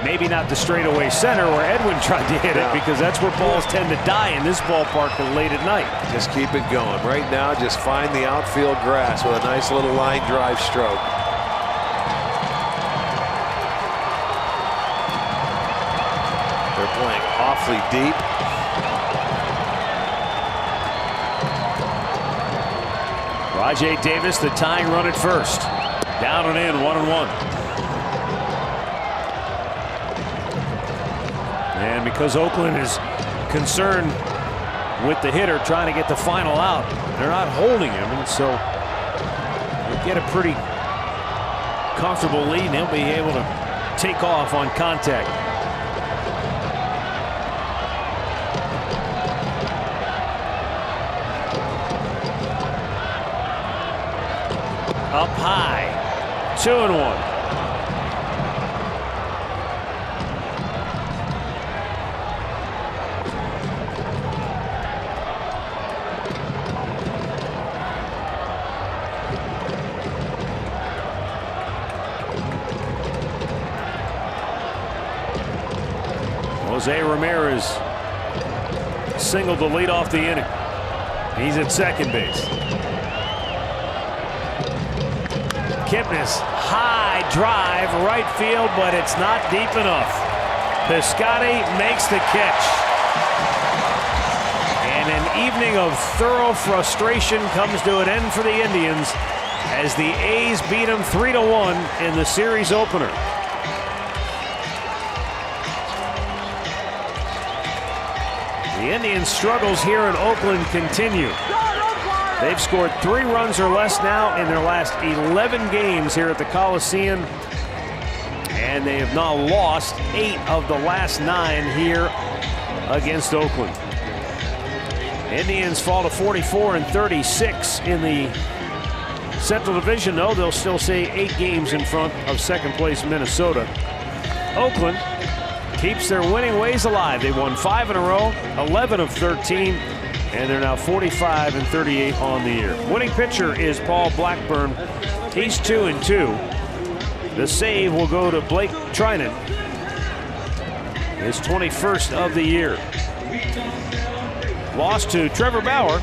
Maybe not the straightaway center where Edwin tried to hit it, because that's where balls tend to die in this ballpark late at night. Just keep it going. Right now, just find the outfield grass with a nice little line drive stroke. They're playing awfully deep. Rajay Davis, the tying run at first. Down and in, 1-1. And because Oakland is concerned with the hitter trying to get the final out, they're not holding him, and so they get a pretty comfortable lead, and he'll be able to take off on contact. Up high, 2-1. Jose Ramirez singled to lead off the inning. He's at second base. Kipnis, high drive, right field, but it's not deep enough. Piscotty makes the catch. And an evening of thorough frustration comes to an end for the Indians as the A's beat them 3-1 in the series opener. The Indians' struggles here in Oakland continue. They've scored 3 runs or less now in their last 11 games here at the Coliseum, and they have now lost 8 of the last 9 here against Oakland. Indians fall to 44-36 in the Central Division, though they'll still stay 8 games in front of second place Minnesota. Oakland keeps their winning ways alive. They won 5 in a row, 11 of 13, and they're now 45-38 on the year. Winning pitcher is Paul Blackburn. He's 2-2. The save will go to Blake Trinan, his 21st of the year. Lost to Trevor Bauer.